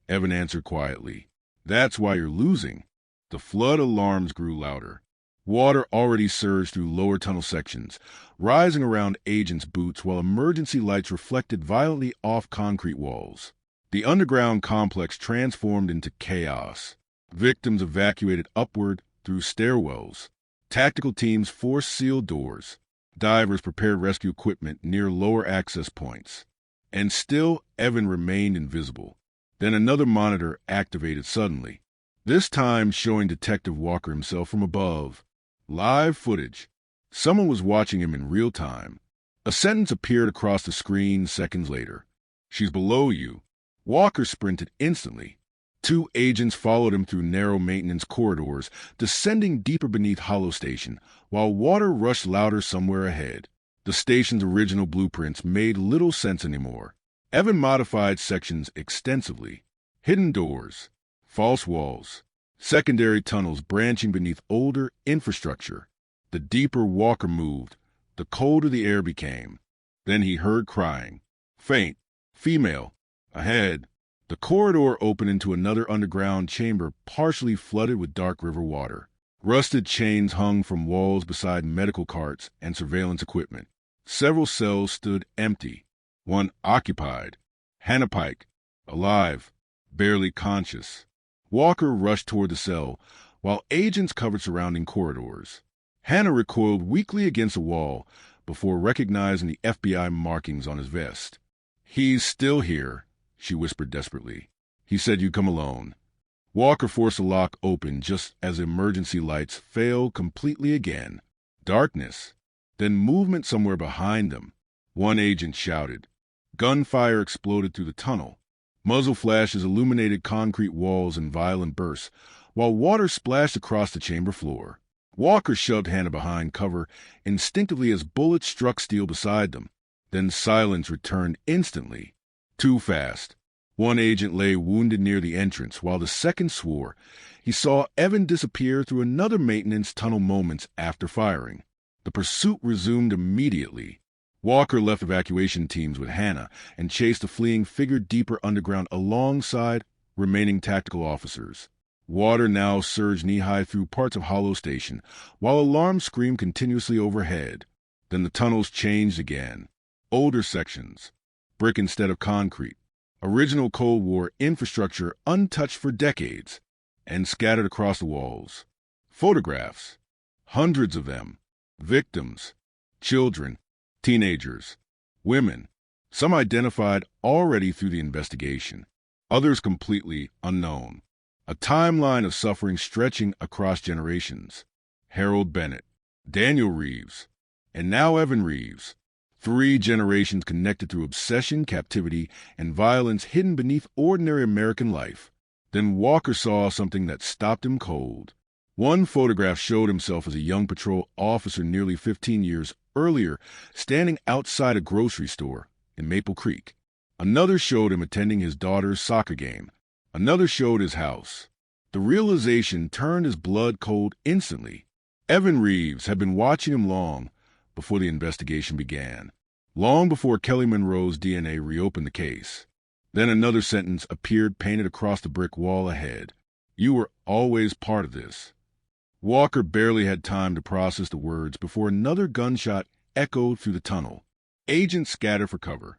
Speaker 16: Evan answered quietly. "That's why you're losing." The flood alarms grew louder. Water already surged through lower tunnel sections, rising around agents' boots while emergency lights reflected violently off concrete walls. The underground complex transformed into chaos. Victims evacuated upward through stairwells. Tactical teams forced sealed doors. Divers prepared rescue equipment near lower access points. And still, Evan remained invisible. Then another monitor activated suddenly, this time showing Detective Walker himself from above. Live footage. Someone was watching him in real time. A sentence appeared across the screen seconds later. "She's below you." Walker sprinted instantly. 2 agents followed him through narrow maintenance corridors, descending deeper beneath Hollow Station, while water rushed louder somewhere ahead. The station's original blueprints made little sense anymore. Evan modified sections extensively. Hidden doors, false walls, secondary tunnels branching beneath older infrastructure. The deeper Walker moved, the colder the air became. Then he heard crying. Faint. Female. Ahead. The corridor opened into another underground chamber partially flooded with dark river water. Rusted chains hung from walls beside medical carts and surveillance equipment. Several cells stood empty. One occupied. Hannah Pike. Alive. Barely conscious. Walker rushed toward the cell, while agents covered surrounding corridors. Hannah recoiled weakly against a wall before recognizing the FBI markings on his vest. "He's still here," she whispered desperately. "He said you'd come alone." Walker forced the lock open just as emergency lights failed completely again. Darkness. Then movement somewhere behind them. One agent shouted. Gunfire exploded through the tunnel. Muzzle flashes illuminated concrete walls in violent bursts, while water splashed across the chamber floor. Walker shoved Hannah behind cover instinctively as bullets struck steel beside them. Then silence returned instantly. Too fast. One agent lay wounded near the entrance, while the second swore he saw Evan disappear through another maintenance tunnel moments after firing. The pursuit resumed immediately. Walker left evacuation teams with Hannah and chased the fleeing figure deeper underground alongside remaining tactical officers. Water now surged knee-high through parts of Hollow Station, while alarms screamed continuously overhead. Then the tunnels changed again. Older sections. Brick instead of concrete. Original Cold War infrastructure untouched for decades, and scattered across the walls. Photographs. Hundreds of them. Victims. Children. Teenagers. Women. Some identified already through the investigation. Others completely unknown. A timeline of suffering stretching across generations. Harold Bennett. Daniel Reeves. And now Evan Reeves. 3 generations connected through obsession, captivity, and violence hidden beneath ordinary American life. Then Walker saw something that stopped him cold. One photograph showed himself as a young patrol officer nearly 15 years earlier, standing outside a grocery store in Maple Creek. Another showed him attending his daughter's soccer game. Another showed his house. The realization turned his blood cold instantly. Evan Reeves had been watching him long before the investigation began, long before Kelly Monroe's DNA reopened the case. Then another sentence appeared painted across the brick wall ahead. "You were always part of this." Walker barely had time to process the words before another gunshot echoed through the tunnel. Agents scattered for cover.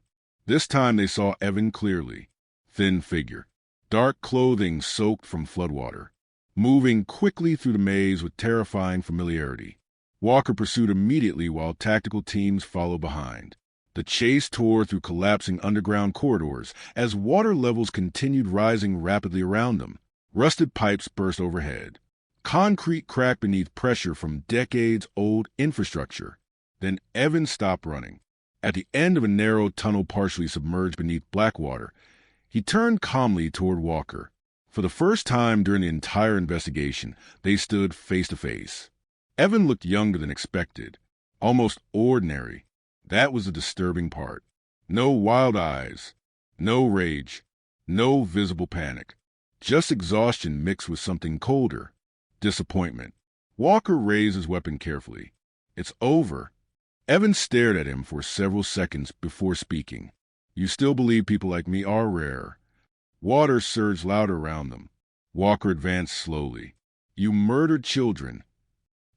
Speaker 16: This time they saw Evan clearly. Thin figure, dark clothing soaked from floodwater, moving quickly through the maze with terrifying familiarity. Walker pursued immediately while tactical teams followed behind. The chase tore through collapsing underground corridors as water levels continued rising rapidly around them. Rusted pipes burst overhead. Concrete cracked beneath pressure from decades-old infrastructure. Then Evan stopped running. At the end of a narrow tunnel partially submerged beneath black water, he turned calmly toward Walker. For the first time during the entire investigation, they stood face to face. Evan looked younger than expected, almost ordinary. That was the disturbing part. No wild eyes, no rage, no visible panic. Just exhaustion mixed with something colder. Disappointment. Walker raised his weapon carefully. It's over. Evan stared at him for several seconds before speaking. You still believe people like me are rare. Water surged louder around them. Walker advanced slowly. You murdered children.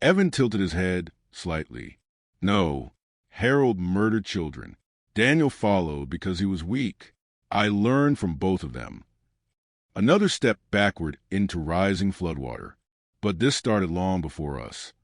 Speaker 16: Evan tilted his head slightly. No, Harold murdered children. Daniel followed because he was weak. I learned from both of them. Another step backward into rising floodwater. But this started long before us.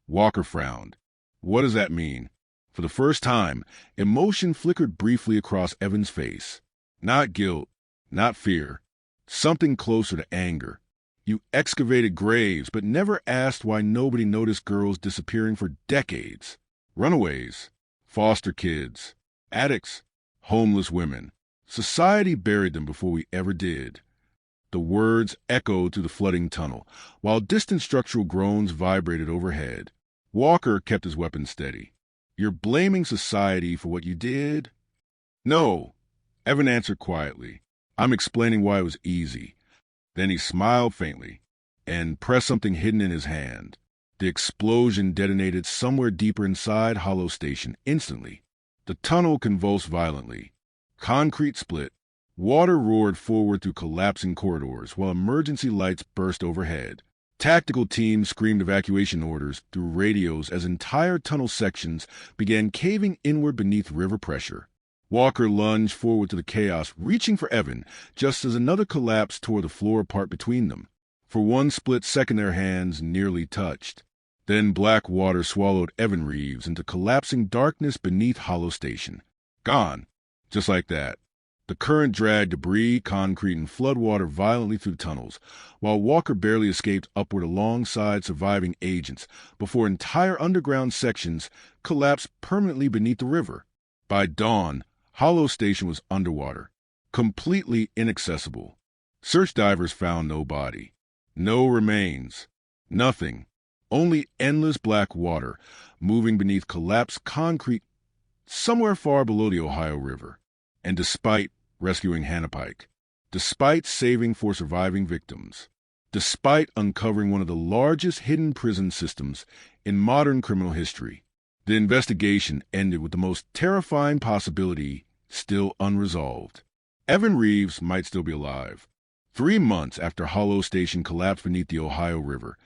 Speaker 16: Walker frowned. What does that mean? For the first time, emotion flickered briefly across Evan's face. Not guilt, not fear. Something closer to anger. You excavated graves, but never asked why nobody noticed girls disappearing for decades. Runaways, foster kids, addicts, homeless women. Society buried them before we ever did. The words echoed through the flooding tunnel, while distant structural groans vibrated overhead. Walker kept his weapon steady. You're blaming society for what you did? No, Evan answered quietly. I'm explaining why it was easy. Then he smiled faintly and pressed something hidden in his hand. The explosion detonated somewhere deeper inside Hollow Station instantly. The tunnel convulsed violently. Concrete split. Water roared forward through collapsing corridors while emergency lights burst overhead. Tactical teams screamed evacuation orders through radios as entire tunnel sections began caving inward beneath river pressure. Walker lunged forward to the chaos, reaching for Evan, just as another collapse tore the floor apart between them. For one split second their hands nearly touched. Then black water swallowed Evan Reeves into collapsing darkness beneath Hollow Station. Gone. Just like that. The current dragged debris, concrete, and floodwater violently through the tunnels, while Walker barely escaped upward alongside surviving agents before entire underground sections collapsed permanently beneath the river. By dawn, Hollow Station was underwater, completely inaccessible. Search divers found no body, no remains, nothing, only endless black water moving beneath collapsed concrete somewhere far below the Ohio River. And despite rescuing Hannah Pike, despite saving for surviving victims, despite uncovering one of the largest hidden prison systems in modern criminal history, the investigation ended with the most terrifying possibility still unresolved. Evan Reeves might still be alive. 3 months after Hollow Station collapsed beneath the Ohio River,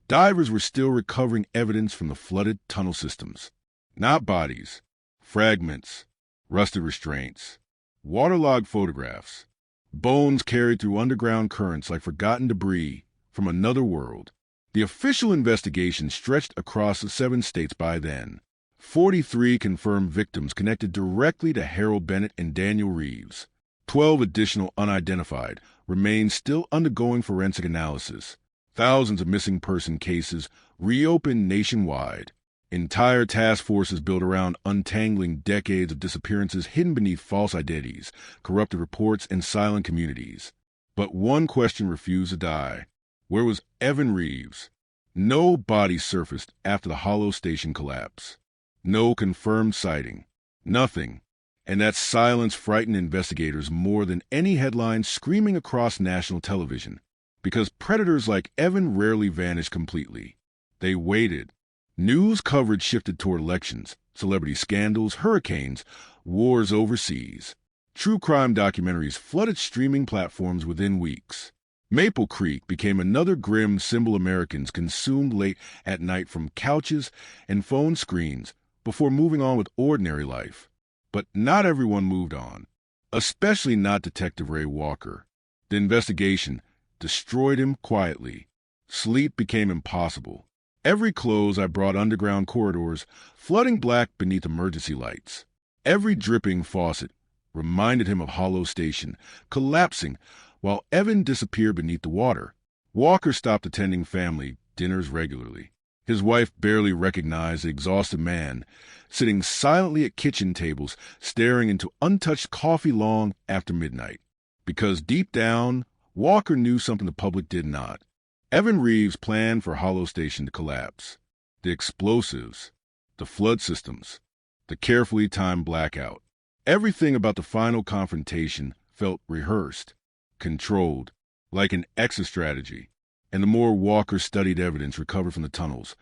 Speaker 16: divers were still recovering evidence from the flooded tunnel systems. Not bodies, fragments, rusted restraints, waterlogged photographs, bones carried through underground currents like forgotten debris from another world. The official investigation stretched across the 7 states by then. 43 confirmed victims connected directly to Harold Bennett and Daniel Reeves. 12 additional unidentified remain still undergoing forensic analysis. Thousands of missing person cases reopened nationwide. Entire task forces built around untangling decades of disappearances hidden beneath false identities, corrupted reports, and silent communities. But one question refused to die. Where was Evan Reeves? No body surfaced after the Hollow Station collapse. No confirmed sighting. Nothing. And that silence frightened investigators more than any headline screaming across national television. Because predators like Evan rarely vanish completely. They waited. News coverage shifted toward elections, celebrity scandals, hurricanes, wars overseas. True crime documentaries flooded streaming platforms within weeks. Maple Creek became another grim symbol Americans consumed late at night from couches and phone screens before moving on with ordinary life. But not everyone moved on, especially not Detective Ray Walker. The investigation destroyed him quietly. Sleep became impossible. Every close I brought underground corridors, flooding black beneath emergency lights. Every dripping faucet reminded him of Hollow Station, collapsing while Evan disappeared beneath the water. Walker stopped attending family dinners regularly. His wife barely recognized the exhausted man, sitting silently at kitchen tables, staring into untouched coffee long after midnight. Because deep down, Walker knew something the public did not. Evan Reeves planned for Hollow Station to collapse. The explosives, the flood systems, the carefully timed blackout. Everything about the final confrontation felt rehearsed, controlled, like an exit strategy. And the more Walker studied evidence recovered from the tunnels,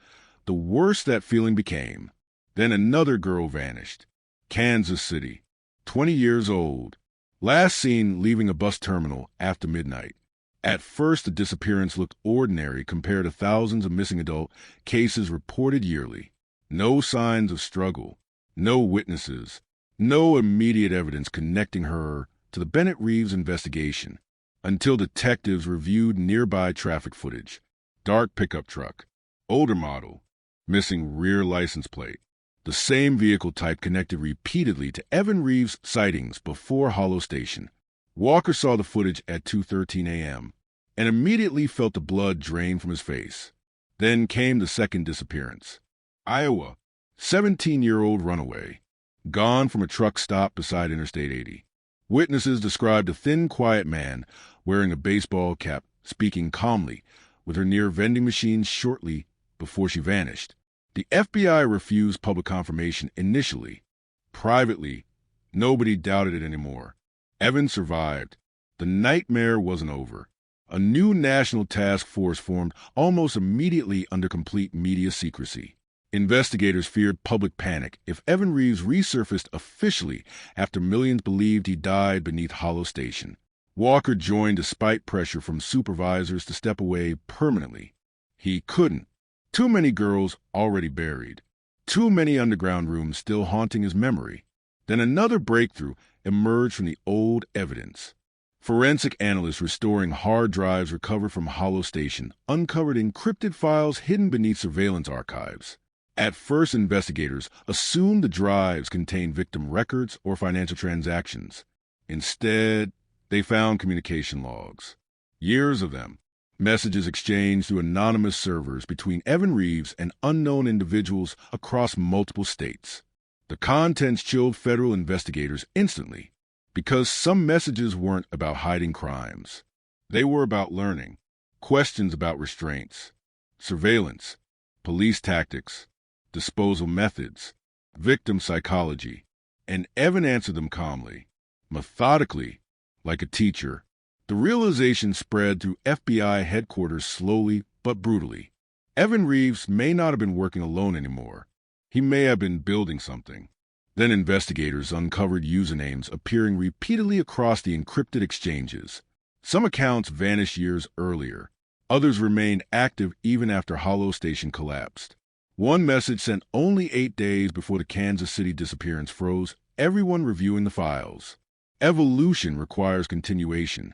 Speaker 16: the worse that feeling became. Then another girl vanished. Kansas City, 20 years old. Last seen leaving a bus terminal after midnight. At first, the disappearance looked ordinary compared to thousands of missing adult cases reported yearly. No signs of struggle, no witnesses, no immediate evidence connecting her to the Bennett Reeves investigation. Until detectives reviewed nearby traffic footage. Dark pickup truck, older model, missing rear license plate. The same vehicle type connected repeatedly to Evan Reeves' sightings before Hollow Station. Walker saw the footage at 2:13 a.m. and immediately felt the blood drain from his face. Then came the second disappearance. Iowa, 17-year-old runaway, gone from a truck stop beside Interstate 80. Witnesses described a thin, quiet man wearing a baseball cap, speaking calmly, with her near vending machine shortly before she vanished. The FBI refused public confirmation initially. Privately, nobody doubted it anymore. Evan survived. The nightmare wasn't over. A new national task force formed almost immediately under complete media secrecy. Investigators feared public panic if Evan Reeves resurfaced officially after millions believed he died beneath Hollow Station. Walker joined despite pressure from supervisors to step away permanently. He couldn't. Too many girls already buried. Too many underground rooms still haunting his memory. Then another breakthrough emerged from the old evidence. Forensic analysts restoring hard drives recovered from Hollow Station uncovered encrypted files hidden beneath surveillance archives. At first, investigators assumed the drives contained victim records or financial transactions. Instead, they found communication logs. Years of them. Messages exchanged through anonymous servers between Evan Reeves and unknown individuals across multiple states. The contents chilled federal investigators instantly, because some messages weren't about hiding crimes. They were about learning, questions about restraints, surveillance, police tactics, disposal methods, victim psychology, and Evan answered them calmly, methodically, like a teacher. The realization spread through FBI headquarters slowly but brutally. Evan Reeves may not have been working alone anymore. He may have been building something. Then investigators uncovered usernames appearing repeatedly across the encrypted exchanges. Some accounts vanished years earlier. Others remained active even after Hollow Station collapsed. One message sent only 8 days before the Kansas City disappearance froze everyone reviewing the files. Evolution requires continuation.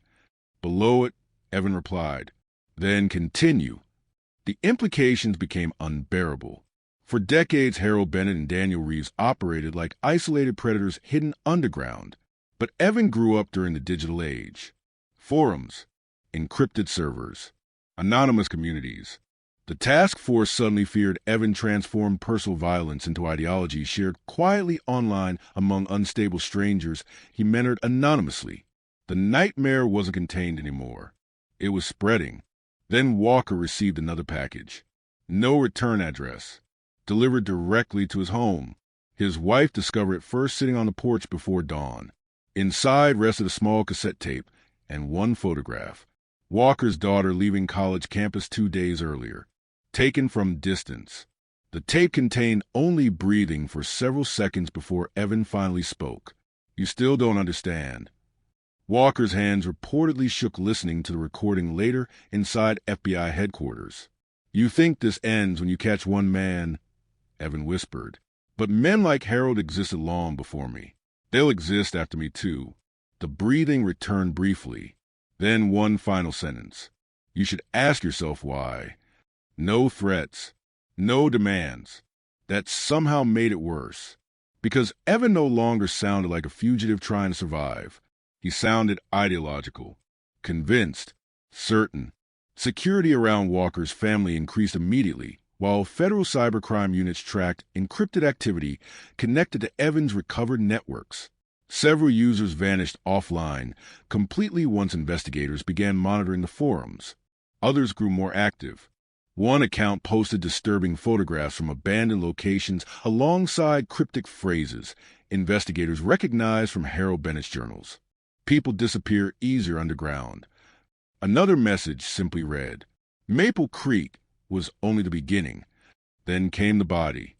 Speaker 16: Below it, Evan replied, then continue. The implications became unbearable. For decades, Harold Bennett and Daniel Reeves operated like isolated predators hidden underground. But Evan grew up during the digital age. Forums, encrypted servers, anonymous communities. The task force suddenly feared Evan transformed personal violence into ideology shared quietly online among unstable strangers he mentored anonymously. The nightmare wasn't contained anymore. It was spreading. Then Walker received another package. No return address. Delivered directly to his home. His wife discovered it first sitting on the porch before dawn. Inside rested a small cassette tape and one photograph. Walker's daughter leaving college campus 2 days earlier. Taken from distance. The tape contained only breathing for several seconds before Evan finally spoke. You still don't understand. Walker's hands reportedly shook listening to the recording later inside FBI headquarters. You think this ends when you catch one man, Evan whispered. But men like Harold existed long before me. They'll exist after me too. The breathing returned briefly. Then one final sentence. You should ask yourself why. No threats. No demands. That somehow made it worse. Because Evan no longer sounded like a fugitive trying to survive. He sounded ideological, convinced, certain. Security around Walker's family increased immediately, while federal cybercrime units tracked encrypted activity connected to Evan's recovered networks. Several users vanished offline completely once investigators began monitoring the forums. Others grew more active. One account posted disturbing photographs from abandoned locations alongside cryptic phrases investigators recognized from Harold Bennett's journals. People disappear easier underground. Another message simply read, Maple Creek was only the beginning. Then came the body.